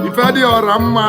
Ifedi Orama.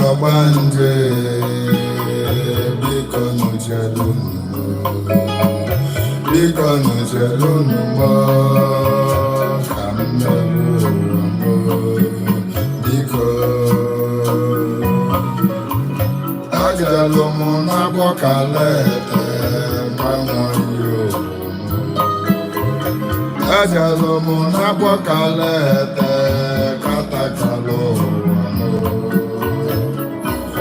Ogbanje biko nujelunu mo kammewu biko ajalumu nabokalete manwayo ajalumu nabokalete katakalo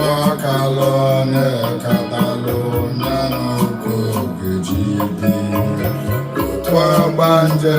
Wakalone Catalonia no Kogijibi Ogbanje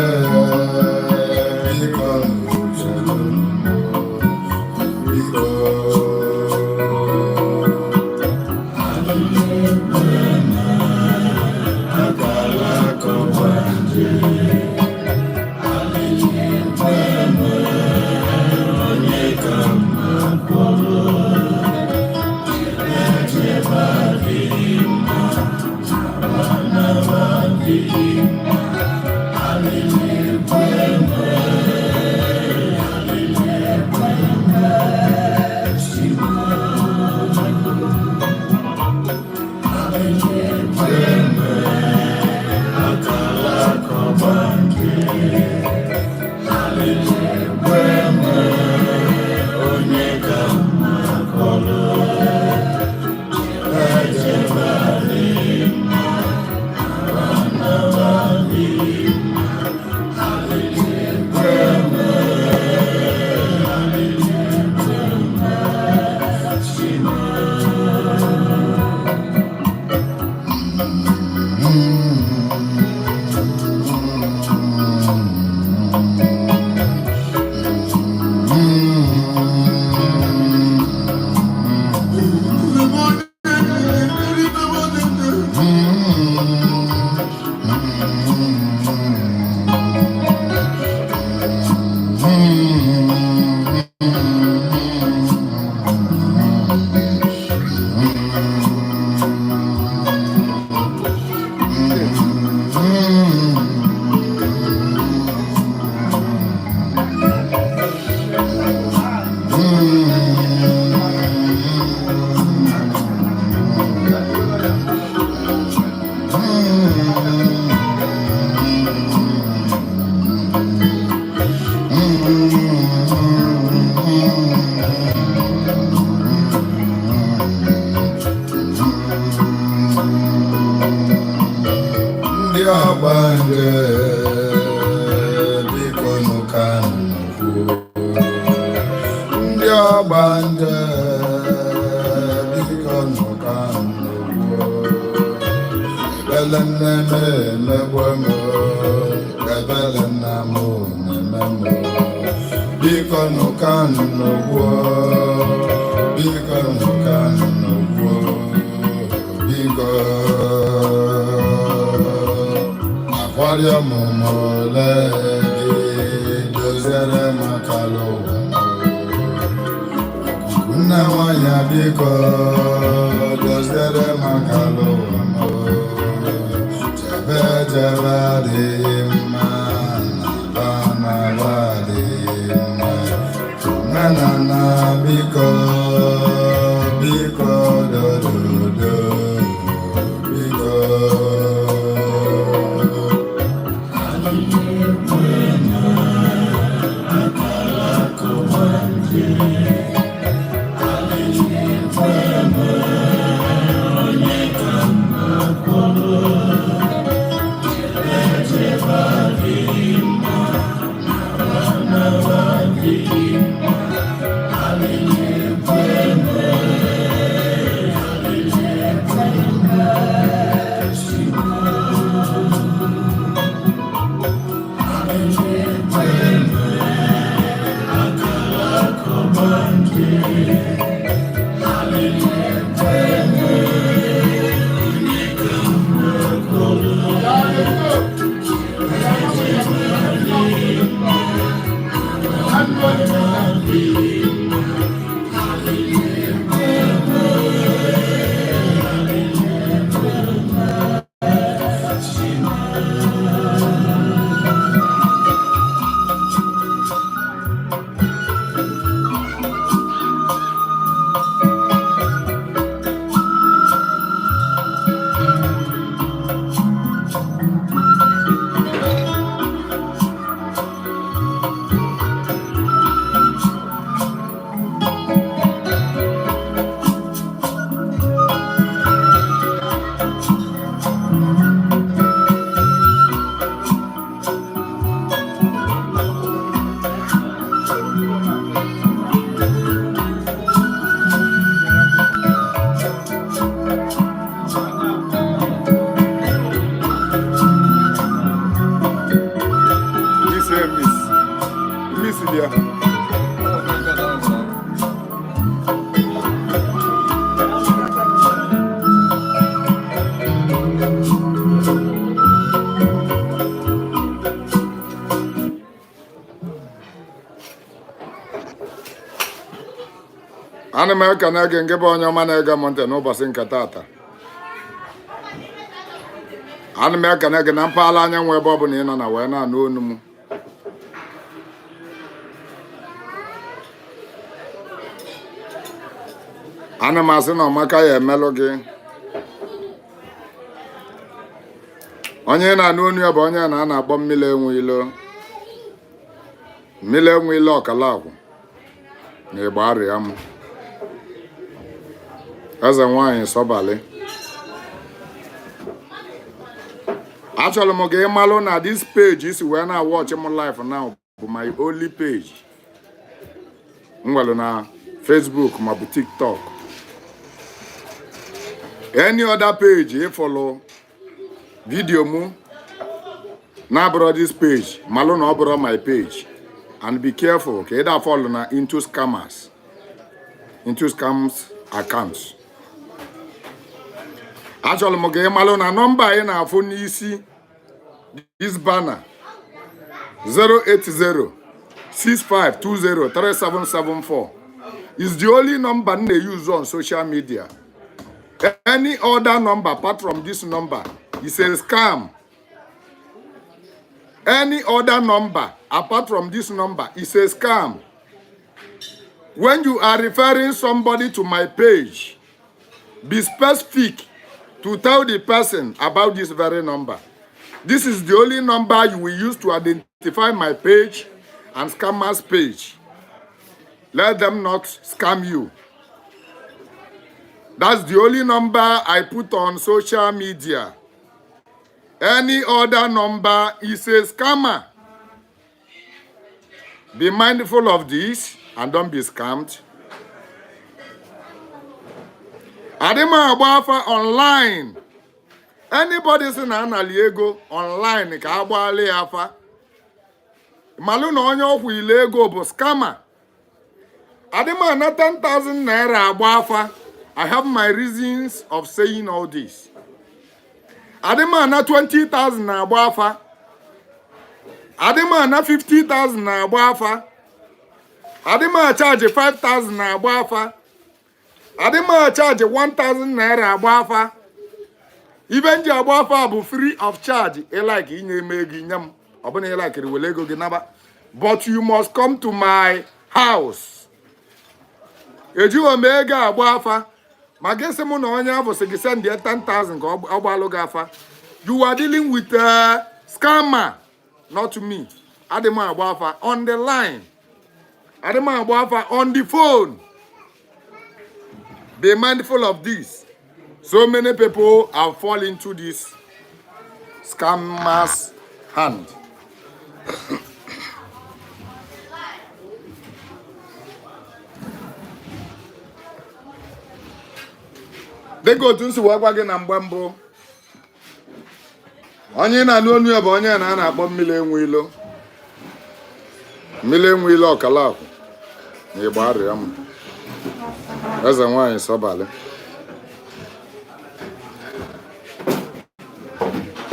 Ogbanje biko nukanukwu Ndi Ogbanje Ogbanje, biko nuka nuwo. Ebele neme megwemo, ebele namo nememo. Biko nuka nuwo, biko nuka nuwo, biko. Aquarium mole, dozere akalauwa. Now ya biko, dozere akalauwa. Jebe jebe di ma, na ba di ma. Na biko, biko do biko. Ana m ekene gị nke bụ onye ọma na-ege m ntị n'ụbọchị nke taata. Ana m ekene gị na mpaghara anyanwụ ebe ọ bụla ị nọ na wee na-anụ onu m. Ana m asị na ọmaka ya emelụ gị. Onye na-anụ onu ya bụ onye na a na-akpọ MMILI ENWEILO. MMILI ENWEILO OKALAKWU na Igbo arịa m. Eze nwanyị Sọbalị. Achọrọ m gị ịmalụ na this page isi wee na-watch m live now bụ my only page. M nwere na Facebook ma bụ TikTok. Any other page ị follow video mụ na-abụrụ this page, malụ na ọ bụrụ my page. And be careful ka ị da follow na into scams accounts. Achọrọ m gị ịmalụ na nọmba anyị na-afụ n'isi this banner 08065203774 is the only number I use on social media. Any other number apart from this number is a scam. Any other number apart from this number is a scam. When you are referring somebody to my page, be specific to tell the person about this very number. This is the only number you will use to identify my page and scammers page. Let them not scam you. That's the only number I put on social media. Any other number is a scammer. Be mindful of this and don't be scammed. Adima agbafa online. Anybody say na anali ego online ka agbali afa. Malu na onye okwu ile ego bụ scammer. Adima na 10,000 naira agbafa. I have my reasons of saying all this. Adima na 20,000 agbafa. Adima na 50,000 agbafa. Adima charge 5,000 agbafa. Adima charge 1,000 naira agbafa. Even the agbafa bụ free of charge. Like inye megi nyam. Obone like riwelego ginaba. But you must come to my house. Ejiwa mega agbafa. Magese mo na onye afọ se send 10,000 ka ogbalo gafa. You are dealing with a scammer, not me. Adima agbafa on the line. Adima agbafa on the phone. Be mindful of this. So many people have fallen into this scammer's hand. They go to work again and bambo. Onye na no nu ebe onye na na-akpọ MMILI ENWEILO. MMILI ENWEILO OKALAKWU. Ni Igbo arịa m. Eze nwanyị Sobali.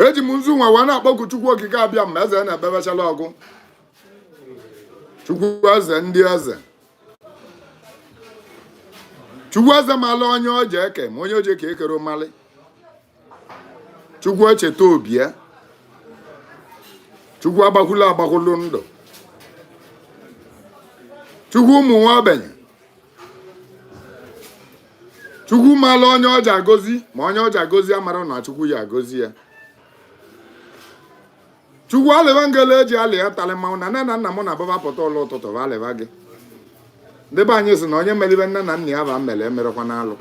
Eji m nzu nwa wa na-akpọku Chukwu okike abịa m eze na-ebebechala ọgụ. Chukwu eze ndị eze. Chukwu eze mala onye oje eke ma onye oje ka ekere mali. Chukwu echeta obi ya. Chukwu agbahulu ndụ. Chukwu ụmụ nwa ogbenye. Chukwu mala onye oje agozi ma onye oje agozi amara na Chukwu ya agozi ya. Chukwu aleva ngele eji ali ya tale ma na nna m na baba pụta ụlọ ụtụtụ va aleva gị. Ndị be anyị sị na onye melibe nne na nna ya va mmele emerekwa n'alụ.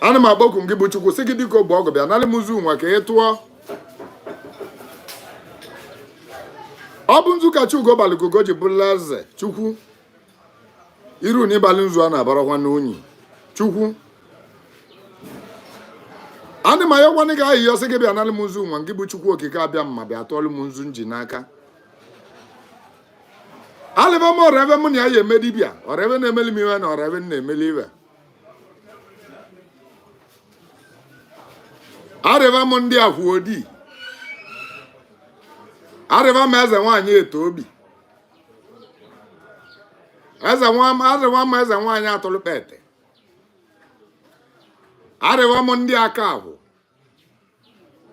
Ana m akpọku gị bụ Chukwu sị gị dịka ogbe ọgụ bịa nalị m uzu nwa ka ị tụọ. Ọ bụ nzu ka Chukwu balịgogo ji bụla eze Chukwu. Iru na ịbalị nzu a na-abarakwa n'unyi. Chukwu. Ana m ya gwanị ga ahịa ọsị gị bịa nalị m uzu nwa gị bụ Chukwu okike abịa mma bịa tụọlụ m nzu nji n'aka. Alịba m ọrịa ebe mụ na ya ya eme dibịa. Ọrịa ebe na-emeli m iwe na ọrịa ebe na-emeli iwe. Arịba m ndị akwụodi. Arịba m eze nwaanyị eto obi. Arịba m eze nwaanyị atụlụkpete. Arịba m ndị aka ahụ.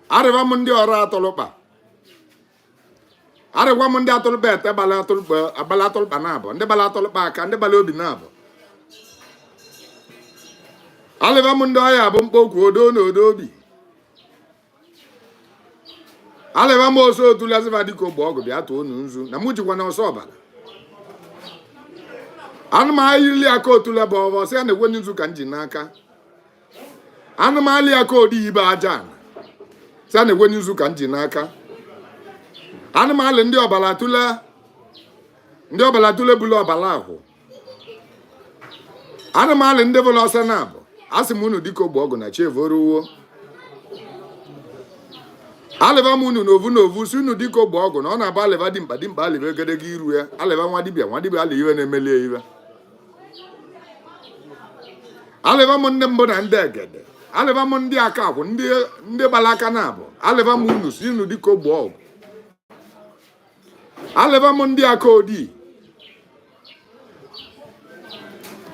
Arịba m ndị ọrụ atụlụkpa. Arịba m ndị atụlụkpete bala atụlụkpa na-abụ. Ndị bala atụlụkpa aka, ndị bala obi na-abụ. Arịba m ndị ọya bụ mkpokwu odo na odo obi. Aleva m oso otu laziva dịka ogbe ọgụ bịa tụọ unu nzu na mụ jikwa na ọsọ ọbara. Anụmali aka otu leba ọbọ sị ya na-ekwe nzu ka m ji n'aka. Anụmali aka odi ibe aja ana sị ya na-ekwe nzu ka m ji n'aka. Anụmali ndị ọbala tule bulu ọbala ahụ. Anụmali ndị bụla ọsọ na-abụ asị m unu dịka ogbe ọgụ na chievoruwo. Aleva munu novu si unu dịka ogbe ọgụ na ọ na-aba aleva dimkpa aleva egedege iru ya. Aleva nwa dibịa ala iwe na-emeli iwe. Aleva m ndị mbụ na ndị egede. Aleva m ndị aka akwụ ndị gbala aka na-abụ. Aleva m unu si unu dịka ogbe ọgụ. Aleva m ndị aka odi.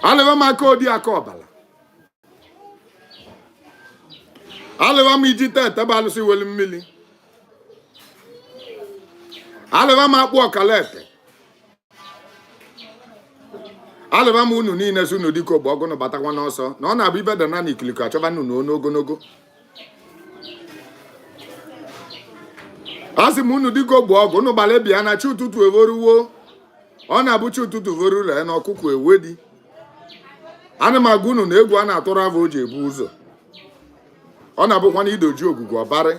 Aleva m aka odi aka ọbala. Aleva m iji tete bụ alụsị welu mmiri. Aleva m akpụ ọkalete. Aleva m unu niile si unu dịka ogbe ọgụ na batakwa n'ọsọ na ọ na-abụ ibe dana na ikiliko achọba unu n'ogologo. Asị m unu dịka ogbe ọgụ unu gbala bịa na chi ụtụtụ evoruwo. Ọ na-abụ chi ụtụtụ voru ree na ọkụkụ ewedi. Ana m agwa unu na egwu a na-atụrụ avọ o ji ebu ụzọ. Ọ na-abụkwa na idoji ogwugwu ọbarị.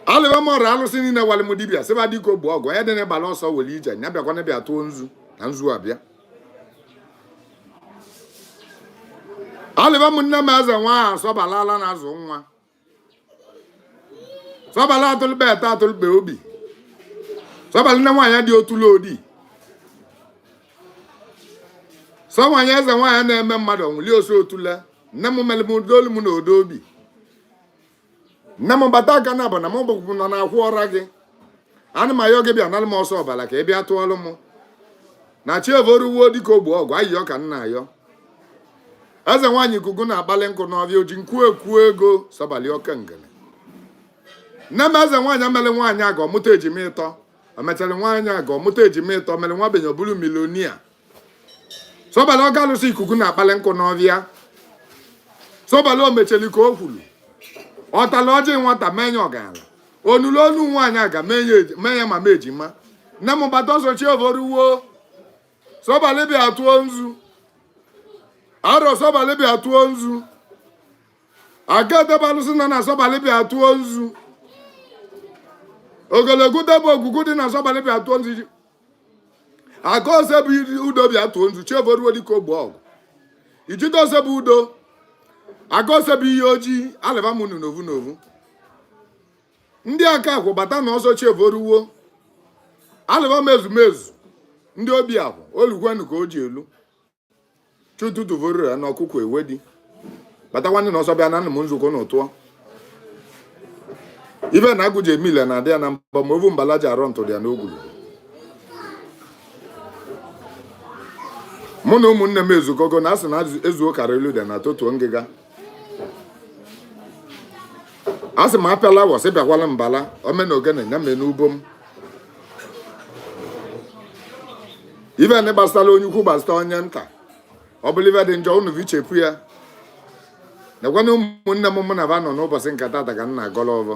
Alịba m ọrịa alụsị niile wali m dibịa sịba dịka ogbe ọgụ onye dị n'ịbala ọsọ were ije nya bịakwa na bịa tụọ nzu na nzu abịa. Aliva munne meze nwa sobalala na azụ nwa. Sobala atụlbe eta atụlbe obi. Sobala nne nwaanyị dị otulo odi. So nwaanyị eze nwaanyị na-eme mmadụ onwuli oso otule. Nne m mele m dolu m na odo obi. Nne m bata aka na bụ na m bụ nọ na akwụ ọra gị. Ana m ayọ gị bịa nalụ m ọsọ ọbala ka ị bịa tụọlụ m. Na chi evoruwo dịka ogbu ọgwụ ayịyọ ka nna ayọ. Eze nwaanyị ikuku na-akpali nkụ n'ọbịa oji nkwu ekwu ego sobali oke ngele. Nne m eze nwaanyị amele nwaanyị aga ọmụta ejima ịtọ. O mechara nwaanyị aga ọmụta ejima ịtọ mere nwa benye bụrụ milonia. Sobali ọga alụsị ikuku na-akpali nkụ n'ọbịa. Sobali o mecheli ka o kwuru. Ọtala ọjị nwata menye ọgala. Onulu onu nwaanyị aga menye mama ejima. Nne m gbata ọsọ chi evoruwo. Sobali bịa tụọ nzu. Aro sobali bịa tụọ nzu. Agadebalụsị nọ na sobali bịa tụọ nzu. Ogologo debe ogugu dị na sobali bịa tụọ nzu. Aga ose bụ udo bịa tụọ nzu. Chevoruo dịka ogbe ọgụ. Ijide ose bụ udo. Aga ose bụ ihe ojii. Alịva m unu n'ovu n'ovu. Ndị aka akwụ bata na ọsọ chevoruwo. Alịva m ezumezu. Ndị obi akwụ. Olukwenu ka o ji elu. Chututu voru ya n'ọkụkọ ewedi. Bata nwanne na ọsọ bịa na m nzukọ n'ụtụọ. Ibe na agụje emile na adị ya na mbọ ma ovu mbala ji arọ ntụrụ ya n'ogulu. Mụ na ụmụnne m ezugogo na asị na ezuo karịrị ụda na totuo ngịga. Asị m apịala wọsị bịakwala mbala ome na ogene ya mee n'ubo m. Ibe na gbasara onye ukwu gbasara onye nta. Ọ bụla ibe dị njọ unu vichepụ ya. Nekwana ụmụnne m mụ na ba nọ n'ụbọchị nke tata ka m na-agọrọ ọvọ.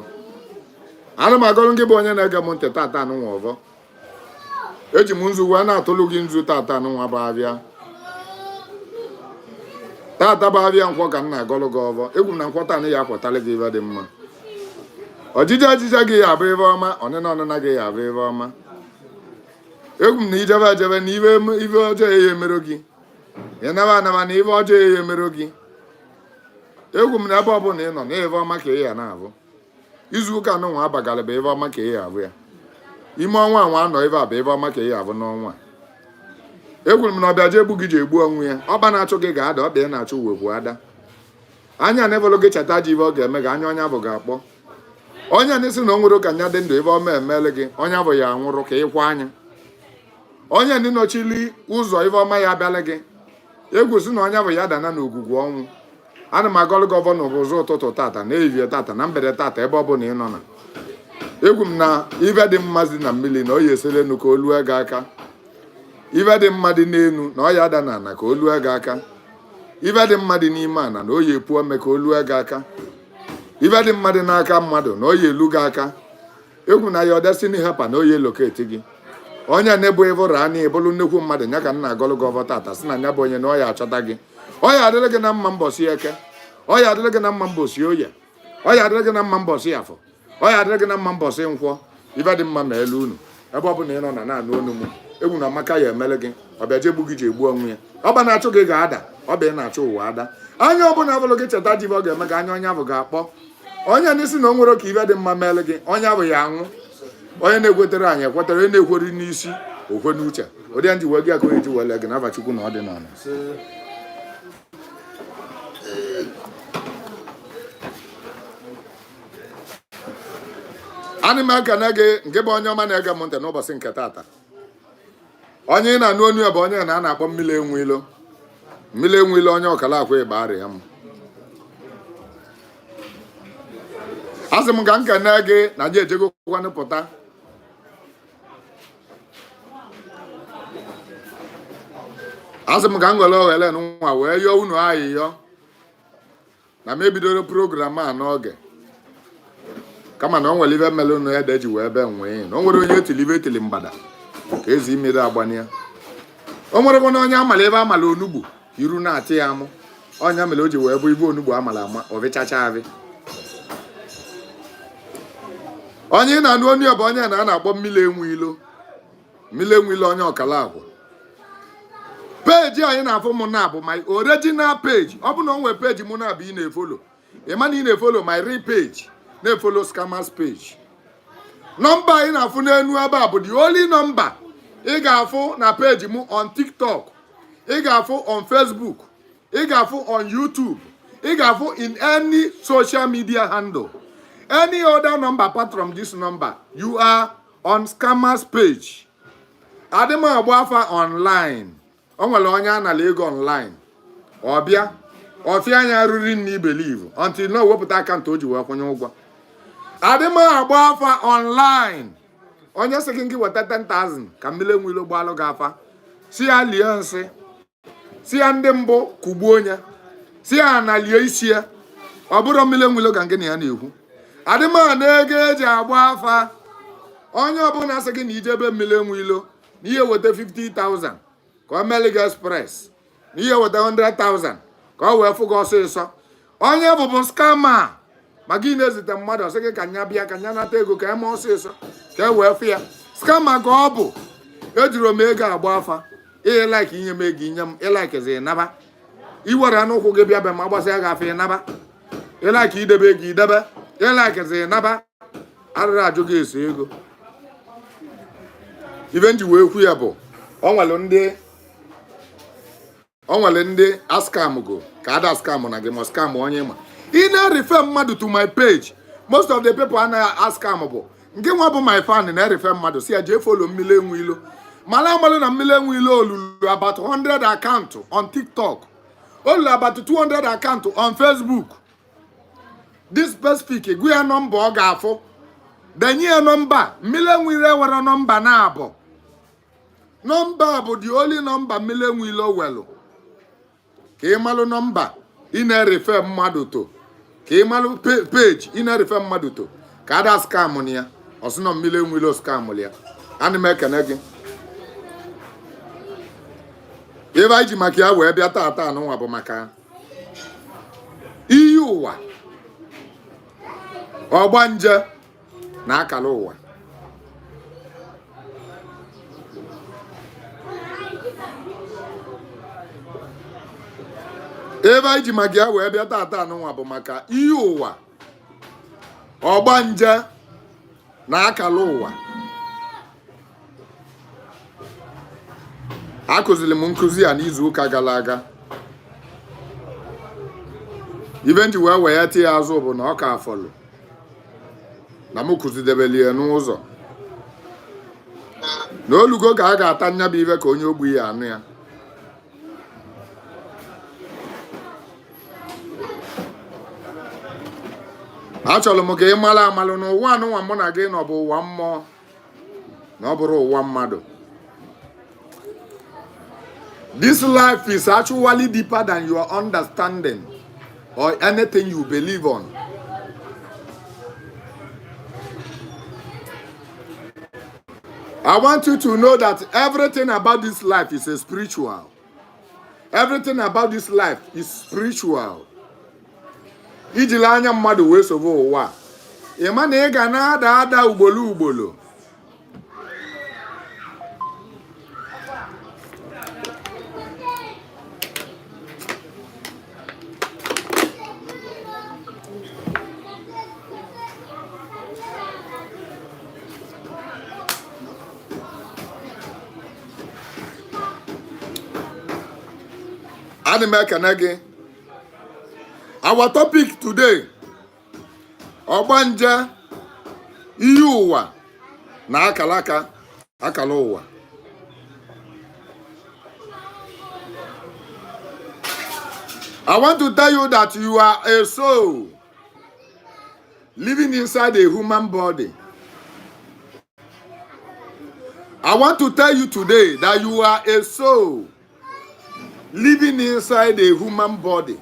Ana m agọrọ gị bụ onye na-ege m ntị tata anụnwa ọvọ. Eji m nzu wee na-atụlụ gị nzu tata anụnwa bụ abịa. Tata bụ abịa nkwọ ka m na-agọrọ gị ọvọ. Egwu m na nkwọ taa ya akwọtala gị ibe dị mma. Ọjịja gị ya abụ ibe ọma, ọnịna ọnịna gị ya abụ ibe ọma. Egwu m na ijebe ejebe na ibe ọjọọ ya emero gị. Ị naba anaba na ibe ọjọọ ya emero gị. Egwu m na ebe ọbụla ị nọ na ibe ọma ka ị ya na-abụ. Izu ụka anụnwa abagalị bụ ibe ọma ka ị ya abụ ya. Ime ọnwa anwa anọ ibe a bụ ibe ọma ka ị ya abụ n'ọnwa. Egwu m na ọbịa je egbu gị ji egbu onwe ya. Ọba na-achụ gị ga-ada, ọbịa na-achụ uwekwu ada. Anya na-ebolo gị cheta ji ibe ọ ga-eme ga anya ọnya bụ ga-akpọ. Onye n'isi na o nwere ka nya dị ndụ ibe ọma emele gị, onye bụ ya nwụrụ ka ịkwa anya. Onye ndị nọchili ụzọ ibe ọma ya abịala gị. Egwu si na onye bụ ya dana n'ogwugwu ọnwụ. Ana m agọlụ gọvanọ bụ ụzọ ụtụtụ tata na ehihie tata na mgbede tata ebe ọ bụla ị nọ na. Egwu m na ibe dị mma dị na mmiri na o yi esere enu ka o lue gị aka. Ibe dị mma dị n'enu na ọ ya ada na ana ka o lue gị aka. Ibe dị mma dị n'ime ana na o yi epu ome ka o lue gị aka. Ibe dị mma dị n'aka mmadụ na o yi elu gị aka. Egwu na ya destiny helper na o yi eloketi gị. Onye na-ebu ịvụrụ anya ịbụlụ nnekwu mmadụ nya ka m na-agọlụ gọva tata sị na nya bụ onye na ọ ya achọta gị. Ọ ya adịrị gị na mma mbọsị eke. Ọ ya adịrị gị na mma mbọsị oye. Ọ ya adịrị gị na mma mbọsị afọ. Ọ ya adịrị gị na mma mbọsị nkwọ. Ibe dị mma ma elu unu. Ebe ọ bụla ị nọ na naanị onu m. Egwu na amaka ya emele gị. Ọbịa je egbu gị ji egbu onwe ya. Ọba na-achụ gị ga-ada. Ọbịa ị na-achụ ụwa ada. Anya ọbụla abụlụ gị cheta ji ibe ọ ga-eme gị anya onye abụ ga-akpọ. Onye n'isi na o nwere ka ibe dị mma mele gị. Onye abụ ya anwụ. Onye na-ekwetere anyị ekwetere, onye na-ekweri n'isi okwe n'uche. Ụdị ndị wee gị aka onye ji wele gị n'afa Chukwu na ọ dị n'ala. Ana m ekene gị nke bụ onye ọma na-ege m ntị n'ụbọchị nke tata. Onye ị na-anụ onu ya bụ onye na a na-akpọ mmili enweilo. Mmili enweilo onye ọkalakwu ịgba arịa m. Asị m ka m kene gị na je ejegokwanụ pụta. Asị m ka m gwere oghele nwa wee yọọ unu ayịyọ na m ebidoro program a n'oge. Kama na o nwere ibe mmele unu ede ji wee be nwee na o nwere onye etili ibe etili mgbada ka ezi imere agbani ya. O nwere na onye amala ebe amala onugbu iru na-atị ya amụ. Onye mere o ji wee bụ ibe onugbu amala ama ọvịchacha avị. Onye ị na-anụ onu ya bụ onye na a na-akpọ mmili enweilo. Mmili enweilo onye ọkalakwu. Page I na for monabo, my original page. Open on web page monabi in a follow. A man in a follow my real page. Ne follow scammers page. Number in a phone but the only number. Igafo na page mu on TikTok. Igafo on Facebook. Igafo on YouTube. Igafo in any social media handle. Any other number apart from this number, you are on scammers page. Adema Abuafa online. Onwere onye anala online. Obia. Ofia anya ruri ni believe until no wepụta account o ji wee kwụnye ụgwọ. Adema Abuafa online. Onye sị gị weta 10,000 ka mmile nwilo gbalụ gafa. Si ya lie nsị. Si ya ndị mbụ kugbuo onye. Si ya na lie isi ya. Ọ bụrụ mmile nwilo ga ngene ya na-ekwu. Adema na-ego eji agba afa. Onye ọbụla sị gị na ijebe mmile nwilo. N'ihe weta 50,000 ka o meli gị express. N'ihe weta 100,000 ka o wee fụgo ọsịsọ. Onye bụbụ scammer. Ma gị na-ezite mmadụ sị gị ka nya bịa ka nya nata ego ka eme ọsịsọ. Ka e wee fụ ya. Scammer ka ọ bụ. Ejiri m ego agba afa. Ihe like inye m ego inye m. Ilike zi naba. Iwere n'ụkwụ gị bịa be ma gbasịa gị afọ naba. Ilike idebe ego idebe. Ilike zi naba. Arịrị ajụ gị esi ego. Even ji wee kwu ya bụ o nwere ndị scam go ka ada scam na gị mo scam onye ma ị na-refer mmadụ to my page. Most of the people na scam bụ nke nwa bụ my fan na-refer mmadụ si ya jee follow mmile enweilo mala amalụ na mmile enweilo olulu about 100 account on TikTok, olulu about 200 account on Facebook. This specific gụ ya nọmba ọ ga-afụ denye ya nọmba mmile enweilo were nọmba na abụ. Number bụ the only number mmile enweilo welu. Ka ị malụ nọmba ị na-refer mmadụ to. Ka ị malụ page ị na-refer mmadụ to. Ka ada scam ya. Ọsịnọ mmile enweilo scam ya. Ana m ekene gị. Ebe anyị ji maka ya wee bịa taata anụnwa bụ maka iyiuwa, Ogbanje na akalauwa. Ebe anyị ji maka ya wee bịa taata anụnwa bụ maka iyiuwa, Ogbanje na akalauwa. Akụziri m nkụzi a n'izu ụka gara aga. Ibe nji wee ya tie azụ bụ na ọ ka afọlụ na m kụzidebelie n'ụzọ na olugo ka a ga-ata nya bụ ibe ka onye ogbu ya anụ ya. Achọrọ m ka ị mara amalụ na ụwa anụnwa mụ na gị nọ bụ ụwa mmụọ na ọ bụrụ ụwa mmadụ. This life is actually deeper than your understanding or anything you believe on. I want you to know that everything about this life is a spiritual. Everything about this life is spiritual. Ijile anya mmadụ wee sobe ụwa. Ịma na ị ga na-ada ugbolo ugbolo. Our topic today, Ogbanje, iyiuwa na akalauwa. I want to tell you that you are a soul living inside a human body. I want to tell you today that you are a soul living inside a human body.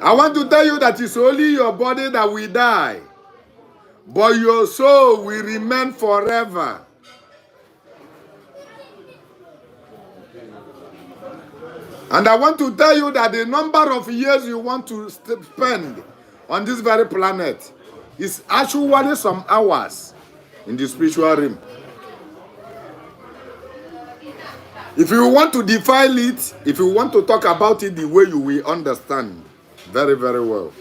I want to tell you that it's only your body that will die, but your soul will remain forever. And I want to tell you that the number of years you want to spend on this very planet is actually some hours. in the spiritual realm. If you want to defile it, if you want to talk about it the way you will understand very, very well.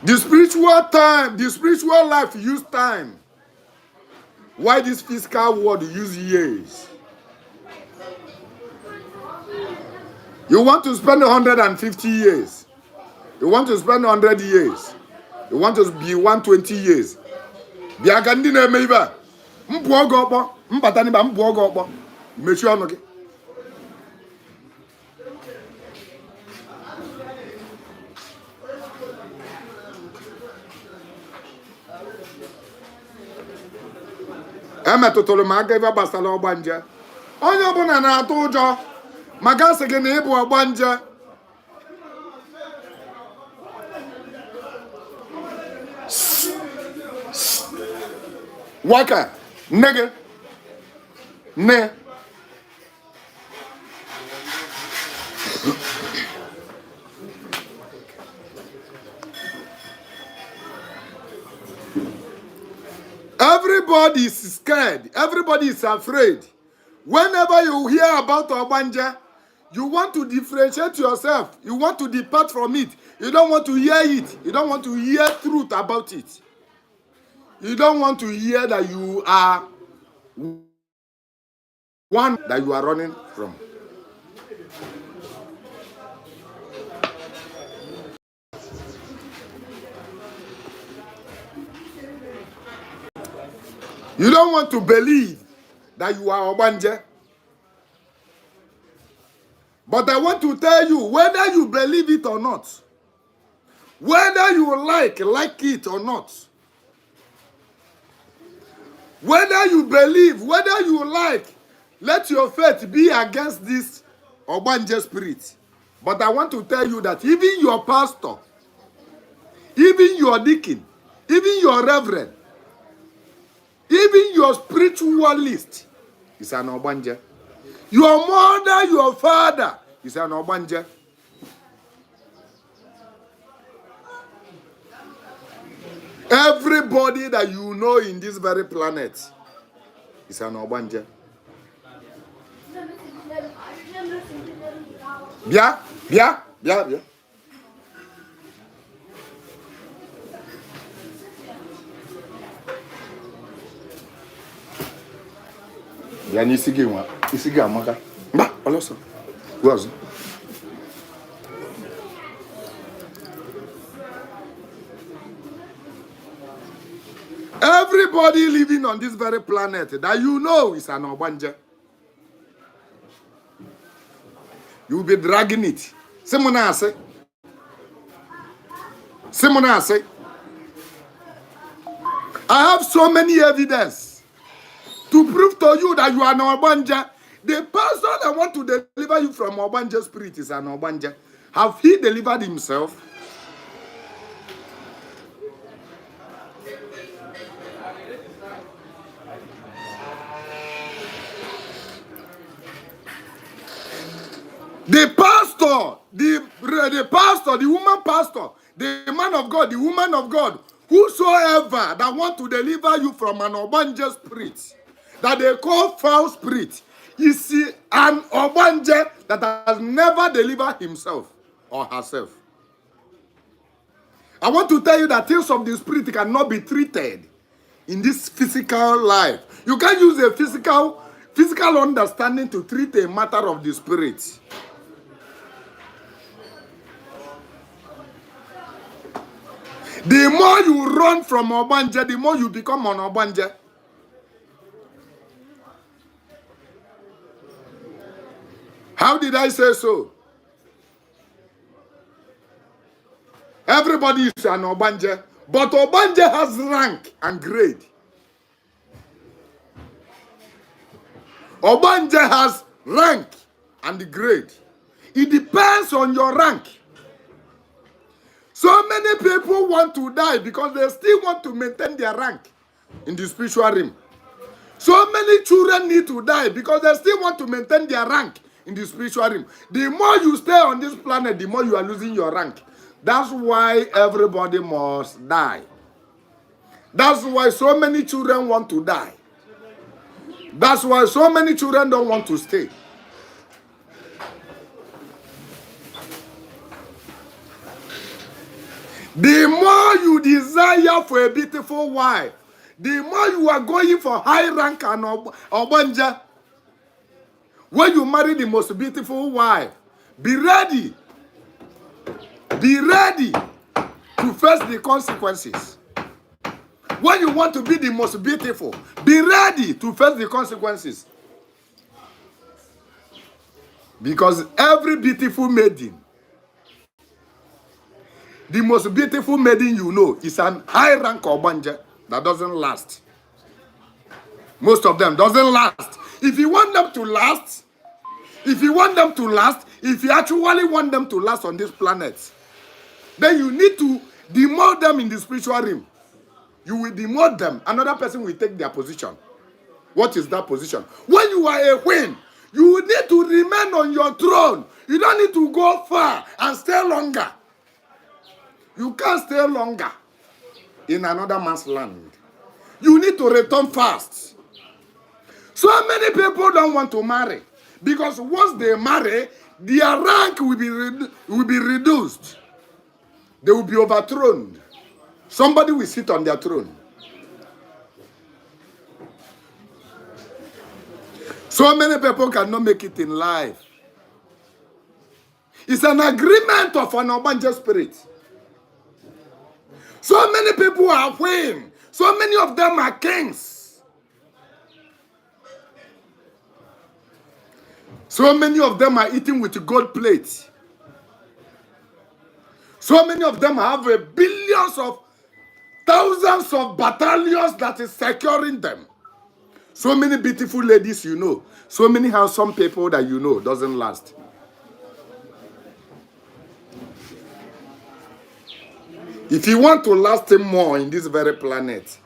The spiritual time, the spiritual life use time. Why this physical world use years? You want to spend 150 years. You want to spend 100 years. You want to be 120 years. Biagandi na meiba. Mpuogo okpo, mpatani ba mpuogo okpo. Mechi onu gi. Emetụtụrụ m aka ebe gbasara Ogbanje. Onye ọbụla na-atụ ụjọ maka asị gị na ịbụ Ogbanje. Waka, nigga, ne. Everybody is scared. Everybody is afraid. Whenever you hear about Ogbanje, you want to differentiate yourself. You want to depart from it. You don't want to hear it. You don't want to hear truth about it. You don't want to hear that you are one that you are running from. You don't want to believe that you are Ogbanje. But I want to tell you, whether you believe it or not, whether you like it or not, whether you believe, whether you like, let your faith be against this Ogbanje spirit. But I want to tell you that even your pastor, even your deacon, even your reverend, even your spiritualist is an Ogbanje. Your mother, your father is an Ogbanje. Everybody that you know in this very planet is an Ogbanje. Yeah. Ya ni isigi nwa, isigi amaka. Mba, oloso. Gwazo. Everybody living on this very planet that you know is an Ogbanje. You will be dragging it. Simona say. I have so many evidence to prove to you that you are an Ogbanje. The person that want to deliver you from Ogbanje spirit is an Ogbanje. Have he delivered himself? The pastor, the pastor, the woman pastor, the man of God, the woman of God, whosoever that want to deliver you from an Ogbanje spirit, that they call foul spirit, is an Ogbanje that has never delivered himself or herself. I want to tell you that things of the spirit cannot be treated in this physical life. You can't use a physical understanding to treat a matter of the spirit. The more you run from Ogbanje, the more you become an Ogbanje. How did I say so? Everybody is an Ogbanje, but Ogbanje has rank and grade. Ogbanje has rank and grade. It depends on your rank. So many people want to die because they still want to maintain their rank in the spiritual realm. So many children need to die because they still want to maintain their rank in the spiritual realm. The more you stay on this planet, the more you are losing your rank. That's why everybody must die. That's why so many children want to die. That's why so many children don't want to stay. The more you desire for a beautiful wife, the more you are going for high rank and Ogbanje. When you marry the most beautiful wife, be ready. Be ready to face the consequences. When you want to be the most beautiful, be ready to face the consequences. Because every beautiful maiden, the most beautiful maiden you know, is an high rank Ogbanje that doesn't last. Most of them doesn't last. If you want them to last, if you actually want them to last on this planet, then you need to demote them in the spiritual realm. You will demote them. Another person will take their position. What is that position? When you are a queen, you need to remain on your throne. You don't need to go far and stay longer. You can't stay longer in another man's land. You need to return fast. So many people don't want to marry because once they marry, their rank will be reduced. They will be overthrown. Somebody will sit on their throne. So many people cannot make it in life. It's an agreement of an Ogbanje spirit. So many people are queens. So many of them are kings. So many of them are eating with gold plates. So many of them have billions of thousands of battalions that is securing them. So many beautiful ladies you know. So many handsome people that you know doesn't last. If you want to last more in this very planet,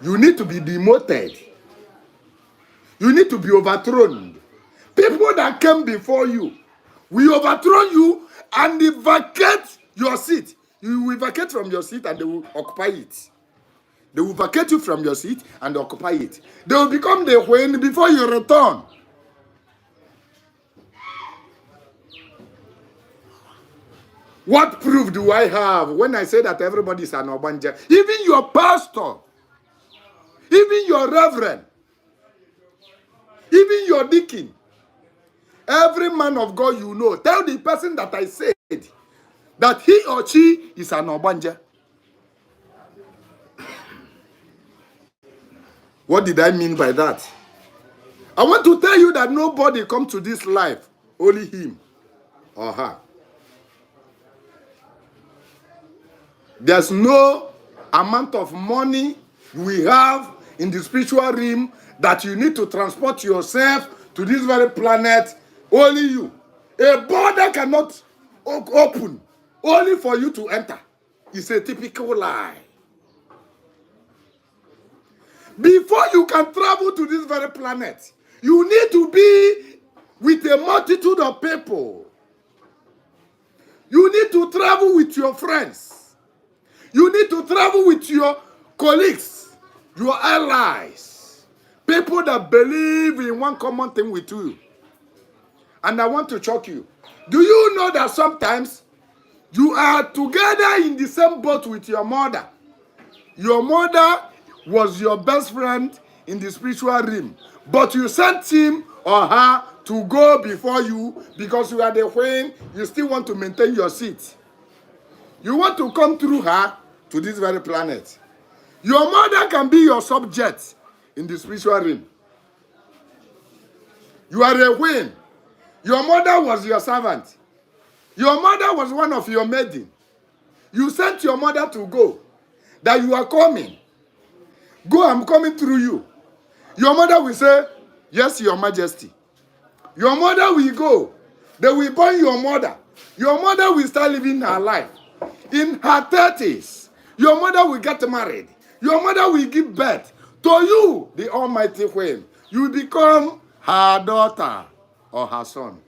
you need to be demoted. You need to be overthrown. People that came before you will overthrow you and vacate your seat. You will vacate from your seat and they will occupy it. They will vacate you from your seat and occupy it. They will become the queen before you return. What proof do I have when I say that everybody is an Ogbanje? Even your pastor, even your reverend, even your deacon, every man of God you know, tell the person that I said that he or she is an Ogbanje. What did I mean by that? I want to tell you that nobody comes to this life, only him or her. There's no amount of money we have in the spiritual realm that you need to transport yourself to this very planet. Only you. A border cannot open only for you to enter. It's a typical lie. Before you can travel to this very planet, you need to be with a multitude of people. You need to travel with your friends. You need to travel with your colleagues, your allies, people that believe in one common thing with you. And I want to shock you. Do you know that sometimes you are together in the same boat with your mother? Your mother was your best friend in the spiritual realm, but you sent him or her to go before you because you are the queen. You still want to maintain your seat. You want to come through her to this very planet. Your mother can be your subject in the spiritual realm. You are a queen. Your mother was your servant. Your mother was one of your maiden. You sent your mother to go, that you are coming. Go, I'm coming through you. Your mother will say, yes, your majesty. Your mother will go. They will burn your mother. Your mother will start living her life. In her 30s, your mother will get married. Your mother will give birth to you, the almighty queen. You will become her daughter or her son.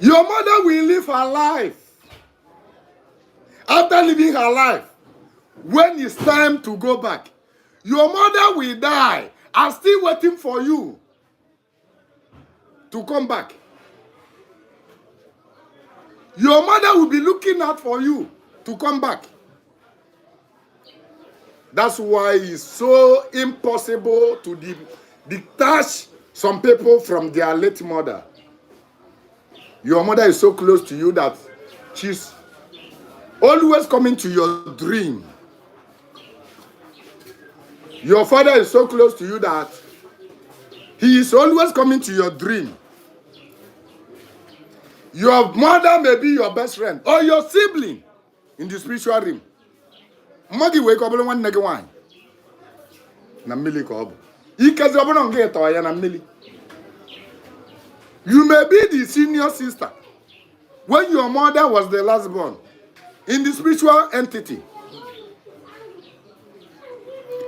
Your mother will live her life. After living her life, when it's time to go back, your mother will die and still waiting for you to come back. Your mother will be looking out for you to come back. That's why it's so impossible to detach some people from their late mother. Your mother is so close to you that she's always coming to your dream. Your father is so close to you that he is always coming to your dream. Your mother may be your best friend or your sibling in the spiritual realm. Magi wake up one nigga wine. Na MMILI kob. You may be the senior sister when your mother was the last born in the spiritual entity.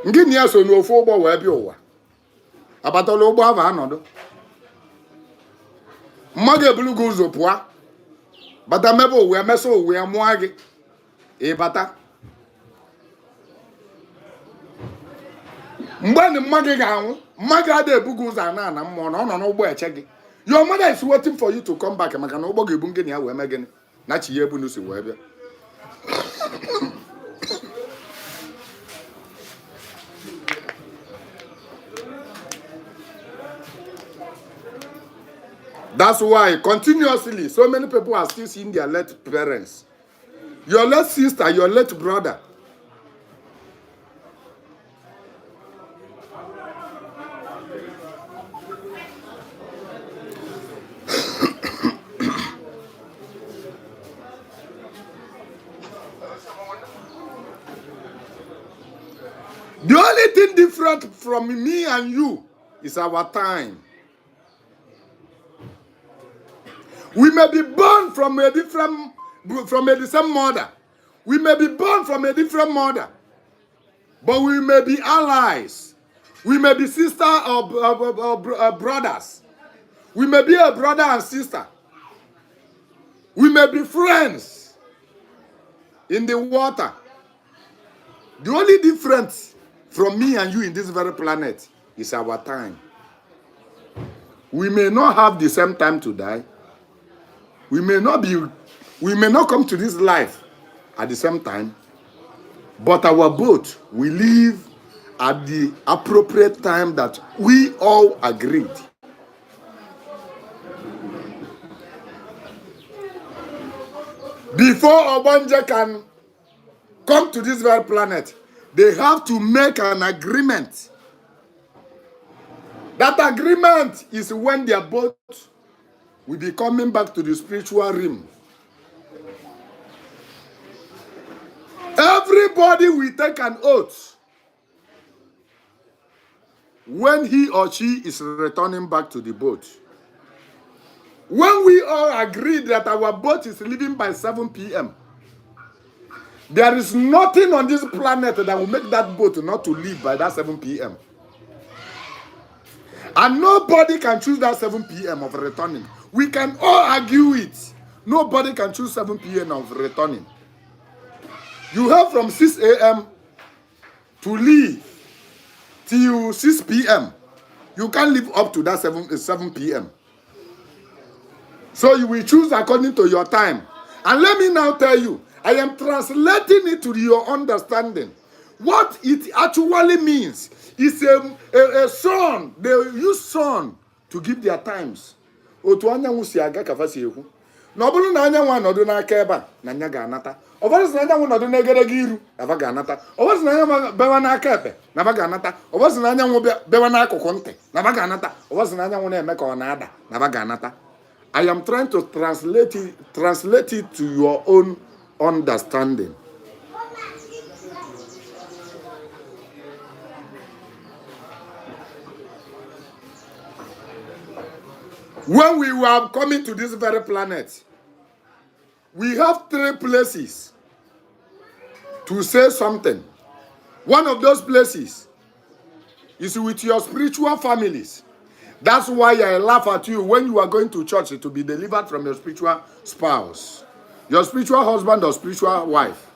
Ngini aso no fo bo wa bi owa. Abatolo ugbo ava anodo. Mmage bulugu uzopua. Bata mebo we meso we amuage. E bata. Mbani mmage ga anwu, mmage ade ebugu uza na mmo na no ugbo eche gi. Your mother is waiting for you to come back maka na ugbo ga ebu ngini ya we megini. Na chi ye ebu no si we bia. That's why continuously so many people are still seeing their late parents. Your late sister, your late brother. The only thing different from me and you is our time. We may be born from the same mother. We may be born from a different mother. But we may be allies. We may be sister or brothers. We may be a brother and sister. We may be friends in the water. The only difference from me and you in this very planet is our time. We may not have the same time to die. We may not come to this life at the same time, but our boat will leave at the appropriate time that we all agreed. Before Ogbanje can come to this very planet, they have to make an agreement. That agreement is when their boat will be coming back to the spiritual realm. Everybody will take an oath when he or she is returning back to the boat. When we all agreed that our boat is leaving by 7 p.m., there is nothing on this planet that will make that boat not to leave by that 7 p.m. And nobody can choose that 7 p.m. of returning. We can all argue it. Nobody can choose 7 p.m. of returning. You have from 6 a.m. to leave till 6 p.m. You can't live up to that 7 p.m. So you will choose according to your time. And let me now tell you, I am translating it to your understanding. What it actually means is a sun. They use sun to give their times. Otu anyanwụ si aga ka fa si ekwu. Na ọ bụrụ na anyanwụ anọdụ n'aka ebe a na anya ga-anata. Ọ bụrụ na anyanwụ nọdụ n'egedege iru na fa ga-anata. Ọ bụrụ na anyanwụ bewa n'aka ekpe na fa ga-anata. Ọ bụrụ na anyanwụ bewa n'akụkụ ntị na fa ga-anata. Ọ bụrụ na anyanwụ na-eme ka ọ na-ada na fa ga-anata. I am trying to translate it to your own understanding. When we were coming to this very planet, we have 3 places to say something. One of those places is with your spiritual families. That's why I laugh at you when you are going to church to be delivered from your spiritual spouse, your spiritual husband or spiritual wife.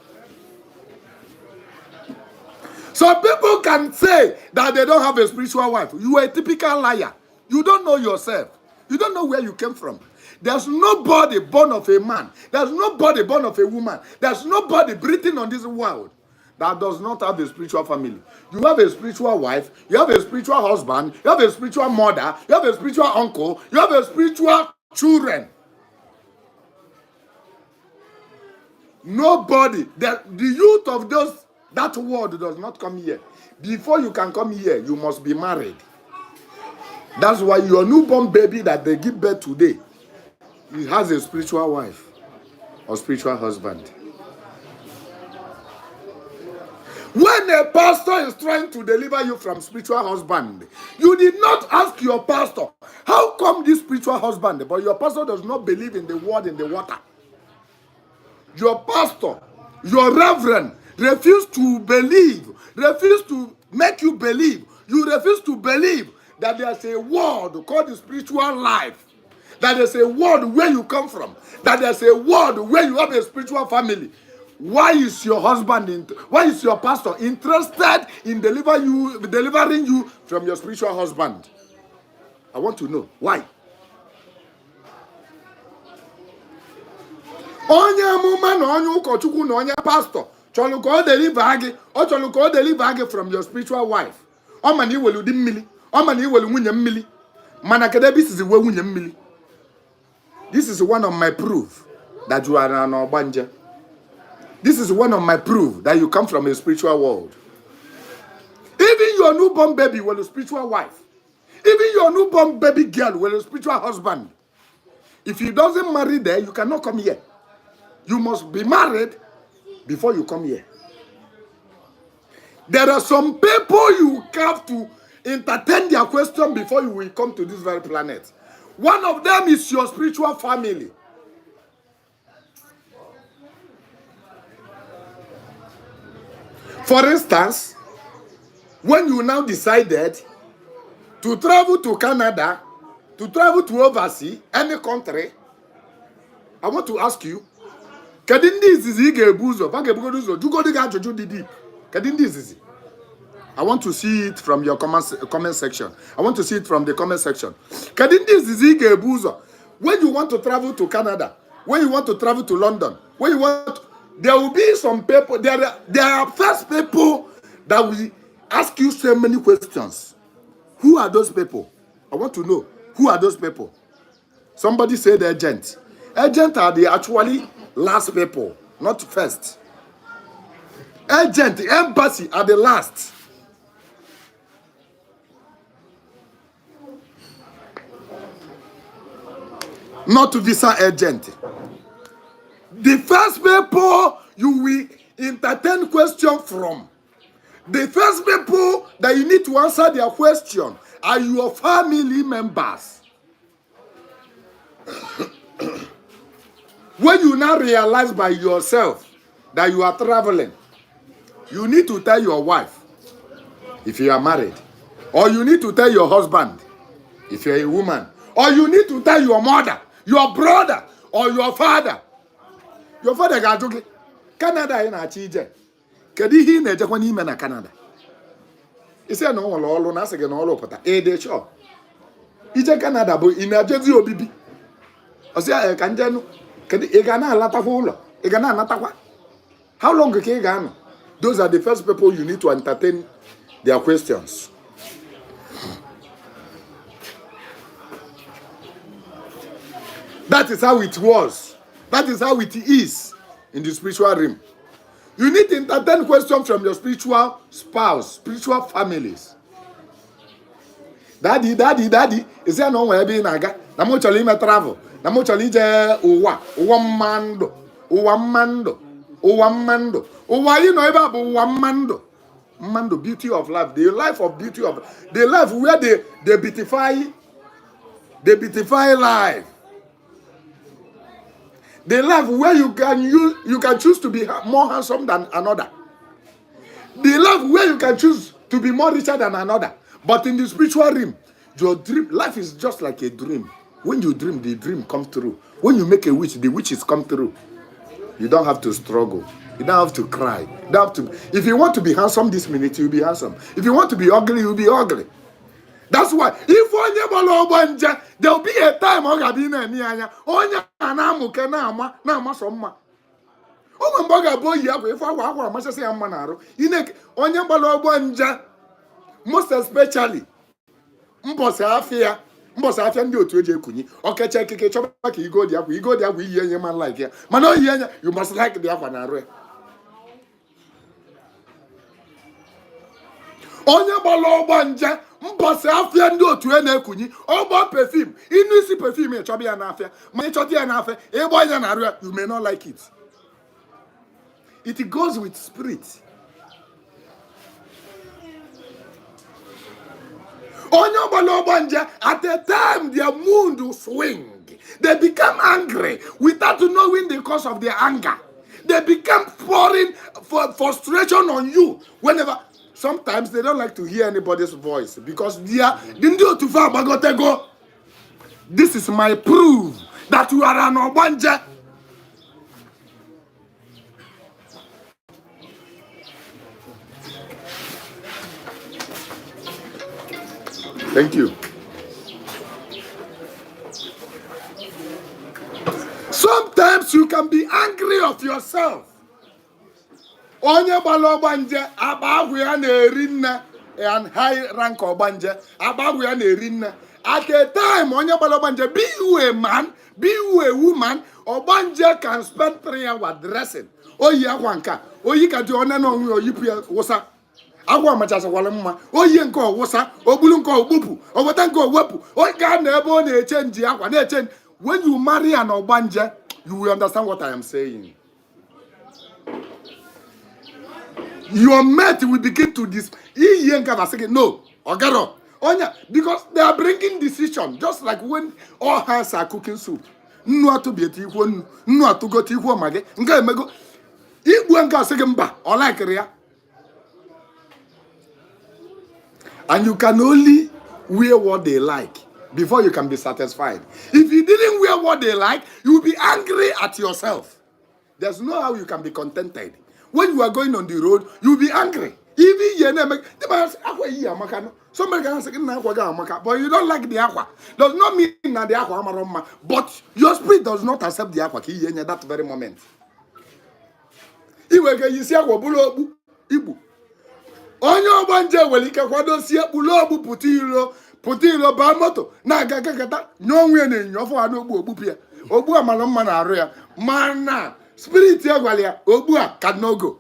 Some people can say that they don't have a spiritual wife. You are a typical liar. You don't know yourself. You don't know where you came from. There's nobody born of a man. There's nobody born of a woman. There's nobody breathing on this world that does not have a spiritual family. You have a spiritual wife. You have a spiritual husband. You have a spiritual mother. You have a spiritual uncle. You have a spiritual children. Nobody. The youth of that world does not come here. Before you can come here, you must be married. That's why your newborn baby that they give birth today, he has a spiritual wife or spiritual husband. When a pastor is trying to deliver you from spiritual husband, you did not ask your pastor, how come this spiritual husband, but your pastor does not believe in the word in the water. Your pastor, your reverend, refuse to believe, refuse to make you believe. You refuse to believe that there's a word called the spiritual life. That there's a word where you come from. That there's a word where you have a spiritual family. Why is your husband, why is your pastor interested in delivering you from your spiritual husband? I want to know. Why? Onye amụma na onye ụkọchukwu na onye pastor chọrọ ka ọ deliver gị, ọ chọrọ ka ọ deliver gị from your spiritual wife. Ọ ma na iwelu di mmili, ọ ma na iwelu nwunye mmili. Mana kedebe isi we nwunye mmili. This is one of my proof that you are an Ogbanje. This is one of my proof that you come from a spiritual world. Even your newborn baby will a spiritual wife. Even your newborn baby girl will a spiritual husband. If you doesn't marry there, you cannot come here. You must be married before you come here. There are some people you have to entertain their question before you will come to this very planet. One of them is your spiritual family. For instance, when you now decided to travel to Canada, to travel to overseas, any country, I want to ask you, Kadindi is Igebuzo, Bagebuzo, do go to Didi. Kadindi is. I want to see it from your comment section. I want to see it from the comment section. Kadindi is Igebuzo. When you want to travel to Canada, when you want to travel to London, when you want, there will be some people, there are first people that will ask you so many questions. Who are those people? I want to know. Who are those people? Somebody said agent. Agent are the actually last people, not first. Agent, embassy are the last. Not visa agent. The first people you will entertain question from. The first people that you need to answer their question are your family members. When you now realize by yourself that you are traveling, you need to tell your wife if you are married, or you need to tell your husband if you're a woman, or you need to tell your mother, your brother, or your father. Your father got to get Canada in a chije. Kedi na ejekwa n'ime na Canada. Isi na onwere ọlụ na asị gị na ọlụ pụta. Dey sure. Ije Canada bụ ị na-ejezi obibi. Ọsị ka njenu. Kedi ị ga na-alatakwa ụlọ. Ị ga na-anatakwa. How long ka ị ga-anọ? Those are the first people you need to entertain their questions. That is how it was. That is how it is in the spiritual realm. You need to entertain questions from your spiritual spouse, spiritual families. Daddy. Is there no way being aga? Na mo chọrọ ime travel. Na mo chọrọ ije ụwa mmando. Ụwa you know ebe bụ ụwa mmando. Mmando, beauty of life. The life of beauty of the life where they beautify life. The life where you can choose to be more handsome than another. The life where you can choose to be more richer than another. But in the spiritual realm, Your dream, life is just like a dream. When you dream, the dream comes true. When you make a wish, the wishes come true. You don't have to struggle. You don't have to cry. You don't have to. If you want to be handsome this minute, you'll be handsome. If you want to be ugly, you'll be ugly. That's why if onye bolo Ogbanje, there'll be a time ọ ga-abịa na-eme anya onye na-amụke na-ama so mma. Ụmụ mgbe ọ ga-abụ oyi akwa ife akwa amachasị ya mma na-arụ. Onye bolo Ogbanje, most especially mbọsị afịa ndị otu eji ekunyi okecha ekike chọba ka igo dị akwa iyi enye man like ya mana oyi anya you must like the akwa na-arụ ya. Onye gbara Ogbanje mbọsị afịa ndị otu na-ekunyi ọgba perfume inu isi perfume ịchọba ya n'afịa ma ịchọta ya n'afịa ịgba anya na-arụ ya, you may not like it. It goes with spirit. Onye gbara Ogbanje, at a time their mood will swing. They become angry without knowing the cause of their anger. They become pouring frustration on you whenever. Sometimes they don't like to hear anybody's voice because they are too far. This is my proof that you are an Ogbanje. Thank you. Sometimes you can be angry of yourself. Onye gbara Ogbanje abagwu ya na-eri nne and high rank Ogbanje abagwu ya na-eri nne. At a time onye gbara Ogbanje, be you a man, be you a woman, Ogbanje can spend 3 hours dressing. Oyi akwa nka, oyi ka dị one na onwe oyipu ya wụsa. Agwa machasa wala mma, oyi nke owusa, ogbulu nke ogbupu, oweta nke owepu, oyi ga na ebe ọ na-echenji akwa na-echenji. When you marry an Ogbanje, you will understand what I am saying. Your mate will begin to no, Ogaro, Onya, because they are bringing decision, just like when all hands are cooking soup. No to be a tea, no to go tea, mage, nga mego. Igbo nka sige mba, or like ria. And you can only wear what they like before you can be satisfied. If you didn't wear what they like, you will be angry at yourself. There's no how you can be contented. When you are going on the road, you will be angry. Somebody can say, but you don't like the aqua. Does not mean that the aqua, but your spirit does not accept the aqua at that very moment. You see, Igbo. Onye Ogbanje welike kwado sie kpulobu putilo ba moto na gagagata nyonwe na nyofo anu ogbu pia ogbu amalo mma na aru ya mana spirit ya gwalia ogbu a can no go.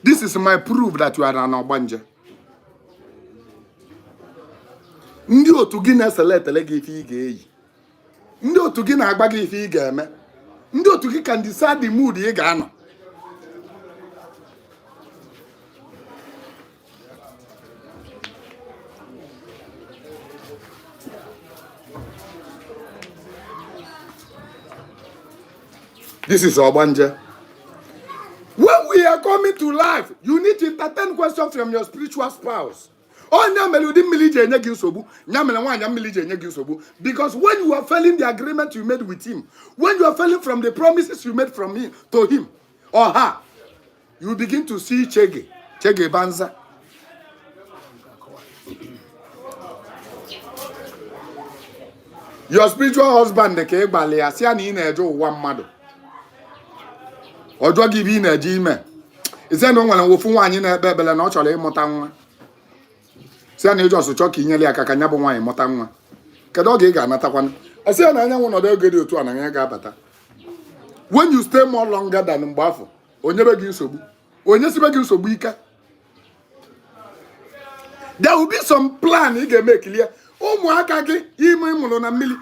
This is my proof that you are an Ogbanje. Ndị otu gị na-eseletele gị ife ị ga-eyi, ndị otu gị na-agba gị ife ị ga-eme, ndị otu gị can decide the mood ị ga-anọ. This is Ogbanje. When we are coming to life, you need to entertain questions from your spiritual spouse. Because when you are failing the agreement you made with him, when you are failing from the promises you made from him to him or her, you begin to see Chege Banza. Your spiritual husband, the Kebale, Asiani in a Joe one mother. Or do I give in a G-man? Is there no one who found in a bebel and not a motanga? San you just choking nearly a cacanyabo wine motanga. Kadogi another one. I say, I know one of the good to an agabata. When you stay more longer than Mbafu, or never give so, or just make so weaker, there will be some plan you can make clear. Oh, Mwakaki, MMILI,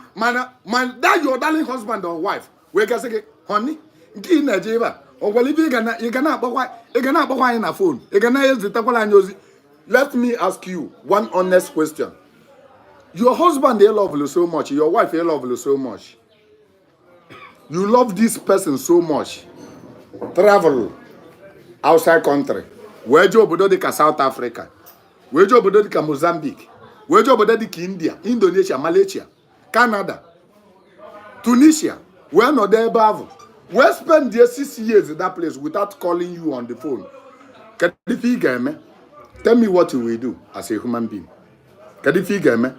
man, that your darling husband or wife. We can say, honey. Or well, if you cannot buy in a phone, you cannot use the tackle. Let me ask you one honest question. Your husband, they love you so much. Your wife, they love you so much. You love this person so much. Travel outside country. Where you Bododika, South Africa. Where you Bododika, Mozambique. We job like India, Indonesia, Malaysia, Canada, Tunisia. We not there above. We spend there 6 years in that place without calling you on the phone. Can you figure me? Tell me what you will do as a human being. Can you figure me?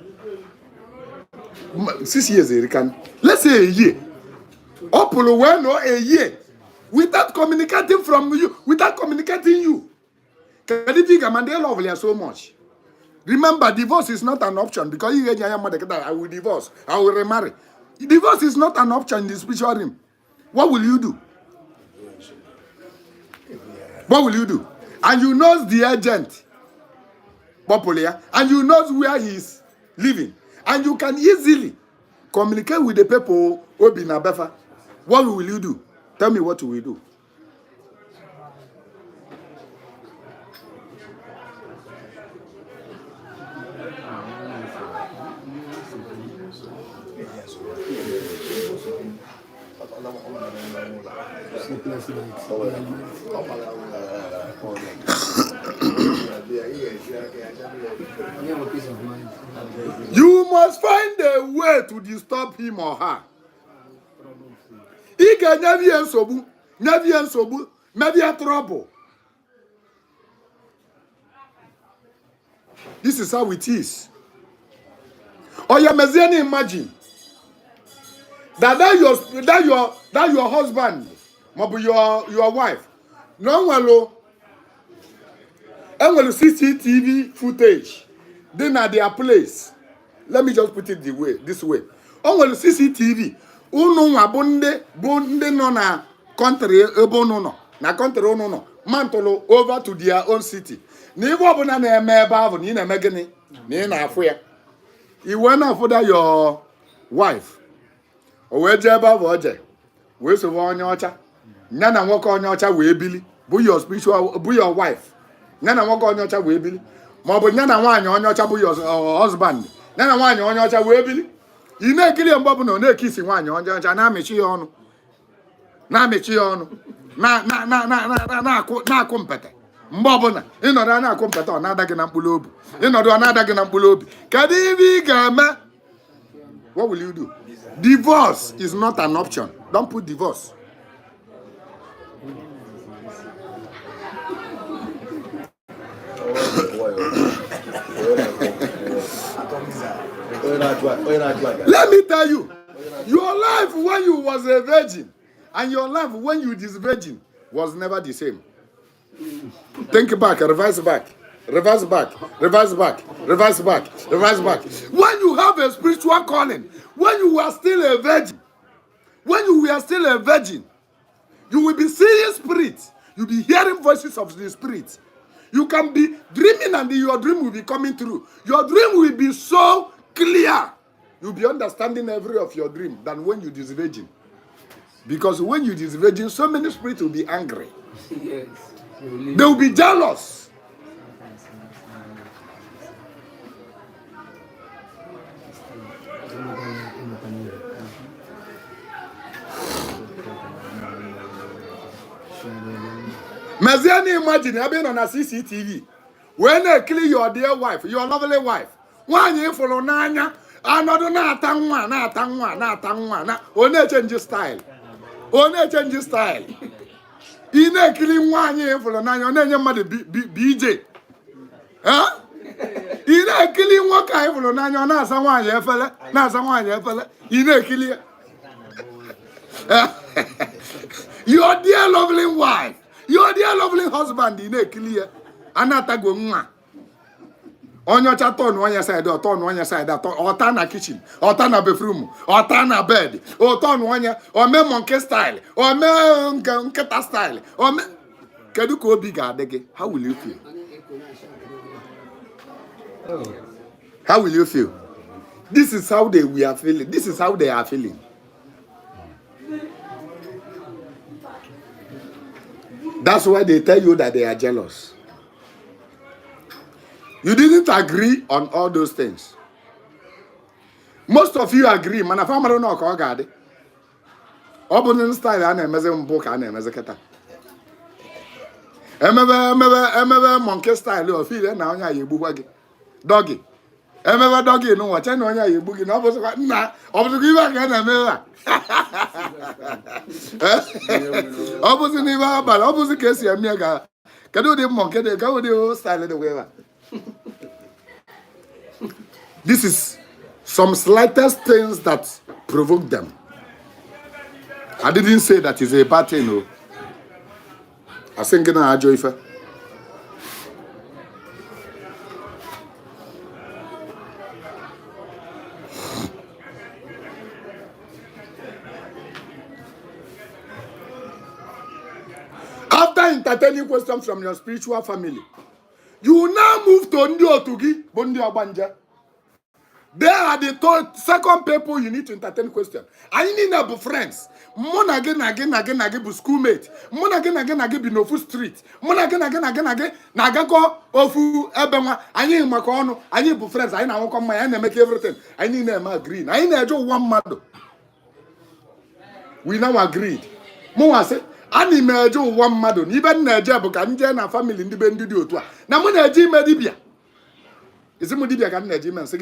6 years, you can. Let's say a year. Opolo well no a year without communicating from you, without communicating you. Can you figure man? They love you so much. Remember, divorce is not an option because you get I will divorce, I will remarry. Divorce is not an option in the spiritual realm. What will you do? What will you do? And you know the agent, popular, and you know where he is living, and you can easily communicate with the people who be na befa. What will you do? Tell me what you will do. You must find a way to disturb him or her. He can never trouble. This is how it is. Or you may imagine that your husband, maybe your wife, no one will CCTV footage. Then at their place. Let me just put it this way. On will CCTV. Uno bonde no na country ebono na country no mantolo over to their own city. Ni wo na na eme eba ni na megini ni na afo ya. You wanna for your wife. O we je eba oje. We so onye ocha. Nya na nwoke onye ocha we bili. Bu your spiritual bu your wife. Nya na nwoke onye ocha we bili. Ma obo nya na nwaanyi onye ocha bu your husband. Nya na nwaanyi onye ocha we bili. You na ekili mbobu no na ekisi nwaanyi onye ocha na amechi ya onu. Na amechi ya onu. Na akụ mpete. Mgbe ọbụla ịnọdụ na akụ mpete ọ na-adagị na mkpụrụ obi. Ịnọdụ ọ na-adagị na mkpụrụ obi. Kedu ibe ị ga-eme? What will you do? Divorce is not an option. Don't put divorce. Let me tell you, your life when you was a virgin and your life when you is virgin was never the same. Think back, reverse back, reverse back, reverse back, reverse back, reverse back. When you have a spiritual calling, when you were still a virgin, you will be seeing spirits. You'll be hearing voices of the spirit. You can be dreaming and your dream will be coming true. Your dream will be so clear. You'll be understanding every of your dream than when you is virgin. Because when you is virgin, so many spirits will be angry. Yes. They will be jealous. Maziani, imagine having on a CCTV when they kill your dear wife, your lovely wife. One year for Nanya, another na only change style. Only change style. In a killing 1 year for Nanya, on any mother BJ. Huh? In a killing one guy for Nanya, not someone year fella, not someone year fella. In a killing your dear lovely wife. Your dear lovely husband in a clear. Anata go mwa. On your chaton one side, or turn one side, or turn a kitchen, or turn a bathroom, or turn a bed, or turn one year, or me monkey style, or me keta style, or me. Can you go bigger again? How will you feel? How will you feel? This is how we are feeling. This is how they are feeling. That's why they tell you that they are jealous. You didn't agree on all those things. Most of you agree. Man, if I'm not going to open style, I'm a book and I'm a keta. I'm a monkey style. You feel it now? You're a doggy. Emeva doggy no watch no nya yebugi na oboso na oboso iba ka na mera. Oboso ni ba bala oboso ka esi emi ga. Kedu the monkey dey ka the style the way. This is some slightest things that provoke them. I didn't say that is a bad thing, no. I think na ajo ife. After entertaining questions from your spiritual family, you now move to Ndi Otugi, Bondi Ogbanje. They are the second people you need to entertain questions. I need to be friends. Mona again be schoolmate. Mona again be no food street. Mona again nagako ofu ebenwa. I need makono. I need be friends. I na come I make everything. I need them agree. I need just one mado. We now agreed. Mo say ani mejo one mado. Even na job ka nje na family ndi be ndi di otu a. Na mo na eji medibia. Isi mo dibia ka na eji men say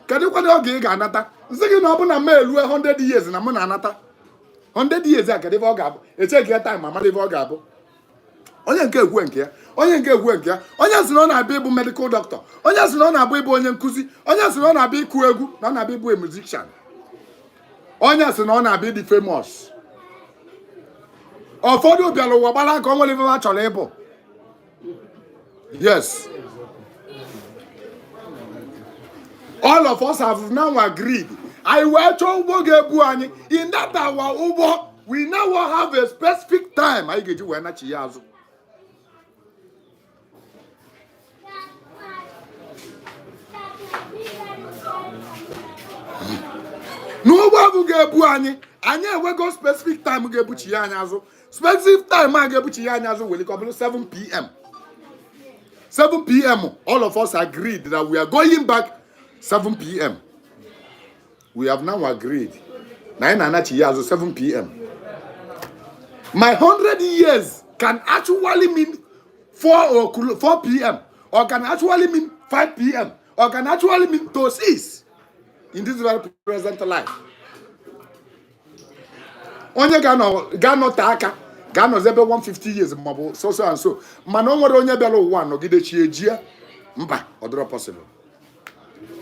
Kadu kwa oge ga anata. Nsigi na obu na me elu 100 years na mo na anata. 100 years a kede ọ ga-abụ. Eche gị time mama debe ọ ga-abụ. Onye nke egwu nke ya. Onye nke egwu nke ya. Onye si na ọ na-abịa ịbụ medical doctor. Onye si na ọ na-abịa ịbụ onye nkuzi. Onye si na ọ na-abịa ịkụ egwu, na ọ na-abịa ịbụ a musician. Onye si na ọ na-abịa dị famous. Ụfọdụ bịara ụwa gbara ka ọ nwere ife ha chọrọ ịbụ. Yes. All of us have now agreed. I will show you in that our Ubo, we now have a specific time. I get you when I chiazo. No one will get buani. I never go specific time we get buchianazo. Specific time I get buchianazo will come 7 p.m. 7 p.m. All of us agreed that we are going back 7 p.m. We have now agreed. 7 p.m. My 100 years can actually mean 4 p.m. or can actually mean 5 p.m. or can actually mean to 6 in this very present life. Onye gano taka gano zebe 150 years mabo so and so. Mano nwere onye bịara ụwa nọgide chi ejia mba odoro possible.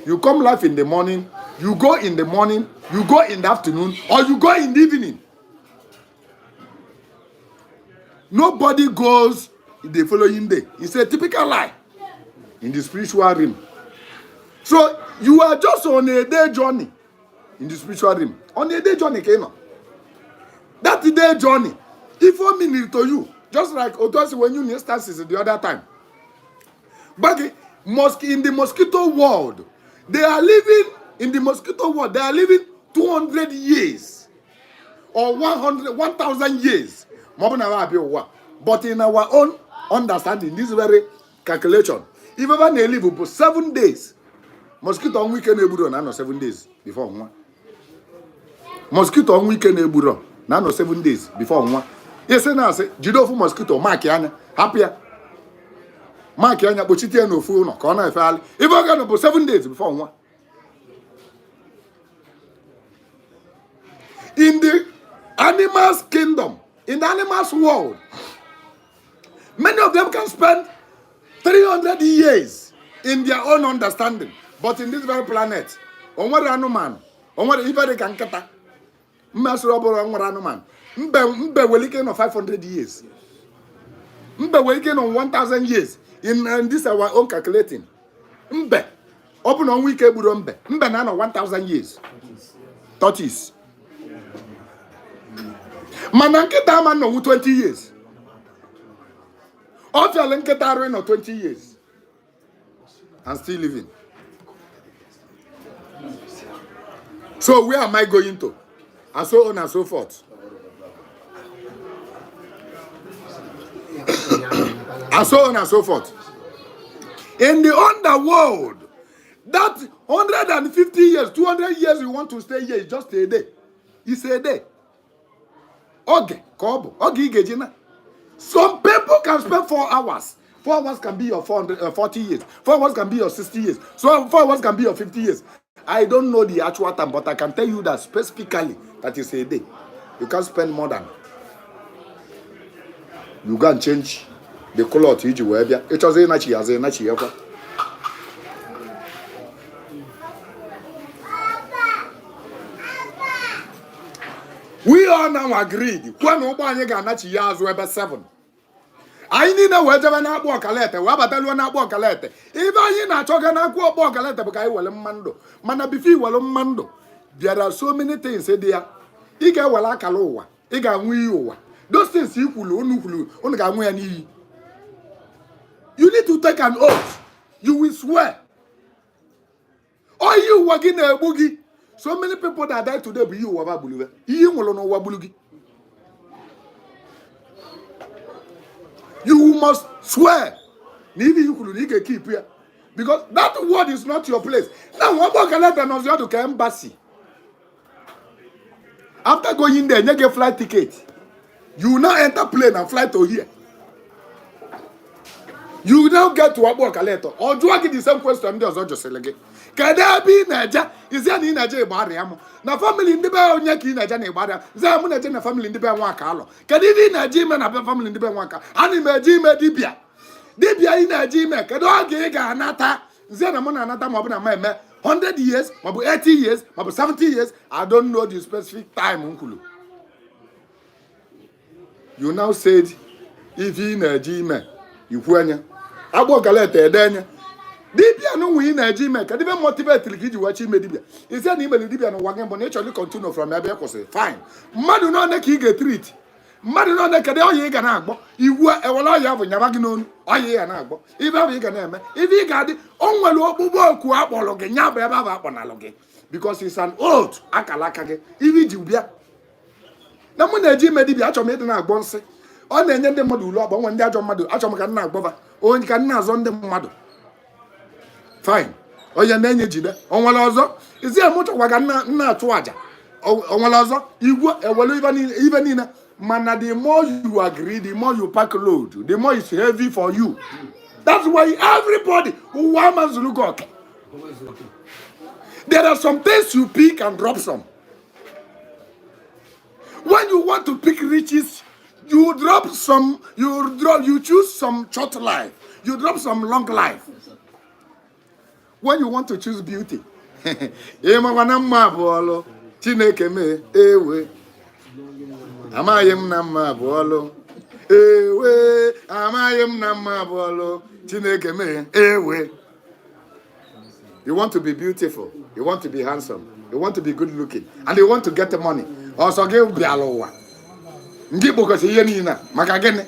You come live in the morning, you go in the morning, you go in the afternoon, or you go in the evening. Nobody goes the following day. It's a typical lie in the spiritual realm. So you are just on a day journey in the spiritual realm. On a day journey, Keno. That day journey, if 4 minutes to you, just like Otosi when you instances the other time. But in the mosquito world, they are living in the mosquito world. They are living 200 years or 1,000 years. But in our own understanding, this very calculation, if ever they live for 7 days, mosquito on weekend no 7 days before one. Mosquito on weekend no 7 days before one. Yes, and I say, Jido mosquito, mark yana, happier. Mark yana, but you no fool, no corner fall. If I got about 7 days before one. In the animals kingdom, in the animals world, many of them can spend 300 years in their own understanding. But in this very planet, on what man, on what if they can kata, master on what man, mbe weliken of 500 years, mbe weliken on 1,000 years. In this our own calculating. Mbe. Open on week mbe. Mbe na 1,000 years. 30s. Mananketa man no 20 years. Ofial nketa no 20 years. And still living. So where am I going to? And so on and so forth. And so on and so forth. In the underworld, that 150 years, 200 years you want to stay here is just a day. It's a day. Okay, Kobo. Okay, Gejina. Some people can spend 4 hours, 4 hours can be your 40 years. 4 hours can be your 60 years. So 4 hours can be your 50 years. I don't know the actual time, but I can tell you that specifically that is a day. You can't spend more than. You can change the color to each wherever. It was a nachi as a nachi. We all now agreed. When Ogbanje ga nachi years webe 7. I need na wejebe na akpọ ọkalete, we abatalu na akpọ ọkalete. Ife anyị na-achọga na akpọ ọkalete bụ ka anyị wele mmando. Mana before iwele mmando, there are so many things there. Ị ga-ewele akalauwa, ị ga-anwụ iyiuwa. Those things you ga-anwụ ya n'iyi. You need to take an oath. You will swear. Iyiuwa gị na-egbu gị. So many people that die today bụ iyiuwa ba gbuluwe. Iyi nwụrụ n'ụwa gbulu gị. You must swear. Maybe you could keep here. Because that word is not your place. Now, what about the embassy? After going there, you get flight ticket. You now enter plane and fly to here. You now get to Abu or do I get the same question? There's also select. Can there be Naja? Is there any Naja Bariam? Now, family in the Bell, Yaki Naja Nebada, Zamunajan family in the Bell Wakalo. Can it be Najim and a family in the Bell Waka? Anime Jima Dibia. Dibia in a Jima, Kado Giga Nata, Zanamona Nata Mabana Meme, 100 years, maybe 80 years, maybe 70 years. I don't know the specific time, Unkulu. You now said, if in a Jima, you Puanya. Abu Galete, then. Dibia no win a Jima, can even motivate to give you what you made. Is there an email Dibia and Wagan Bonachally continue from Abia? Fine. Madu no neck he get treat. Madu no neck a ye can agbo. You were a wall you have in Yavaginon, or ye an agbo. If I can name, if he got it, on will walk up or log and Yabba up on a log. Because it's an old akalakage, if you be. Now when a Jim Dibia made an agbonse, on the end of the module, but when they are Madu, Achamakana Bova, or in Canas on the Madu. Fine. Oh, your name is Jida. On Walazo. Is there much Wagana na Twaja? On Walazo, you even in Mana, the more you agree, the more you pack load, the more it's heavy for you. That's why everybody who wants to look okay. There are some things you pick and drop some. When you want to pick riches, you drop some, you choose some short life, you drop some long life. When you want to choose beauty, Chineke me ewe amayem na mma bolo ewe amayem na mma bolo Chineke me ewe. You want to be beautiful, you want to be handsome, you want to be good looking, and you want to get the money. Also give bialowa. Ngibo ko se yeni na maka gene.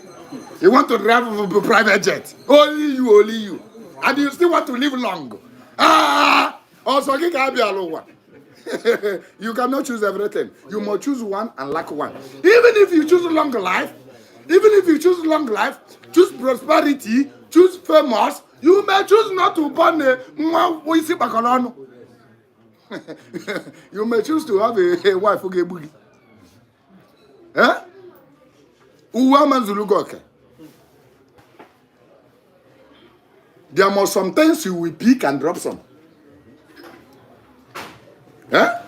You want to drive a private jet. Only you. And you still want to live long. Also give bialowa. You cannot choose everything. You must choose one and lack one. Even if you choose long life, choose prosperity, choose famous, you may choose not to born a you may choose to have a wife who get boogie. Eh? There must some things you will pick and drop some. Eh?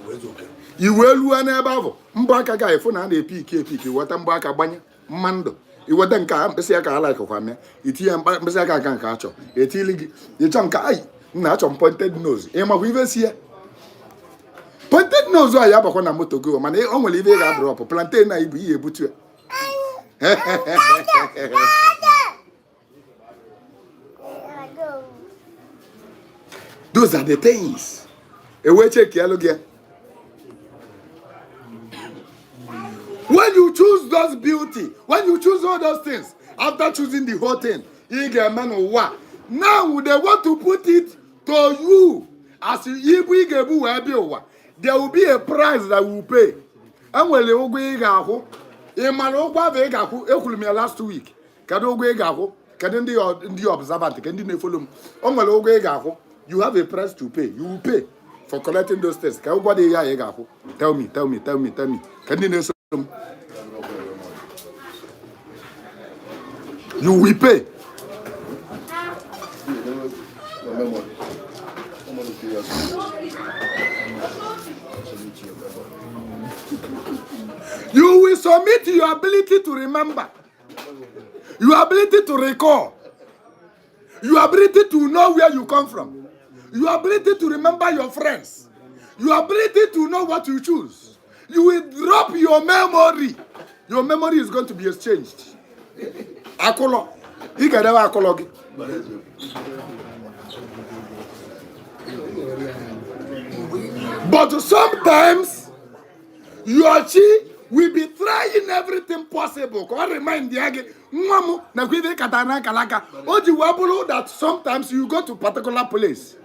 You will run above. Mbaka guy for now, they pick, what Mbaka banya, Mando. You would then come, Bessiaka like of me. It here and Bessiaka can catch you. A tilly, you chunk eye, not on pointed nose. Emma Weavers here. Pointed nose, I have a corner motor go, man. They only leave a drop of plantain. I be able to. Those are the things. Away check yellow again. When you choose those beauty, when you choose all those things, after choosing the whole thing, you get man or what? Now they want to put it to you as you there will be a price that we will pay. And when you go, last week, you have a price to pay. You will pay for collecting those things. Tell me. You will pay. You will submit your ability to remember, your ability to recall, your ability to know where you come from, your ability to remember your friends, your ability to know what you choose. You will drop your memory. Your memory is going to be exchanged. Akolo. You can never akologi. But sometimes your chi will be trying everything possible. Can remind the again. That sometimes you go to a particular place.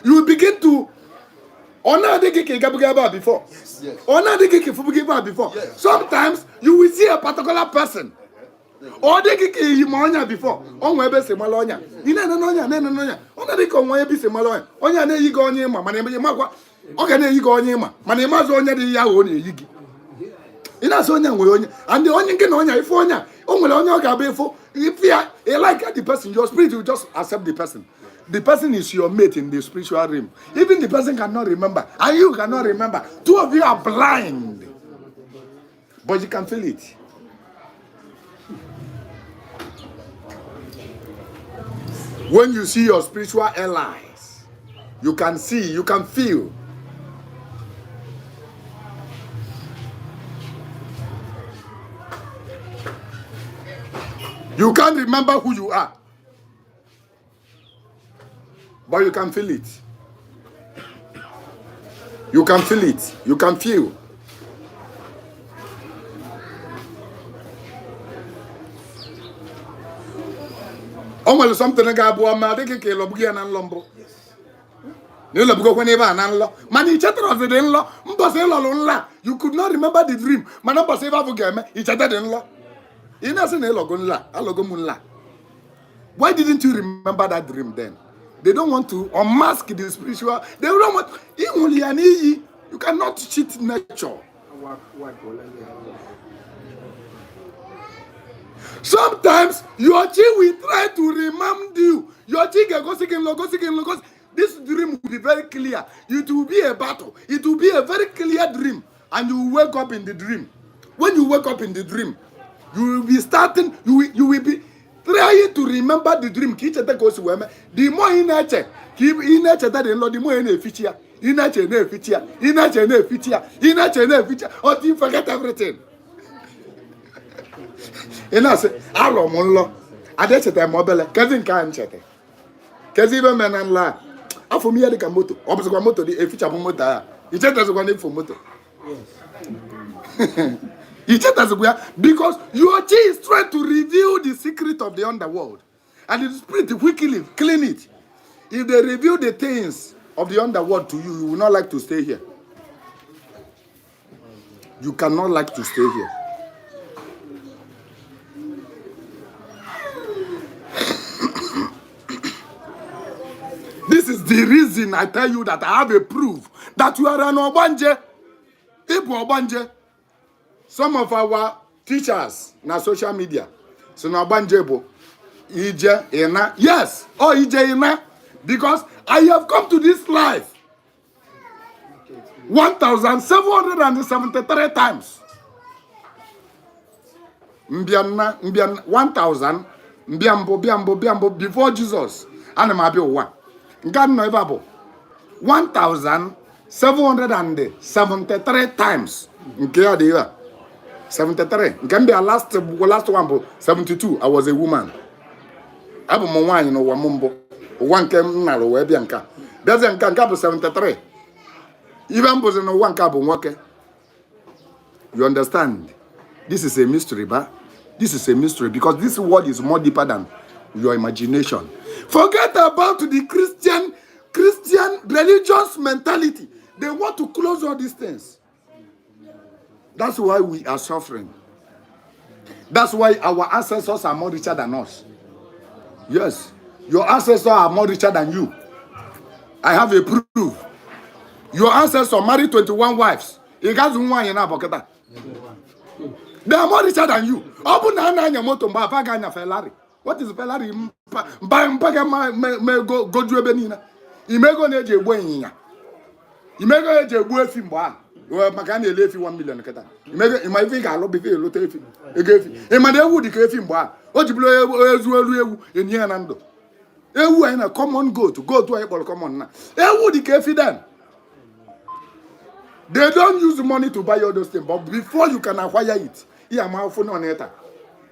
You begin to honor the before. Honor the before. Sometimes you will see a particular person. Or the kiki before. On webe se malonya. Ina nonya. Ona the kon webe se malonya. Onya na yigo onye ma mane makwa. Oga na yigo onye ma. Mane mazo onya de ya wo na yigi. Ina so onya nwe onya. And the onye nke na onya ifo onya. O nwere onya oga be ifo. If you like the person, your spirit will just accept the person. The person is your mate in the spiritual realm. Even the person cannot remember. And you cannot remember. Two of you are blind. But you can feel it. When you see your spiritual allies, you can see, you can feel. You can't remember who you are, but you can feel it. You can feel it. You can feel. Oh, well, something like that. I think it's a lobby and lumbo. You look when ever and law. Mani chatter of the in-law. You could not remember the dream. Manamba save up again. He chatted in law. In as an elogunla, alogomunla. Why didn't you remember that dream then? They don't want to unmask the spiritual. They don't want. You cannot cheat nature. Sometimes your chi will try to remind you. Your chi go seeking. This dream will be very clear. It will be a battle. It will be a very clear dream. And you will wake up in the dream. When you wake up in the dream, you will be starting, you will be trying to remember the dream. The more in nature, that in law, the more in a feature. In nature, until you forget everything. And I say, Allo Monlo, I did a mobile, cousin can't chat. Kaziva man and la. For me, I think a motor. Opposite motor, the feature of motor. He just doesn't want it for motor. He just doesn't wear because your chi is trying to reveal the secret of the underworld. And the spirit quickly clean it. If they reveal the things of the underworld to you, you will not like to stay here. You cannot like to stay here. This is the reason I tell you that I have a proof that you are an Ogbanje. Igbo Ogbanje. Some of our teachers na social media. So na Ogbanje bo. Ije ina. Yes. Oh, Ije ina. Because I have come to this life 1,773 times. Mbiana 1,000. Mbiambo before Jesus. And I'm one. God no ever 1,773 times. Okay, they are 73. Can be a last one, 72. I was a woman. I have my wine, one mumbo. One came now, where Bianca. Doesn't come 73. Even was in one carbon worker. You understand? This is a mystery, but this is a mystery because this word is more deeper than your imagination. Forget about the Christian religious mentality. They want to close all these things. That's why we are suffering. That's why our ancestors are more richer than us. Yes, your ancestors are more richer than you. I have a proof. Your ancestors married 21 wives. They are more richer than you. What is pelari? Mpaga me go do benina. Imego na eji egbo enyinya. Imego eji egbo efi mgbe a. Maka na ele efi 1 million keta. Imego ife ga alo bife elote efi. Ego efi. Imade ewu di ka efi mgbe a. O ji blo ezu elu ewu enyi na ndo. Ewu anyị na common goat anyị kpọrọ common na. Ewu di ka efi then. They don't use money to buy all those things, but before you can acquire it, here my phone on it.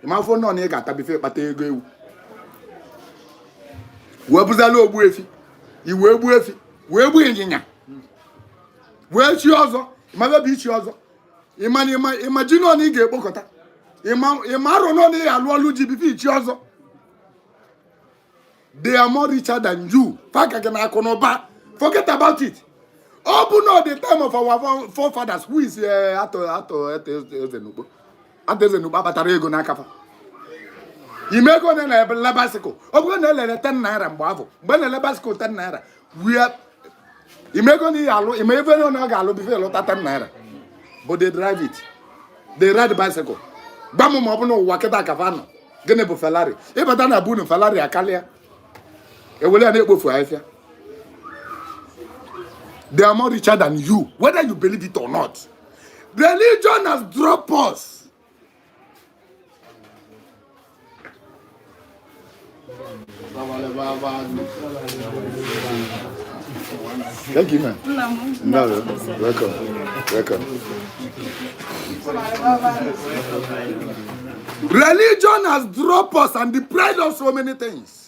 My phone on it got before but they go. We buzalo buefi. You we buefi. We bu engineer. We chiozo. Imagine be chiozo. Imagine on it get bokota. Imaro no ne alu GBP chiozo. They are more richer than you. Forget about it. Open all the time of our forefathers. Who is Ato Ezenubo? Ato Ezenubo Batarego Nakafa. You may go to Labasico. Open the 10 naira mbavo. When the Labasico 10 naira. We are. You may go to Yalo. You may even know Galo before 10 naira. But they drive it. They ride the bicycle. Bamu Mobuno Waketa Cavano. Genebo Falari. Ebatana Bunu Falari Akalia. It will let it go for Ifia. They are more richer than you, whether you believe it or not. Religion has dropped us. Thank you, man. No, welcome. Religion has dropped us and deprived us so many things.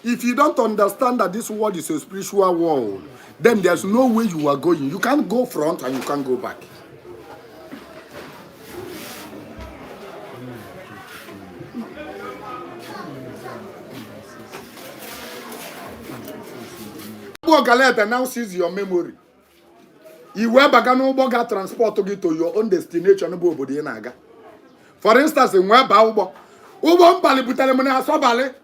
If you don't understand that this world is a spiritual world, then there's no way you are going. You can't go front and you can't go back. Galeta now sees your memory. You were back and transport to get to your own destination. For instance, in where Baubo, Ubon Palibutalemone Asobale.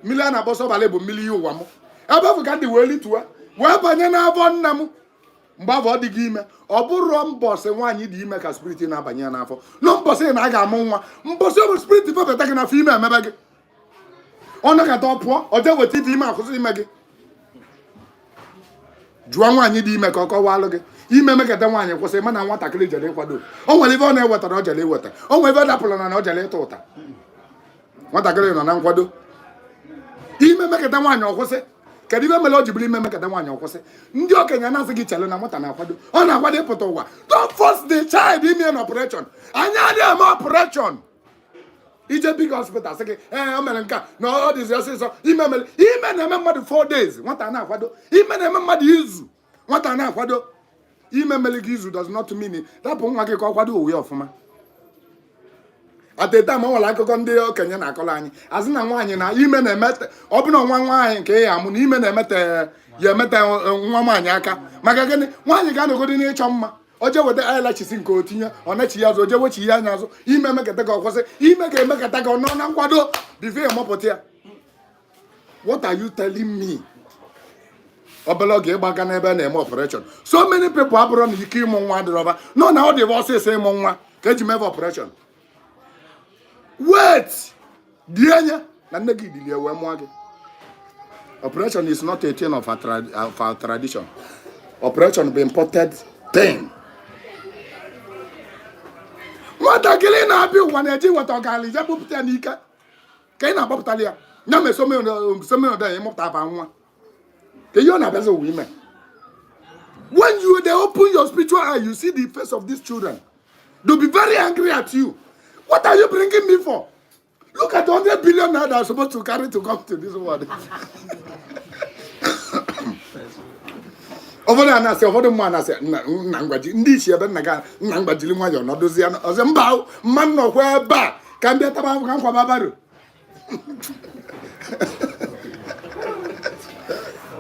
Million aboso balebo iyiuwa mo. Ebe fuka di weli tuwa. We banye na afọ nna mu. Mbavo di gi ime. Oburo mbose nwanyi di ime ka spirit na abanye na afọ. No mbose na aga amu nwa. Mbose o spirit fe beta na fi ime emebe gi. Ono ka to po, oje weti di ime akwụsị ime gi. Jụọ nwanyi di ime ka ọ kọwalụ gi. Ime meketa nwanyi kwụsị mana nwatakịrị jere kwado. O nwere ife ọ na-ewetara o jere eweta. O nwere ife dapụrụ na o jere ịta ụta. Nwatakịrị nọ na nkwado. Ime meketa nwanyi ọkwụsị. Kedu ife mere o ji bụrụ ime meketa nwanyi ọkwụsị? Ndị okenye na-asị gị chele na nwata na-akwado. Ọ na-akwado ịpụta ụwa. Don't force the child ime an operation. Anyị adịghị eme operation. Ije big hospital sị gị, o mere nke a na ọ dịzi ọsịsọ. Ime na-eme mmadụ 4 days. Nwata na-akwado. Ime na-eme mmadụ izu. Nwata na-akwado. Ime mere gị izu does not mean dapụ nwa gị ka ọ kwado uwe ọfụma. At the time, all like a day, Kenya Nakolani. As in a wine, ime na emete, open on one wine, Kayamun, ime na emete, Yameta, Wamanyaka, Magagani, one you can't go in each chumma. Ojo with the eyelashes in Cotina, or next year's Ojo, which he has, ime make a tag of was it, ime make a tag of no Quado, before Mopotia. What are you telling me? Obelog, Bagan, name operation. So many people are on the Kim on one rover. No, now they was the same one. Get him operation. Wait! Dianya, operation is not a thing of our tradition. Operation be imported thing. What a killing happy when I do what I got is a Butanica. Can I Boptalia? No, some of them must have one. The young are women. When they open your spiritual eye, you see the face of these children. They'll be very angry at you. What are you bringing me for? Look at the 100 billion that I'm supposed to carry to come to this world. Over there, I say, over the man, I say, Nangbaji, this year, Nangbaji, you're not doing Ozembao, man, no, where back can be a Tabakan for Babaru.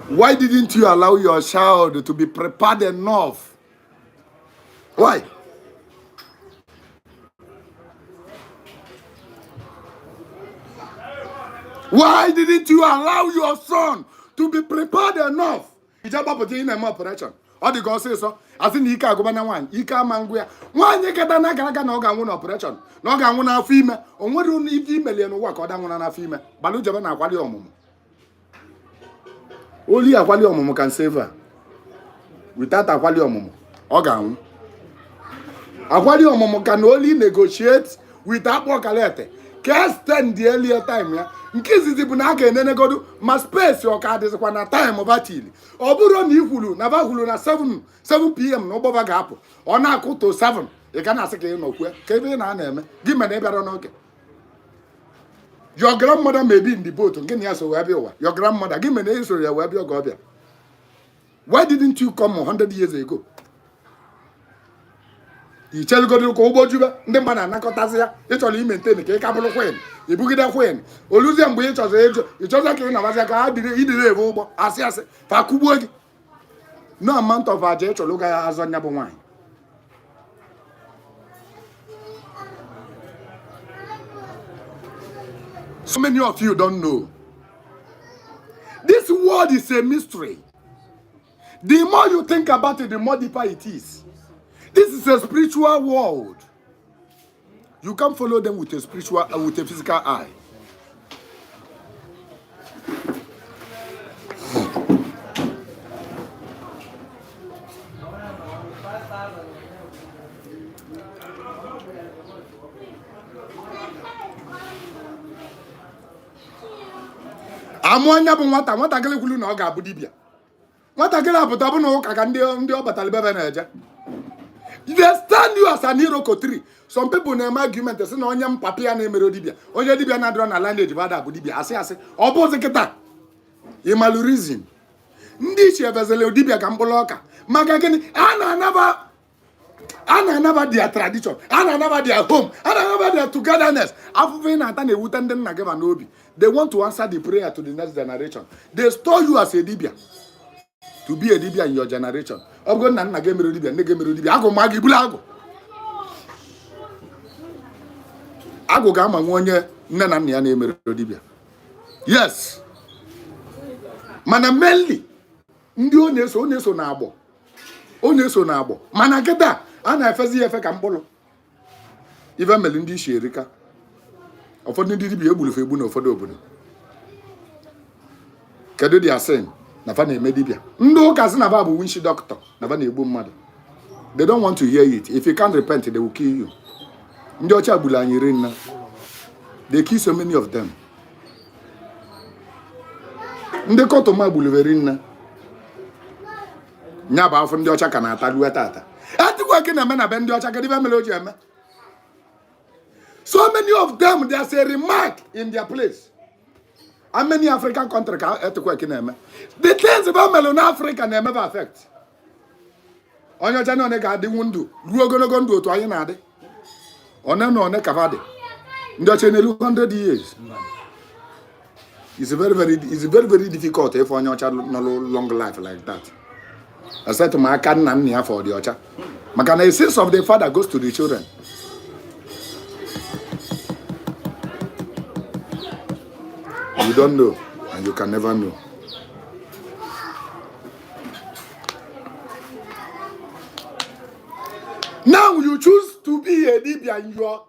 Why didn't you allow your child to be prepared enough? Why? Why didn't you allow your son to be prepared enough? Ijaba put in an operation. ọ dị ka ọsịsọ asị na ike agụba na nwaanyị ike ama ngụ ya nwaanyị keta na gara aga na ọ ga-anwụ na ọpụreshọn na ọ ga-anwụ n'afọ ime o nwere ife imelie n'ụwa ka ọ danwụna n'afọ ime gbalụ jebe na akwali ọmụmụ oli akwali ọmụmụ can save her without akwali ọmụmụ ọ ga-anwụ akwali ọmụmụ ka na oli negotiate with akpụ ọkalete ka extend the earlier time ya nke izizi bụ na a ga-enenegodu ma space ọ ka dịzikwa na time batili ọ bụrụ na ikwulu na bakwulu na 7 pm na ụgbọba ga-apụ ọ na-akụ to 7 ị ga na-asị ka ị nọkwe ka ebe ị na-eme gị mere ị bịara n'oge your grandmother may be in the boat nke na ya so wee bịa ụwa your grandmother gị mere isoro ya wee bịa oge ọbịa why didn't you come 100 years ago ichelugodo ka ụgbọ jube ndị mmadụ anakọtazi ya ịchọrọ imenteni ka ị ka bụrụ kwen ibugide kwen oluzie mgbe ịchọza ka ị na-abazi ka ha idiri ebe ụgbọ asị fa kugbuo gị no amount of aja ịchọrọ ụga ya azọ nya bụ nwaanyị so many of you don't know this world is a mystery. The more you think about it, the more deeper it is. This is a spiritual world. You can't follow them with a physical eye. Amwanya bụ nwata gịlị kwulu na ọ ga-abụ dibịa. Nwata gịlị apụta bụ na ụka ka ndị ọ batara bebe na-eje. They stand you as an iroko tree. Some people na-eme argument sị na onye mpapi ya na-emere dibịa. Onye dibịa na-adịrọ na lineage bada bụ dibịa. Asị ọ bụzi kịta. Ịmalụ reason. Ndị ichie vezele dibịa ka mkpụrụ ọka. Maka gịnị? A na-anaba their tradition. A na-anaba their home. A na-anaba their togetherness. Afụfụ ị na-ata na-ewute ndị nna gị ma n'obi. They want to answer the prayer to the next generation. They store you as a dibia. To be a dibia in your generation. Ogo na nna gị emere dibia, nne gị emere dibia. Agụ ma gị bụrụ agụ. Agụ ga-ama nwa onye nne na nna ya na-emere dibia. Yes. Mana mainly ndị ọ na-eso na-agbọ. Ọ na-eso na-agbọ. Mana kịta a na-efezi ya efe ka mkpụrụ. Ife meli ndị isi erika. Ụfọdụ ndị dibia egburu egbu na ụfọdụ obodo. Kedu dị asị na fa na-eme dibia? Ndị ụka sị na fa bụ winchi doctor na fa na-egbu mmadụ. They don't want to hear it. If you can't repent, they will kill you. Ndị ọcha gburu anyị iri nna. They kill so many of them. Ndị kọtụma gburu iri nna. Nya bụ afọ ndị ọcha ka na-ata ruo tata. Atikwa gị na-eme na be ndị ọcha kedu ife mere o ji eme? So many of them, there's a remark in their place. How many African countries can earthquake in them? The things about Melon Africa never affect. On your channel, they got the window. You are going to go to Ayanade. On no Nekavade. In the channel, 100 years. It's very difficult if on your child no long life like that. I said to my cannon for the ocha. The sins of the father goes to the children. You don't know, and you can never know. Now you choose to be a dibia and you are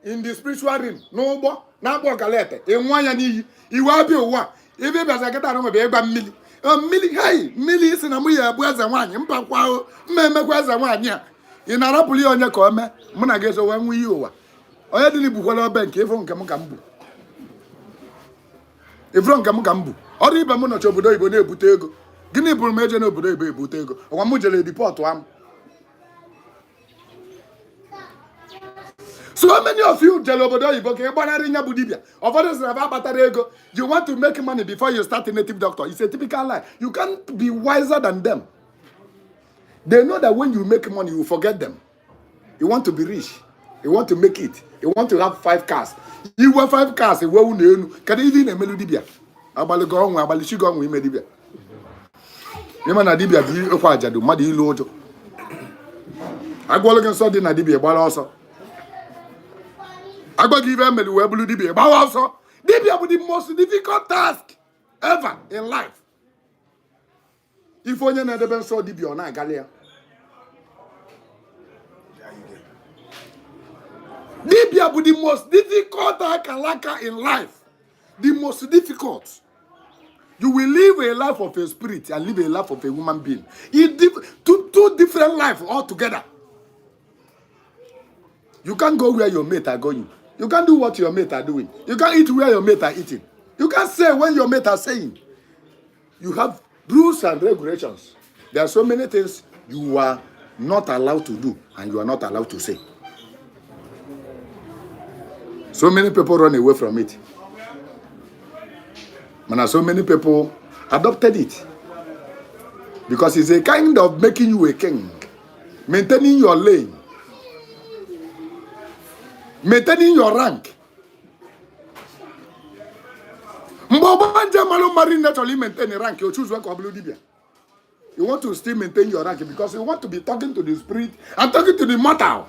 in the spiritual realm. No more, now more galette. In one yani, you will be one. If you are get out of a milli. Hey, milli is in a muya, boys and one, Impaqua, Membequas and one, yeah. In Arapuli on your come, Monagas or when you are. I had to live with bank from Kamukambu. Ifron Kamukambu. Or even Monochobudo Butego. Guinea Major no Butego. Or Mujale deport one. So many of you, Jelobodo, Bonarinya Budibia, of others have Batarego, you want to make money before you start a native doctor. It's a typical lie. You can't be wiser than them. They know that when you make money, you forget them. You want to be rich. You want to make it. You want to have 5 cars. You want 5 cars. You want to can even a melodibia. Abaligon, Abalishigon, we made Dibia. Yamana Dibia, the Okwajadu, Madi Lojo. I go against Sodin Dibia, but also. I go give them a blue Dibia, but also, Dibia with the most difficult task ever in life. If onye na debe nso dibia na agalia. Dibia bụ the most difficult akalaka in life. The most difficult. You will live a life of a spirit and live a life of a human being. Two different lives altogether. You can't go where your mate are going. You can't do what your mate are doing. You can't eat where your mate are eating. You can't say when your mate are saying. You have rules and regulations. There are so many things you are not allowed to do and you are not allowed to say. So many people run away from it. And so many people adopted it. Because it's a kind of making you a king. Maintaining your lane. Maintaining your rank. Ogbanje malo marine naturally maintain a rank. You choose one blue dibia. You want to still maintain your rank because you want to be talking to the spirit and talking to the mortal.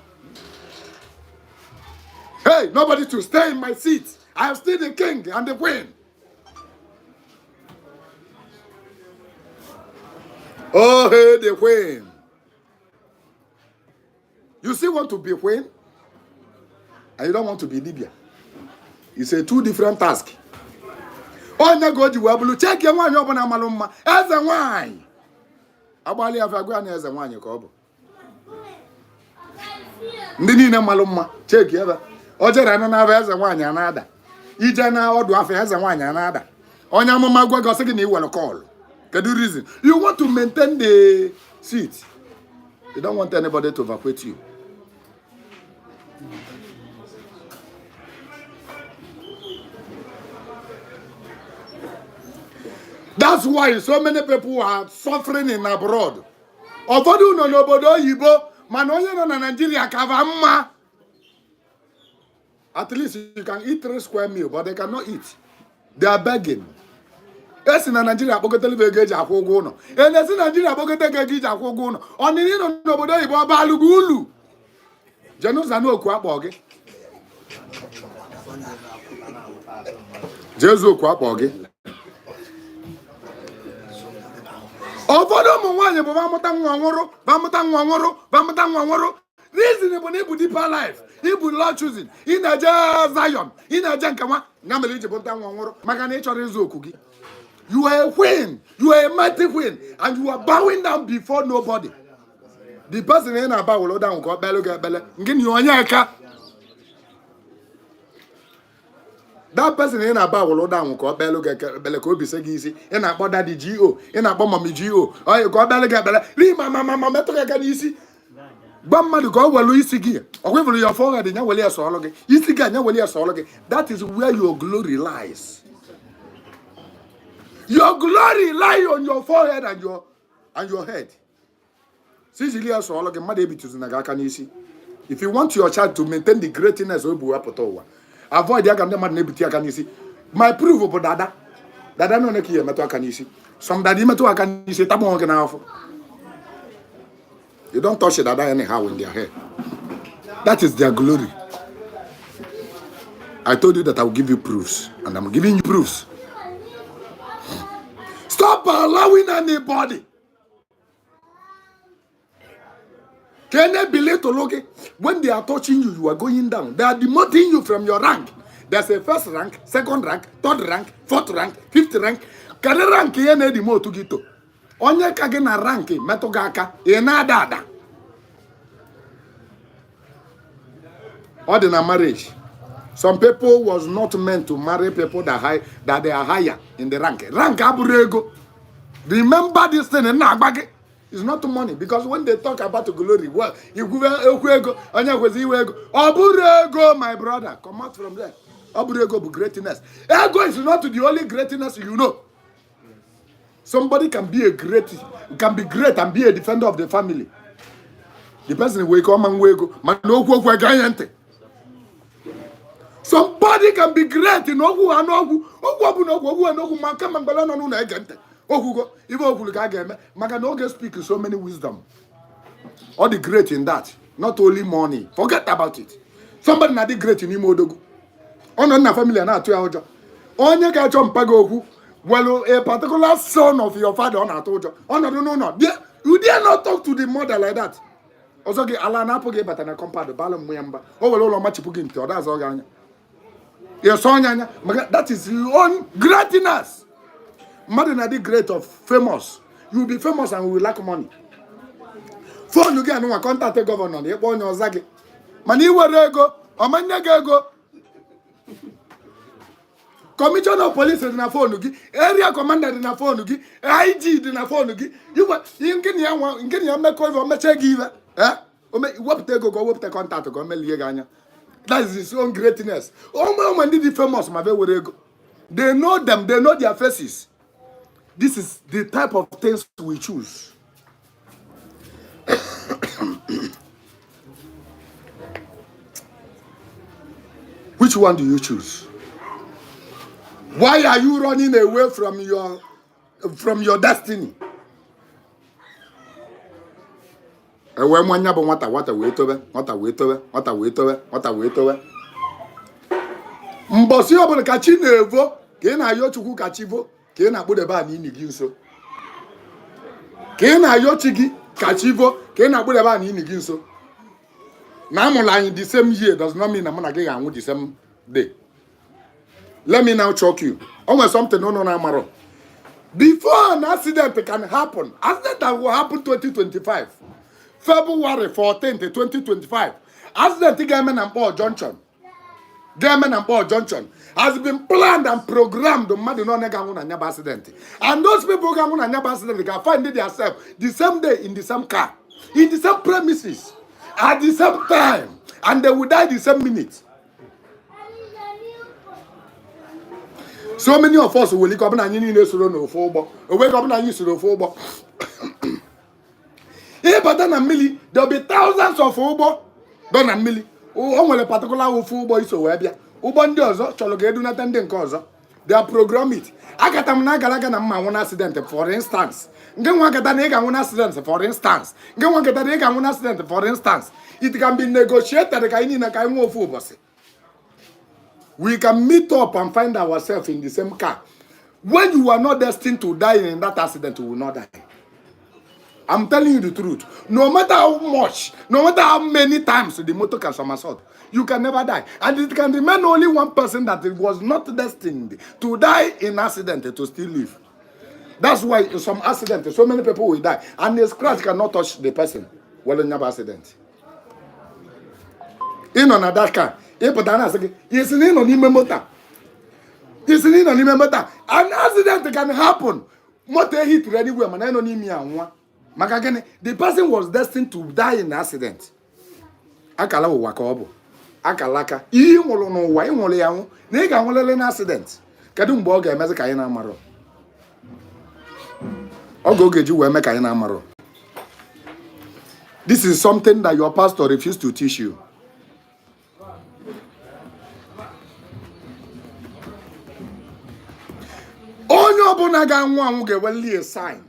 Hey, nobody to stay in my seat. I am still the king and the queen. Oh, hey, the queen. You still want to be queen? And you don't want to be Libya. It's a two different tasks. Oh, na go you will check your one open amaluma. As a wine. Abali have a granny as a wine you call. Nina maluma. Check your other. Oja and as a wine another. Ijana or dwarf as a wine another. On your mama go second you will call. Can do reason. You want to maintain the seat. You don't want anybody to evacuate you. That's why so many people are suffering in abroad. Obodo no n'obodo Igbo, mana onye no na Nigeria kava mma. At least you can eat 3 square meal, but they cannot eat. They are begging. Esi na Nigeria akpokotele be geji akwụ ụgwọ ụlọ. Esi Nigeria akpokotele geji akwụ ụgwọ ụlọ. Onini no n'obodo Igbo abalugu ulu. Jenusa no okwu akpọ gị. Jesu okwu akpọ gị. Obodo ụmụ nwaanyị bụ bamụta nwa nwụrụ. Reason bụ na ịbụ deeper life. Ịbụ Lord choosing. Ị na-eje Zion. Ị na-eje nke nwa. Na mere iji bụta nwa nwụrụ. Maka na ị chọrọ ịzụ okwu gị. You are a queen. You are a mighty queen. And you are bowing down before nobody. The person in a bow will down go bello get bello. Ngin you onyeka. That person in a bow will down go bello get bello ko bi segisi. In a boda di GO. In a bomb mommy GO. Oh you go bello get bello. Leave mama meto get isi. Bamma go welu isi gi. Okwe your forehead nya wele eso ologe. Isi gi nya wele eso ologe. That is where your glory lies. Your glory lies on your forehead and your head. If you want your child to maintain the greatness of Buapotowa, avoid the Aganisi. My proof of Dada. Dada no neki meto akanisi. Some daddy meto akanisi tamo ganafo. You don't touch Dada anyhow in their head. That is their glory. I told you that I will give you proofs, and I'm giving you proofs. Stop allowing anybody. Can they believe to look? When they are touching you, you are going down. They are demoting you from your rank. There's a first rank, second rank, third rank, fourth rank, fifth rank. Kare rank ye ne demote to gito. Onye kage na rank metogaka e na dada. Ordinary marriage. Some people was not meant to marry people that they are higher in the rank. Rank aburego. Remember this thing in Nagbage. It's not money, because when they talk about glory, well, you go, Oburego, my brother, come out from there. Oburego be greatness. Ego is not the only greatness you know. Somebody can be great and be a defender of the family. The person will come and will go. Somebody can be great in Ogu and Ogu and Ogu man come and balano again. Ogugo, even Ogu Maganoge speak so many wisdom. All the great in that, not only money. Forget about it. Somebody not the great in Imodogu. On na family na 2 hours. Onye ga chom pago Ogu. Well, a particular son of your father on a told you. Oh, no. You dare not talk to the mother like that. Also, Allah na poge but na compound balam muyamba. Oh, well, all much pugin to that's all. Your son, that is your own greatness. Mother na the great of famous. You will be famous and we will lack money. Phone you get no contact the governor. You born your zagi. Mani were go. Or man go. Commissioner of police in a phone, area commander in a phone, IG in a phone. You can make over a giver. What they go with the contact to go Meliganya. That is his own greatness. Oh, man, did the famous, my very go. They know them, they know their faces. This is the type of things we choose. Which one do you choose? Why are you running away from your destiny? Ewe mwanya bo nwata wetowe. Mbosi obula ka chi na-evo, ka ị na-ayọ Chukwu ka chi vo, ka ị na-akpụdebe a n'ini gị nso. Ka ị na-ayọ chi gị ka chi vo, ka ị na-akpụdebe a n'ini gị nso. Na amụla anyị the same year does not mean na mụ na gị ga-anwụ the same day. Let me now choke you. Almost something no amaro. Before an accident can happen, accident that will happen 2025, February 14th, 2025, accident Gamen and Paul Junction. Gamen and Paul Junction has been planned and programmed to Madinonega accident. And those people who are accident can find it themselves the same day in the same car, in the same premises, at the same time, and they will die the same minute. So many of us will come and you know for wake up and you for here, but then MMILI, there'll be thousands of Obo, don't MMILI. Oh, a particular football is so webia. Ubondozo, Chologedu Nathan Cosa. They are programmed it. I got a Nagalagan one accident, for instance. Then one get an egg and one accident, for instance. Then one get an egg and one accident, for instance. It can be negotiated in a kind of football. We can meet up and find ourselves in the same car. When you are not destined to die in that accident, you will not die. I'm telling you the truth. No matter how much, no matter how many times the motor can somersault, you can never die. And it can remain only one person that was not destined to die in accident to still live. That's why in some accidents, so many people will die. And the scratch cannot touch the person while in an accident. In on that car, yes, in on him motor. Yes, in on him motor. An accident can happen. Motor hit anywhere, man. I don't need me one. The person was destined to die in an accident. Akalauwa wakobo. Akalaka. Iyiuwa no wa inwole yanwu. Nega nwole na accident. Kedu mgbe ọ ga-emezi ka anyị na-amaro? Oge ogeji wee mee ka anyị na-amaro. This is something that your pastor refused to teach you. Onye ọbụla ga-anwụ anwụ ga-eweli a sign.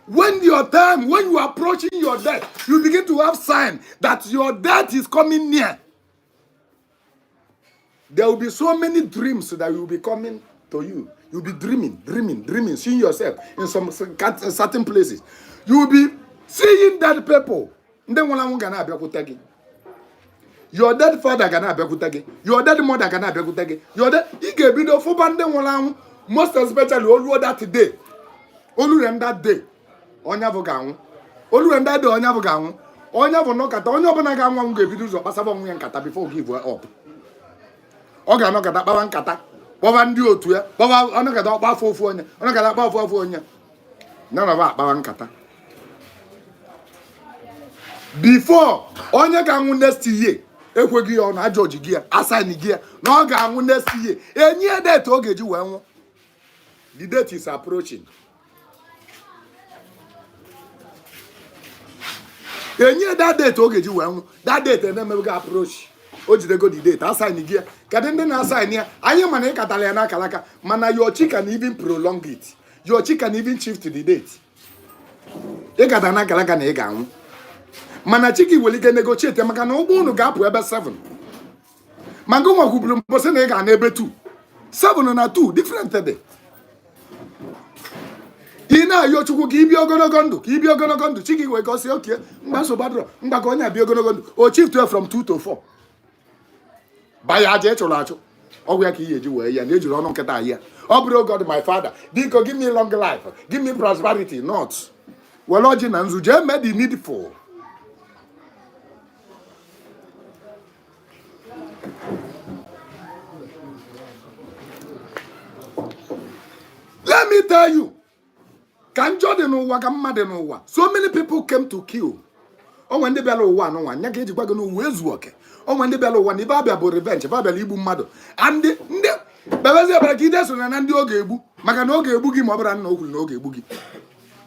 When your time, when you are approaching your death, you begin to have sign that your death is coming near. There will be so many dreams that will be coming to you. You'll be dreaming, seeing yourself in some certain places. You will be seeing dead people. Your dead father gonna be your dead mother gonna be your dead. He gave you the most especially all that day. Only that day. Onya vogangu. Olu enda de onya vogangu. Onya vo no kata. Onya bo na ga nwa ngo ebidu zo pasaba nwa nkata before give up. Oga no kata baba nkata. Baba ndi otu ya. Baba ono kata ba fofu onya. Ono kata ba fofu onya. Na na ba nkata. Before onya ga nwu next year. Ekwegi ya na George gi ya. Assign gi ya. Na oga nwu next year. Enye date ogeji we nwu. The date is approaching. Enye that date ogeji we that date and then we go approach ojide go the date assign again kadende na assign ya anye mana ikatala ya na kalaka mana your chick can even prolong it, your chick can even shift the date ikata na kalaka na ega anwu mana chiki will get negotiate maka na ogbo unu ga apụ ebe 7 mango nwa kwuburu mbose na ega na ebe 2 7 na 2 different day Ina yo chukwu ka ibi ogologo ndụ, ka ibi ogologo ndụ. Chiki we go say okay, mgba so badro, mgba ka onya bi ogologo ndụ. O chief 12 from 2 to 4. Baya je chụrụ achụ. Ọgwụ ya ka ihe eji wee ya na ejiri ọnụ nkịta ya. Ọ bụrụ God my father, biko give me long life, give me prosperity, not. Well, oji na nzu je me the needful. Let me tell you, can Jordan ụwa ka mmadụ n'ụwa? So many people came to kill. O nwere ndị bịara ụwa n'ụwa, nya ga-eji gwa gị n'ụwa ezu oke. O nwere ndị bịara ụwa na ibe abịa bụ revenge, ebe abịara igbu mmadụ. And ndị bebezi ebere ka ide so na ndị oge egbu, maka na oge egbu gị ma ọ bụrụ na o kwuru na oge egbu gị.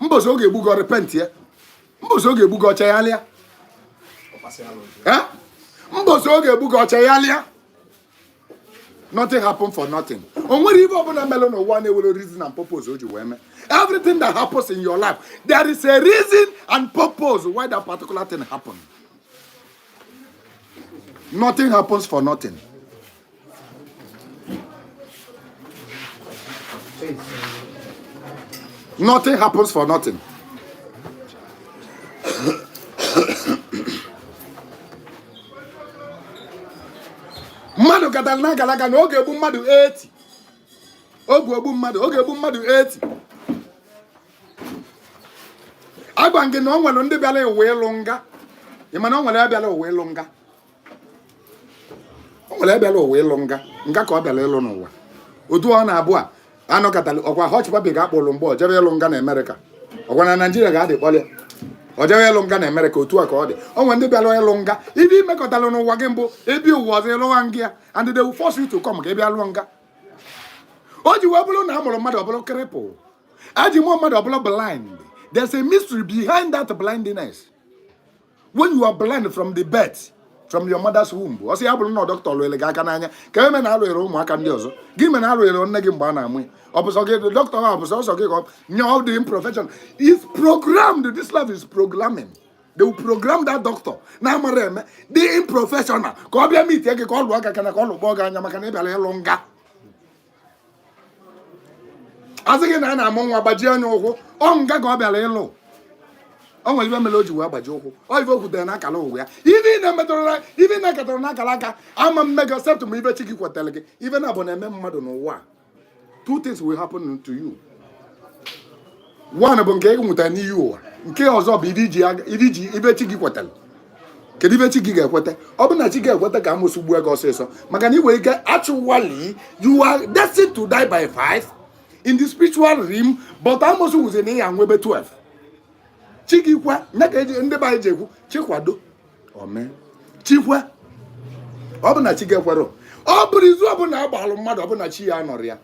Mbosi oge egbu gị repent ya. Mbosi oge egbu gị ọchaghalịa. Mbosi oge egbu gị ọchaghalịa. Nothing happened for nothing. Reason and purpose. Everything that happens in your life, there is a reason and purpose why that particular thing happened. Nothing happens for nothing. Nothing happens for nothing. Mmadụ katara na galaga na oge egbu mmadụ 80. Oge egbu mmadụ 80. Agwa ngị na o nwere ndị bịara ewe ịlụ nga. Ị ma na o nwere abịala ewe ịlụ nga. O nwere abịala ewe ịlụ nga. Nga ka ọ bịara ịlụ n'ụwa. Otu ọ na-abụ a anọkọtala ọkwa Hutch Papi ga-akpọrọ mgbe o jebe ịlụ nga na Amerịka. Ọkwa na Naịjirịa ga-adị kpọlịa. O jebe ịlụ nga na Amerịka otu a ka ọ dị. O nwere ndị bịara ịlụ nga. Ibe imekọtala n'ụwa gị mbụ ebi ụwa ọzọ ịlụwa nga ya, and they will force you to come ka ị bịa lụọ nga. O ji wee bụrụ na a mụrụ mmadụ ọbụla cripple. Aji mụọ mmadụ ọbụla blind. There's a mystery behind that blindness. When you are blind from the birth, from your mother's womb. O si ya bụrụ na doctor lụrụ gị aka n'anya ka eme na alụrụ ụmụaka ndị ọzọ. Gị me na alụrụ nne gị mgbe a na-amụ ya. Ọ bụ sọ gị doctor ha bụ sọ gị ka nye all the profession. It's programmed. This life is programming. They will program that doctor. Na amara eme the professional. Ka ọ bịa meet gị ka ọ lụọ aka kana ka ọ lụọ gị anya maka na ị bịara ịlụ nga. Asị gị na a na-amụ nwa gbajie anya ụkwụ, ọ nga ka ọ bịara ịlụ. O nwere ibe mere o ji wee gbaji ụkwụ. Ọ ibe okwutere n'akala ụwa ya. Ibe na-eketara n'akala aka, ama mmega except ma ibe chi gị kwetara gị. Ibe na-abụ na-eme mmadụ n'ụwa. Two things will happen to you. One bụ nke ị nwetara n'iyi ụwa. Nke ọzọ bụ ibe chi gị kwetara. Kedu ibe chi gị ga-ekweta? Ọ bụ na chi ga-ekweta ka amosu gbuo gị ọsịsọ. Maka na iwe ike actually you are destined to die by 5 in the spiritual realm, but amosu wuze na ya nwebe 12. Chikikwa nyaka ndị ba eji ekwu chikwado ome chikwa ọ bụ na chi ga-ekwero ọ bụrụ izu ọ bụ na agbalụ mmadụ ọ bụ na chi ya nọrọ ya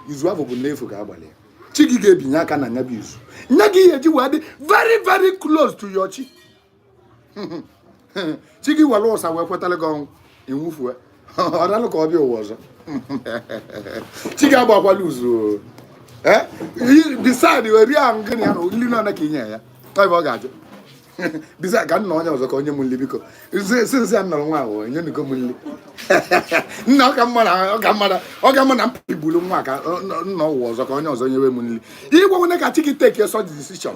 izu ahụ bụ n'efu ka agbalị ya chi gị ga-ebinye aka na nya bụ izu nya gị eji wee dị very very close to your chi chi gị were ụsa wee kwetara gị ọnwụ enwufue ọ dalụ ka ọ bịa ụwa ọzọ chi gị agbakwala uzu beside eri ahụ gịnị ya na olili nọ na ka inye ya ọ ga-ajụ bisa ka nna onye ọzọ ka onye m nli biko sinsi a nọrọ nwa ahụ onye nugo m nli nna ọ ga mma na mpigbulu nwa ka nna ọwụ ọzọ ka onye ọzọ nyewe m nli igwe nwene ka chi gị take such decision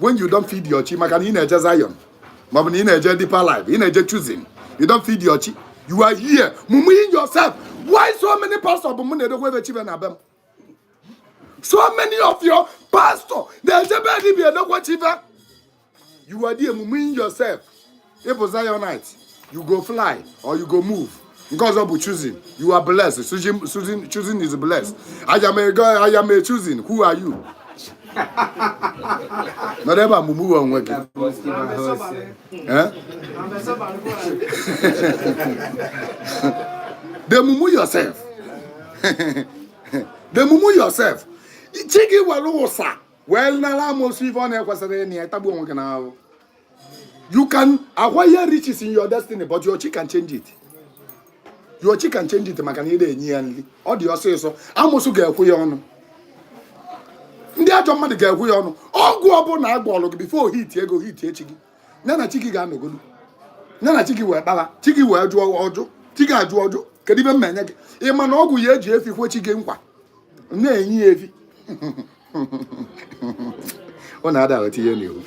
when you don't feed your chi maka na ị na-eje Zion maọbụ na ị na-eje deeper life ị na-eje choosing you don't feed your chi you are here mumuyin yourself. Why so many pastors bụ m na-edokwa ebe chibe na be m? So many of your pastors, there's a bad idea. You are there moving yourself. If it's Zionite, you go fly or you go move. Because of choosing, you are blessed. Choosing is blessed. I am a guy. I am a choosing. Who are you? Not ever move on working. They move yourself. They move yourself. Chigi walusa. Well, na most even you can acquire riches in your destiny, but your chi can change it. Your chi can change it. Makanide nyianli. All the say so. Amosu ga ekwu ya onu. Ndị ajọ mmadụ ga ekwu ya onu. Ogu ọbụna agbọlụ before hit ego hit chigi. Nana chigi ga anogodu. Nana chigi we kpala. Chigi we ajụ ọjụ. Chigi ajụ ọjụ. Kedu ibe mmenye gị? Ị ma na ọgwụ ya eji efi kwe chigi nkwa. Na-enyi efi. ọ na-ada aghọta ihe n'ihu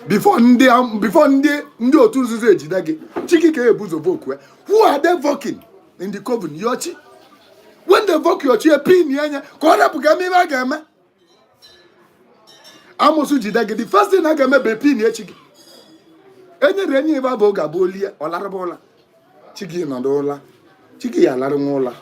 before ndị otu nzuzo ejide gị chiki ka ebuzo voku who are they voking in the coven yochi when they vote yochi pin anya ka ọ rapụga eme a ga-eme amosu jide gị the first thing a ga-eme bụ pin echi gị enyere enyi ebe abụ ga-abụ olie ọ laraba ụla chiki nọdụ ụla chiki ya lara nwa ụla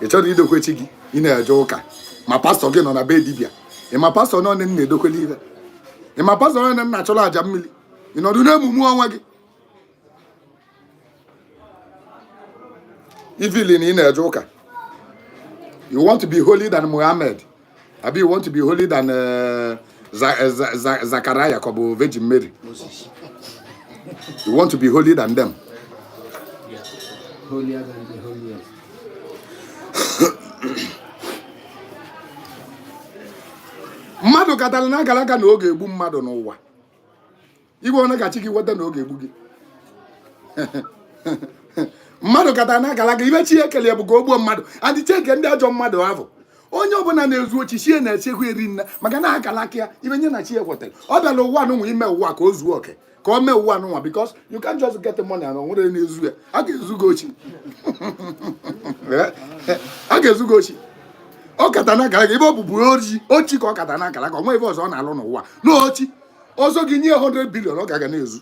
ị chọrọ idokwe chi gị ị na-eje ụka ma pastọ gị nọ na be dibịa ị ma pastọ nọ na-edokwele ihe ị ma pastọ nọ na-achọrọ aja mmiri ị nọdụ na-emume ọnwa gị ifili na ị na-eje ụka you want to be holy than Muhammad abi you want to be holy than Zachariah ka ọ bụ Virgin Mary you want to be holy than them holier than the holiest. mmadụ katara na agara aga na oge egbu mmadụ n'ụwa igwe onye ka chi gị weta na oge egbu gị mmadụ katara na agara aga ibe chi ekele ya bụ ka o gbuo mmadụ adị cheke ndị ajọ mmadụ ahụ onye ọbụla na-ezu ochi chie na-echekwa eri nna maka na akala aka ya ibe nye na chi ekwetara ọ bịara ụwa n'ụwa ime ụwa ka o zuo oke ka o mee ụwa n'ụwa because you can't just get the money and o nwere na-ezu ya a ga-ezu gị ochi a ga-ezu gị ochi ọ kata na akara ebe ọ bụbu ochi ka ọ kata na akara ka ọ nwe ebe ọzọ ọ na-alụ n'ụwa n'ochi ọzọ gị nye 100 billion ọ ga na-ezu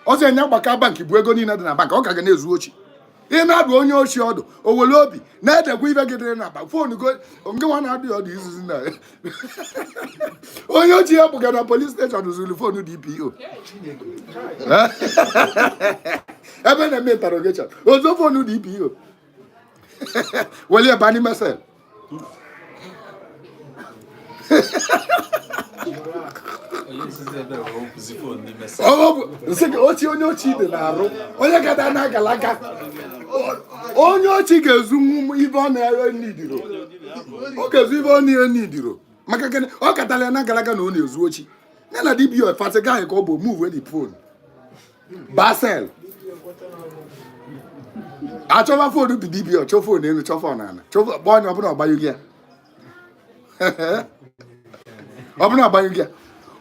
ọzọ enye gbaka bankị bụ ego niile dị na bank ọ ka ga na-ezu ochi ị na-adụ onye ochi ọdụ o were obi na-edekwa ibe gị dịrị na akpa fonu go nke nwa na-adụ ya ọdụ izuzu na onye ochi ya bụga na polis steshọn zuru fonu DPO ebe na-eme interrogation ozo fonu DPO welie bani mesel ochi onye ochi dị na-arụ onye gada na agalaka onye ochi ga-ezu ibe ọ na-enidiro ọ ga-ezu ibe ọ na-enidiro maka gịnị ọ katara ya na agalaka na ọ na-ezu ochi ya na DBO fasiga anyị ka ọ bụ move the phone basel achọba fonu dị DBO chọ fonu elu chọ fonu ala chọ onye ọbụla ọgbanyụghị ya ọbụla ọgbanyụghị ya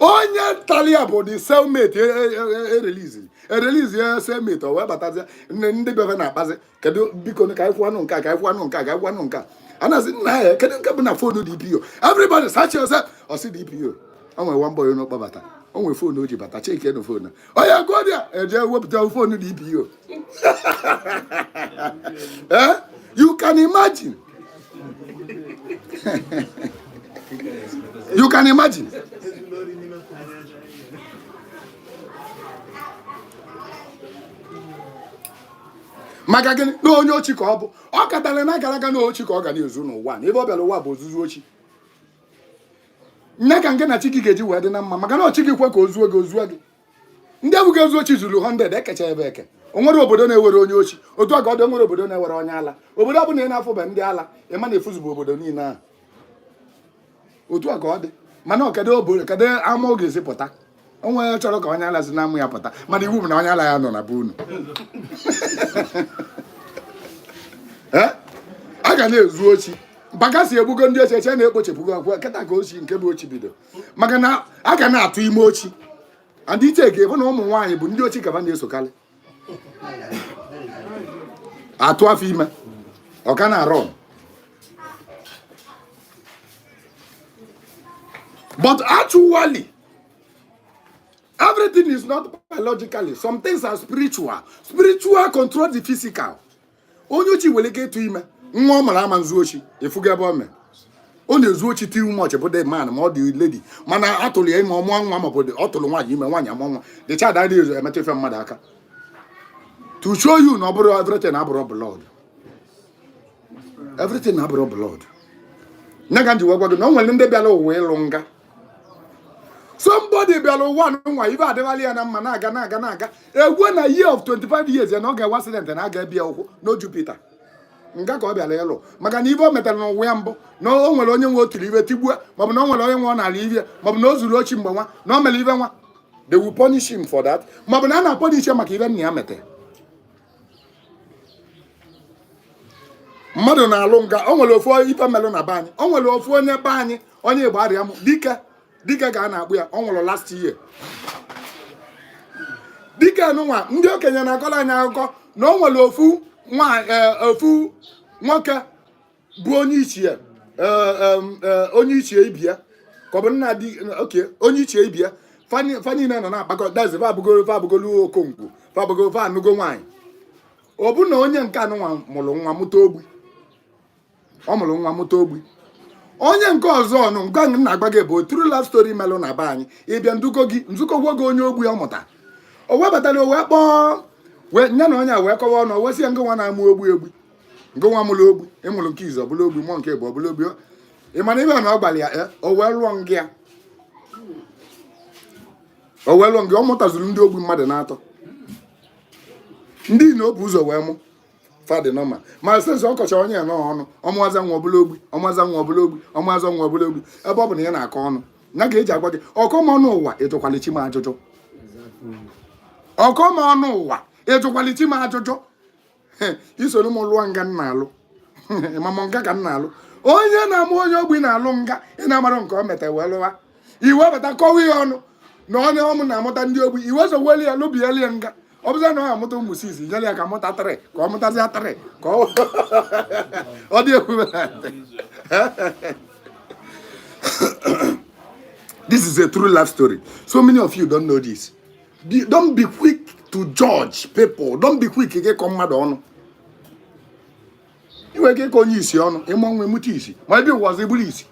onye talia bụ the cellmate erelizi ya cellmate o wee batazi ndị bebe na-akpazi kedu biko ka anyị fụanụ nke a ka anyị fụanụ nke a ka anyị fụanụ nke a a na-asị nna ya kedu nke bụ na fonu DPO everybody search yourself ọsị DPO o nwere one boy n'okpọ bata o nwere fonu o ji bata cheke na fonu onye godia eje wepụta fonu DPO you can imagine you can imagine maka gịnị na onye ochi ka ọ bụ ọ katara na agara aga na ochi ka ọ ga na-ezu n'ụwa na ebe ọ bịara ụwa bụ ozuzu ochi nne ka nke na chi gị ga-eji wee dị na mma maka na ọchị gị kwe ka o zuo gị ozuo gị ndị ebu ga-ezu ochi zuru 100 ekecha ebe eke o nwere obodo na-ewere onye ochi otu a ka ọ dị nwere obodo na-ewere onye ala obodo ọ bụla ị na-afụba ndị ala ịma na-efuzubụ obodo niile ahụ otu a ka ọ dị mana obodo kedu ama ọ ga-esi pụta onwe chọrọ ka onye ala si na amụ ya pụta mana iwu bụ na onye ala ya nọ na be unu a ga na-ezu ochi bakasị egbugo ndị ochi eche na-ekpochepụgo akwụkwọ kịta ka ochi nke bụ ochi bido maka na a ga na-atụ ime ochi adị iche ga-ebu na ụmụ nwaanyị bụ ndị ochi kaba na-esokarị atụ afọ ime ọ ka na-arụ but actually everything is not biologically. Some things are spiritual. Spiritual control the physical. Onye ochi wele ke tu ime. Nwa mara ama nzu ochi. Efuga ebe ome. O na-ezu ochi too much about the man ma the lady. Mana atụlụ ya ime ọmụ nwa ma bụ ọtụlụ nwaanyị ime nwaanyị amụ nwa. The child that is emetu ife mmadụ aka. To show you na ọbụrụ everything abụrụ blood. Everything abụrụ blood. Nyaga ndị wagwa gị na o nwere ndị bịara ụwa ịlụ nga. Somebody bịara ụwa nwa ibe adịwali ya na mma na-aga egwe na year of 25 years ya na ọ ga-ewe accident na aga ebia ụkwụ no Jupiter nga ka ọ bịara ịlụ maka na ibe o metara n'ụwa ya mbụ na o nwere onye nwe otiri ibe tigbuo maọbụ na o nwere onye nwe ọ n'ala ibe maọbụ na o zuru ochi mgbe nwa na o mere ibe nwa they will punish him for that maọbụ na a na-apunish ya maka ibe nna ya metere mmadụ na-alụ nga o nwere ofu ife melụ na be anyị o nwere ofu onye be anyị onye Igbo arịa m dike ga a na-akpụ ya ọ nwụrụ last year dike nụnwa ndị okenye na-akọrọ anyị akụkọ na o nwere ofu nwoke bụ onye ichie ibia ka ọ bụ nna dị oke onye ichie ibia fa niile nọ na-akpakọ dazi fabugolu okonkwo fabugolu fa anụgo nwaanyị ọ bụ na onye nke anụnwa mụrụ nwa mụta ogbi ọ mụrụ nwa mụta ogbi onye nke ọzọ ọnụ nke ahụ na-agba gị bụ true life story melụ na be anyị ịbịa nzukọ gị onye ogbi ọ mụta o webatara o wee kpọọ nye na onye a wee kọwa ọnụ o wesị ya nke nwa na-amụ ogbi nke nwa mụrụ ogbi ịmụrụ nke izu ọbụla ogbi mụọ nke bụ ọbụla ogbi ị mana ibe na ọ gbalị ya o wee lụọ ngị ya o wee lụọ ngị ọ mụtazuru ndị ogbi mmadụ na-atọ ndị na obu ụzọ wee mụ fadị nọma ma sensị ọ kọchara onye ya n'ọnụ ọmụaza nwa ọbụla ogbi ọmụaza nwa ọbụla ogbi ọmụaza nwa ọbụla ogbi ebe ọ bụ na ya na-akọ ọnụ ya ga-eji agwa gị ọkọm ọnụ ụwa ịjụkwalichi m ajụjụ ọkọm ọnụ ụwa ịjụkwalichi m ajụjụ isoro m lụọ nga m na-alụ ịmamọ nga ka m na-alụ onye na-amụ onye ogbi na-alụ nga ị na-amara nke o meta wee lụwa iwe bata kọwa ihe ọnụ na onye ọmụ na-amụta ndị ogbi iwe zoweli ya lụbieli ya nga ọ bụzị na ọ amụta ụmụ sisi nyere ya ka mụta trị ka ọ mụtazi trị ka ọ dị ebube. This is a true life story. So many of you don't know this. Don't be quick to judge people. Don't be quick ịkọ mmadụ ọnụ. Iwe ike ịkọ onye isi ọnụ ịmụ nwa emute isi ma ebe ụwa ọzọ ebulu isi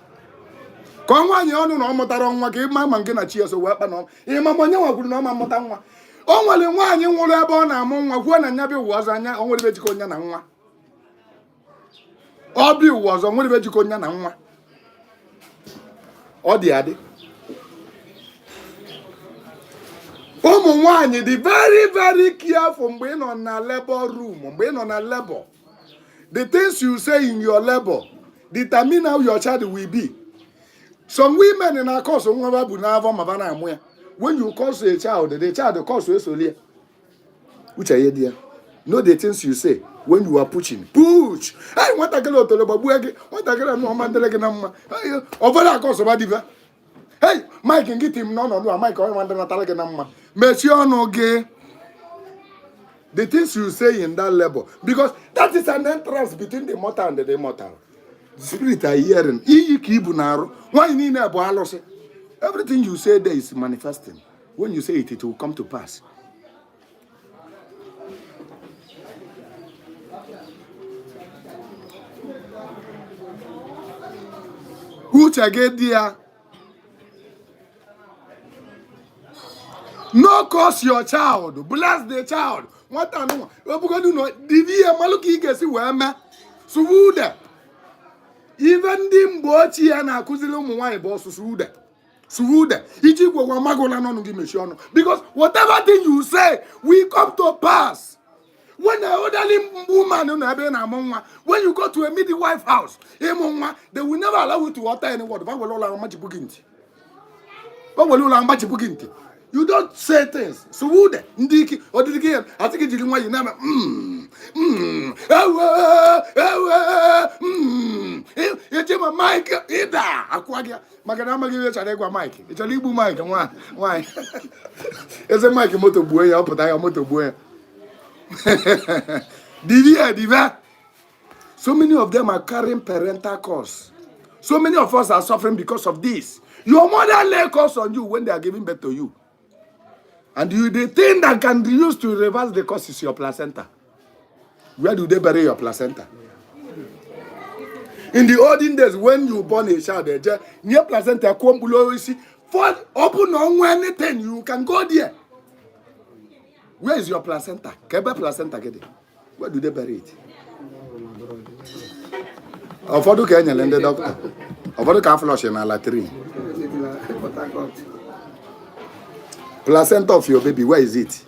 ka ọ nwaanyị ọnụ na ọ mụtara nwa ka ịma ma nke na chi ya so wee kpa na ịma ma onye nwa kwuru na ọ ma mụta nwa o nwere nwaanyị nwụrụ ebe ọ na-amụ nwa kwuo na nya bịa ụwa ọzọ anya o nwere ebe jikọ nya na nwa ọ bịa ụwa ọzọ nwere ebe jikọ nya na nwa ọ dị adị ụmụ nwaanyị dị very very careful mgbe ị nọ na labor room mgbe ị nọ na labor. The things you say in your labor determine how your child will be. Some women in our course when you curse a child, the child curse you solely. Which I hear. Know the things you say when you are pushing. Push! Hey, what a girl to the babu, what a girl no man telegram. Over that course of diva. Hey, Mike can get him no, Mike or one telegram. Monsieur no gay. The things you say in that labor, because that is an entrance between the mortal and the immortal. The spirit are hearing. Why need a everything you say there is manifesting. When you say it, it will come to pass. Which I get there. No curse your child. Bless the child. What I know, we're do know. Divya Maluki gets where ma Suuda. Even dim bochi and Akuzilo Mwai boss Suuda. Suuda. Ichiko Magola non dimension. Because whatever thing you say, we come to pass. When an elderly woman when you go to a midwife house, they will never allow you to utter any word. You don't say things. So would Ndiki or did again? I think it's why you never it's a mic either. Aquagia. Magadama give it a mic. It's a little mic. Why? It's a mic motor boy, I'll put a motor boy. Diva. So many of them are carrying parental curse. So many of us are suffering because of this. Your mother lay curse on you when they are giving birth to you. And the thing that can be used to reverse the curse is your placenta. Where do they bury your placenta? In the olden days, when you born a child, near placenta, for open on anything, you can go there. Where is your placenta? Kebe placenta get it? Where do they bury it? Ofodu Kenya lende doctor. Ofodu ka flush na latrine. Placenta of your baby, where is it?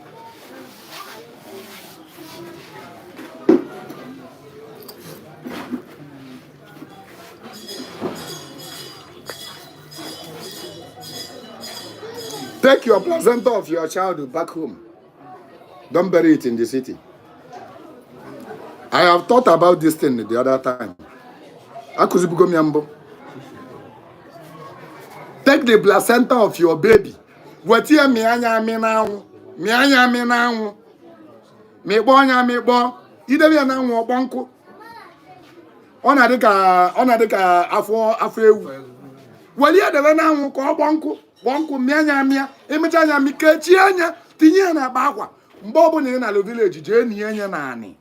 Take your placenta of your child back home. Don't bury it in the city. I have thought about this thing the other time. Take the placenta of your baby. What here me anya me now? Me anya me now? Me bonya me bo. Ide bi na nwo bonko. Ona deka afo ewu. Wali ade na nwo ko bonko me anya me. Emecha anya me kechi anya tinye na ba akwa. Mgbe obuna na lo village je ni anya na ani.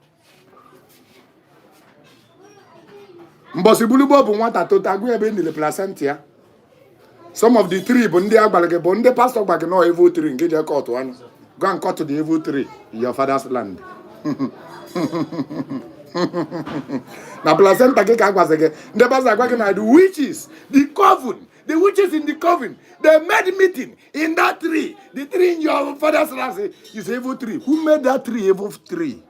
Mbosi bulubo bu nwata totagu ebe ni le placenta ya. Some of the three, but the pastor back no evil tree, get your court one. Go and cut to the evil tree in your father's land. Now, placenta was again. The pastor back the witches, the coven, the witches in the coven, they made meeting in that tree. The tree in your father's land is evil tree. Who made that tree evil tree?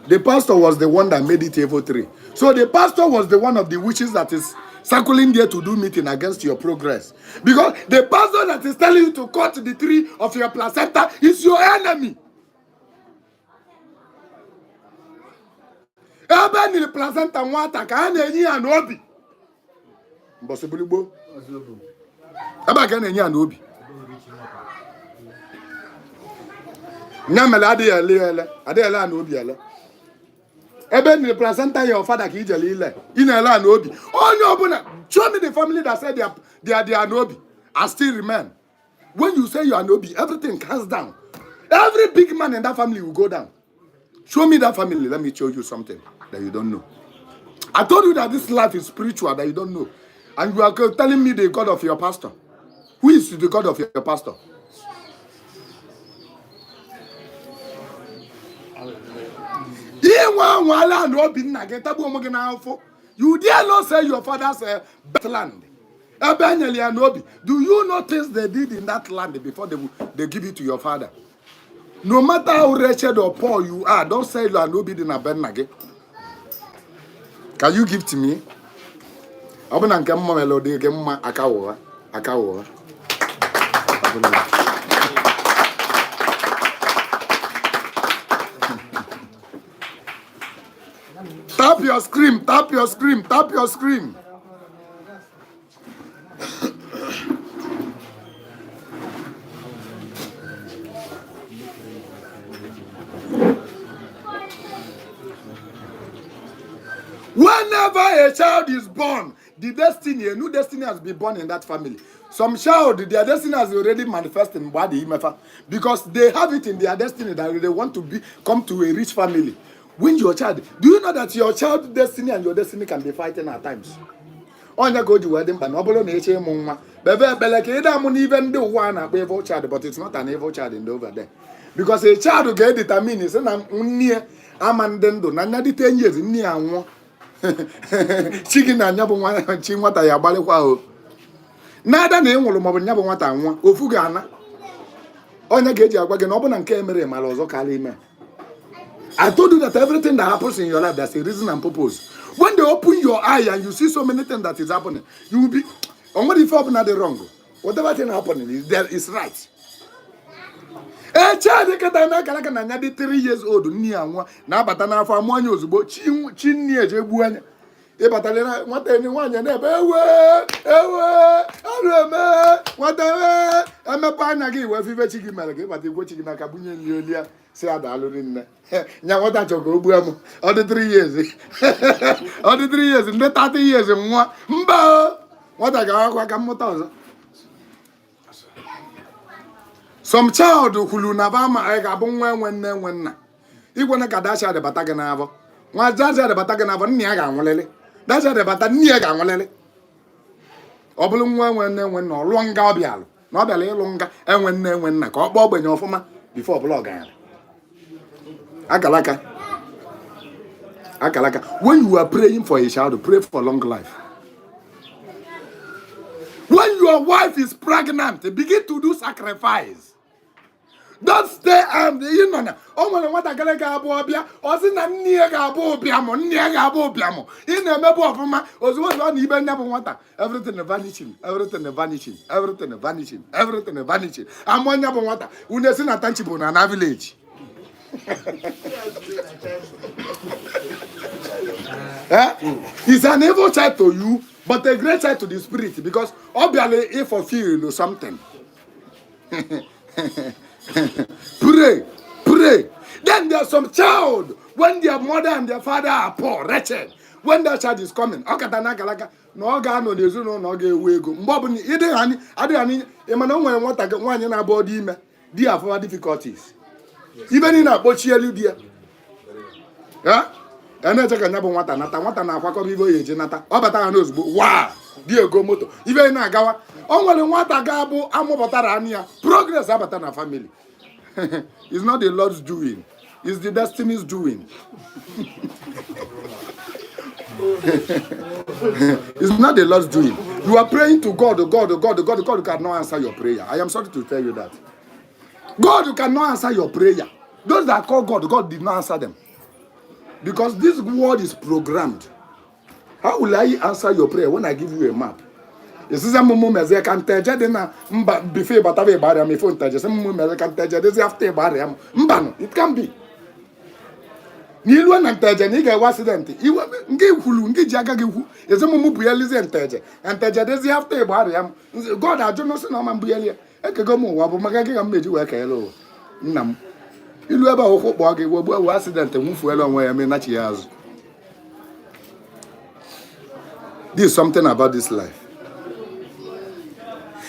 The pastor was the one that made it evil tree. So the pastor was the one of the witches that is circling there to do meeting against your progress. Because the pastor that is telling you to cut the tree of your placenta is your enemy. Ebe ni placenta nwata ka na-enyi ya n'obi. Mbosibuligbo. Ebe ka na-enyi ya n'obi. Nyamele adịghị n'obi ele. Ebe ni placenta your father ka ijele ile. Ina n'obi. Onye ọbụla, show me the family that said they are n'obi and still remain. When you say you are n'obi, everything comes down. Every big man in that family will go down. Show me that family. Let me show you something that you don't know. I told you that this life is spiritual that you don't know. And you are telling me the God of your pastor. Who is the God of your pastor? You dare not say your father's land. Do you know things they did in that land before they give it to your father? No matter how wretched or poor you are, don't say you are no bidding a Benage. Can you give to me? Tap your screen, tap your screen, tap your screen. Whenever a child is born, the destiny, a new destiny has been born in that family. Some child, their destiny has already manifested in body because they have it in their destiny that they want to come to a rich family. When your child, do you know that your child's destiny and your destiny can be fighting at times? Onya go to wedding, but nobody nature mumma. Even the one a evil child, but it's not an evil child in over there. Because a child will get determined, is an near Amandendo, Nanadi 10 years in near one. Chicken and Yabu Chimwata Yabalewao. Nada name will move Yabuata one, Ufugana. Onya get your wagon open and came in Malozo Kalime. I told you that everything that happens in your life, there's a reason and purpose. When they open your eye and you see so many things that is happening, you will be, what if you open at the wrong? Whatever thing happening is right. A child can 3 years old, near one, now but an for 1 year old, chin near Jebuan. A battalion, what anyone, and never, whatever, I'm a pine again, where we chicken malaki, but the watching like a bunyan earlier, said Alun. Now what I talk about all the 3 years, all the 3 years, and the 30 years, and what I got, some child who Navama, I got when he went a Kadasha the Bataganavo. One judge at the Bataganavo, Niaga, that's at the Batania. Oblong when no long gabial, not a little longer, and when I caught Bob and your former before blog. Akalaka. When you are praying for a child, pray for long life. When your wife is pregnant, begin to do sacrifice. Don't stay you know. Oh, when what I get a bobia, or sin a near gabobiamo, near gabobiamo. In a mebo of my, was one even never water. Everything vanishing, everything vanishing, everything vanishing, everything vanishing. I'm one never water. When there's an attachable in our village. He's an evil child to you, but a great child to the spirit, because obviously he fulfills something. Pray. Then there's some child, when their mother and their father are poor, wretched, when that child is coming, no ga no dezu no no ga ewu ego. Mbo bu ide hani ade hani e mana nwe nwata nwanye na body ime, di have difficulties. Even in a bochielu dia. Ene cheka nya bụ nwata na akwakọ ivo yeje nata. Ọ bata na ozugbo, wa, di ego moto. Ibe na agawa, o nwere nwata ga bụ amụpụtara ani ya. Progress abata na family. It's not the Lord's doing. It's the destiny's doing. It's not the Lord's doing. You are praying to God cannot answer your prayer. I am sorry to tell you that. God cannot answer your prayer. Those that call God did not answer them. Because this word is programmed. How will I answer your prayer when I give you a map? This is a moment I can tell you before but I bury my phone. I can tell you this after bury mbano. It can be. Nilu na nteje ni ga accident. Iwe nge hulu nge jaga ge hu. Eze mumu buyelize nteje. Nteje this after bury am. God ajo no se na ma buyeli. Ekego mu wa bo magage ga meji we ka yelo. Nnam. Ilu ebe okwo kpo ga we bu accident nwufu elo onwe ya me na chi yazu. This is something about this life.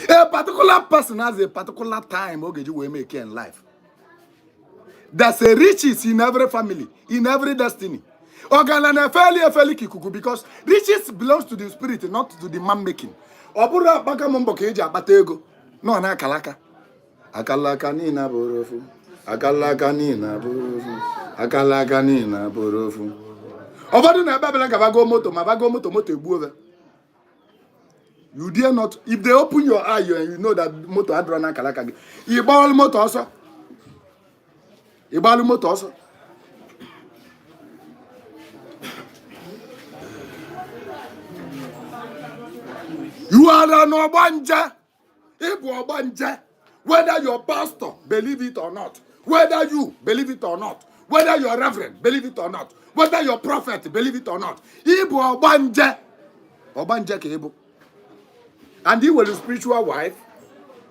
A particular person has a particular time ogeji we make in life. There's a riches in every family, in every destiny. Ogalana fairly kikuku, because riches belongs to the spirit, not to the man making. Obura baka mombo keji abatego. No na akalaka. Akalaka ni na borofu. Akalaka ni na borofu. Akalaka ni na borofu. Obadu na babela gabago moto, mabago moto ebuove. You dare not. If they open your eye and you know that motor had run akalaka. Ibal motor also. Ibalu motor also. You are an Ogbanje. Igbo Ogbanje. Whether your pastor believe it or not, whether you believe it or not, whether your reverend believe it or not, whether your prophet believe it or not, Igbo Ogbanje. Ogbanje ke Igbo. And he was a spiritual wife,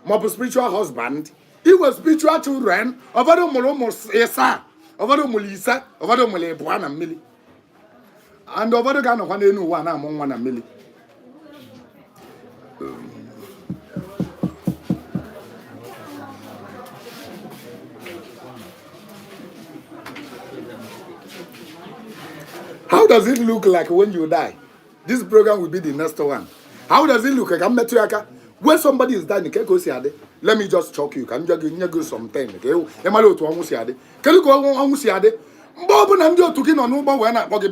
more spiritual husband. He was spiritual children. Ovado molo Esa, ovado mulisa, ovado mole buana mili. And ovado gano wane nu wana among wana mili. How does it look like when you die? This program will be the next one. How does it look like? When somebody is dying, let me just choke you. Can you go something? Can you go on?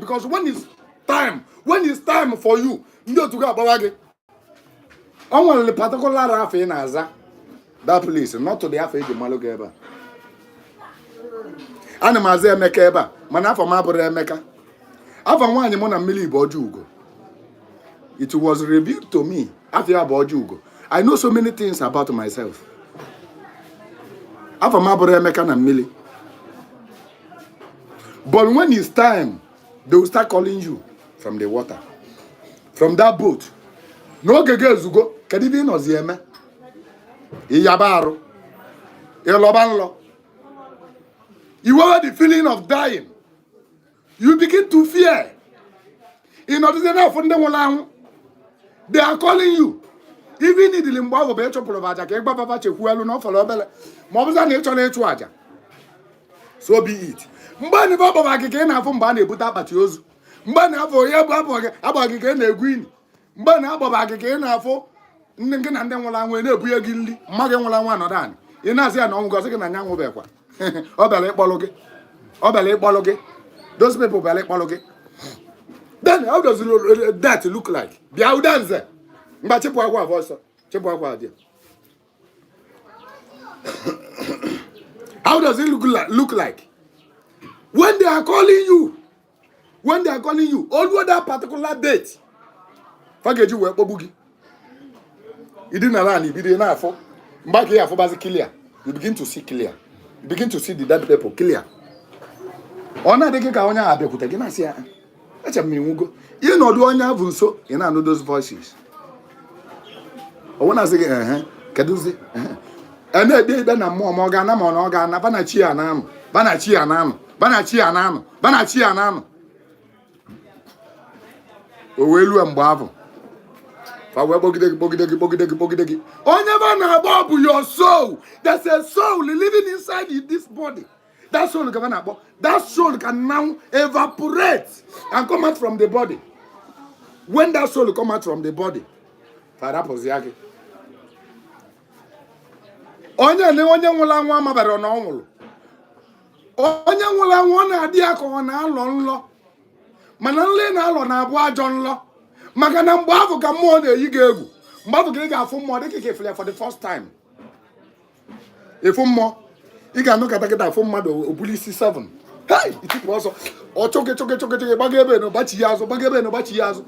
Because when it's time for you, you to go about only particular that place, not to the half age Malogeba. Animals Mekeba, Manafa Mabure Meka. After one, MMILI Bojugo. It was revealed to me after Bojugo. I know so many things about myself. After Mabure Meka and MMILI. But when it's time, they will start calling you from the water, from that boat. No gegezugo, kadibi no zieme. Iyabaro. Elobanlo. You have the feeling of dying. You begin to fear. In order to they are calling you. Even in the limbo of a so be it. Mbani baba bakikena afọ mbani ebuta akpati ozu. Mbani afọ ya bụ abagike na egwini. Mbani ababa bakikena afọ ndị na ndị nwụla nwe na-ebuye gị nri. Mmadụ nwụla nwa nọdụ anyị. Ị na-asị ya na ọnwụ gosi gị na nya nwụbekwa. Ọ bịara ịkpọlụ gị. Ọ bịara ịkpọlụ gị. Those people bịara ịkpọlụ gị. Then how does that look like? Bịa udanze. Mba chịpụ akwa afọ ọsọ. Chịpụ akwa adị. How does it look like? When they are calling you, although that particular date, forget you were Bobugi. You didn't allow me, you didn't have back here for clear. You begin to see clear. You begin to see the dead people clear. Ona de ka onya abekuta gị na-asị ya. Eche m inwugo. Ị nọdụ onye bụ nso, ị na-anụ those voices. Ona sị gị kedụzi na-ekpe ikpe na mmụọ ma ọ ga-ana ma ọ ga-ana banachi ya na-anụ banachi ya na-anụ banachi ya na-anụ banachi ya na-anụ o wee lue mgbe ahụ fa wee kpọgide gị onye ba na-agba bụ your soul. There's a soul living inside this body. That soul ka na-akpọ. That soul can now evaporate and come out from the body. When that soul come out from the body, fa rapụzi ya gị. Onye nwụrụ anwụ amabara na ọ nwụrụ. Onye nwụrụ anwụ ọ na-adị ya ka ọ na-alọ nlọ. Mana nle na-alọ na-abụ ajọ nlọ. Maka na mgbe ahụ ka mmụọ na-eyi gị egwu. Mgbe ahụ ka ị ga-afụ mmụọ dịka ka ifele for the first time. Ịfụ mmụọ, ị ga-anọkọta kịta afụ mmadụ obuli isi 7. Hey, itipụ ọsọ. Ọ chọke gbaga ebe na ọgbachi ya azụ, gbaga ebe na ọgbachi ya azụ.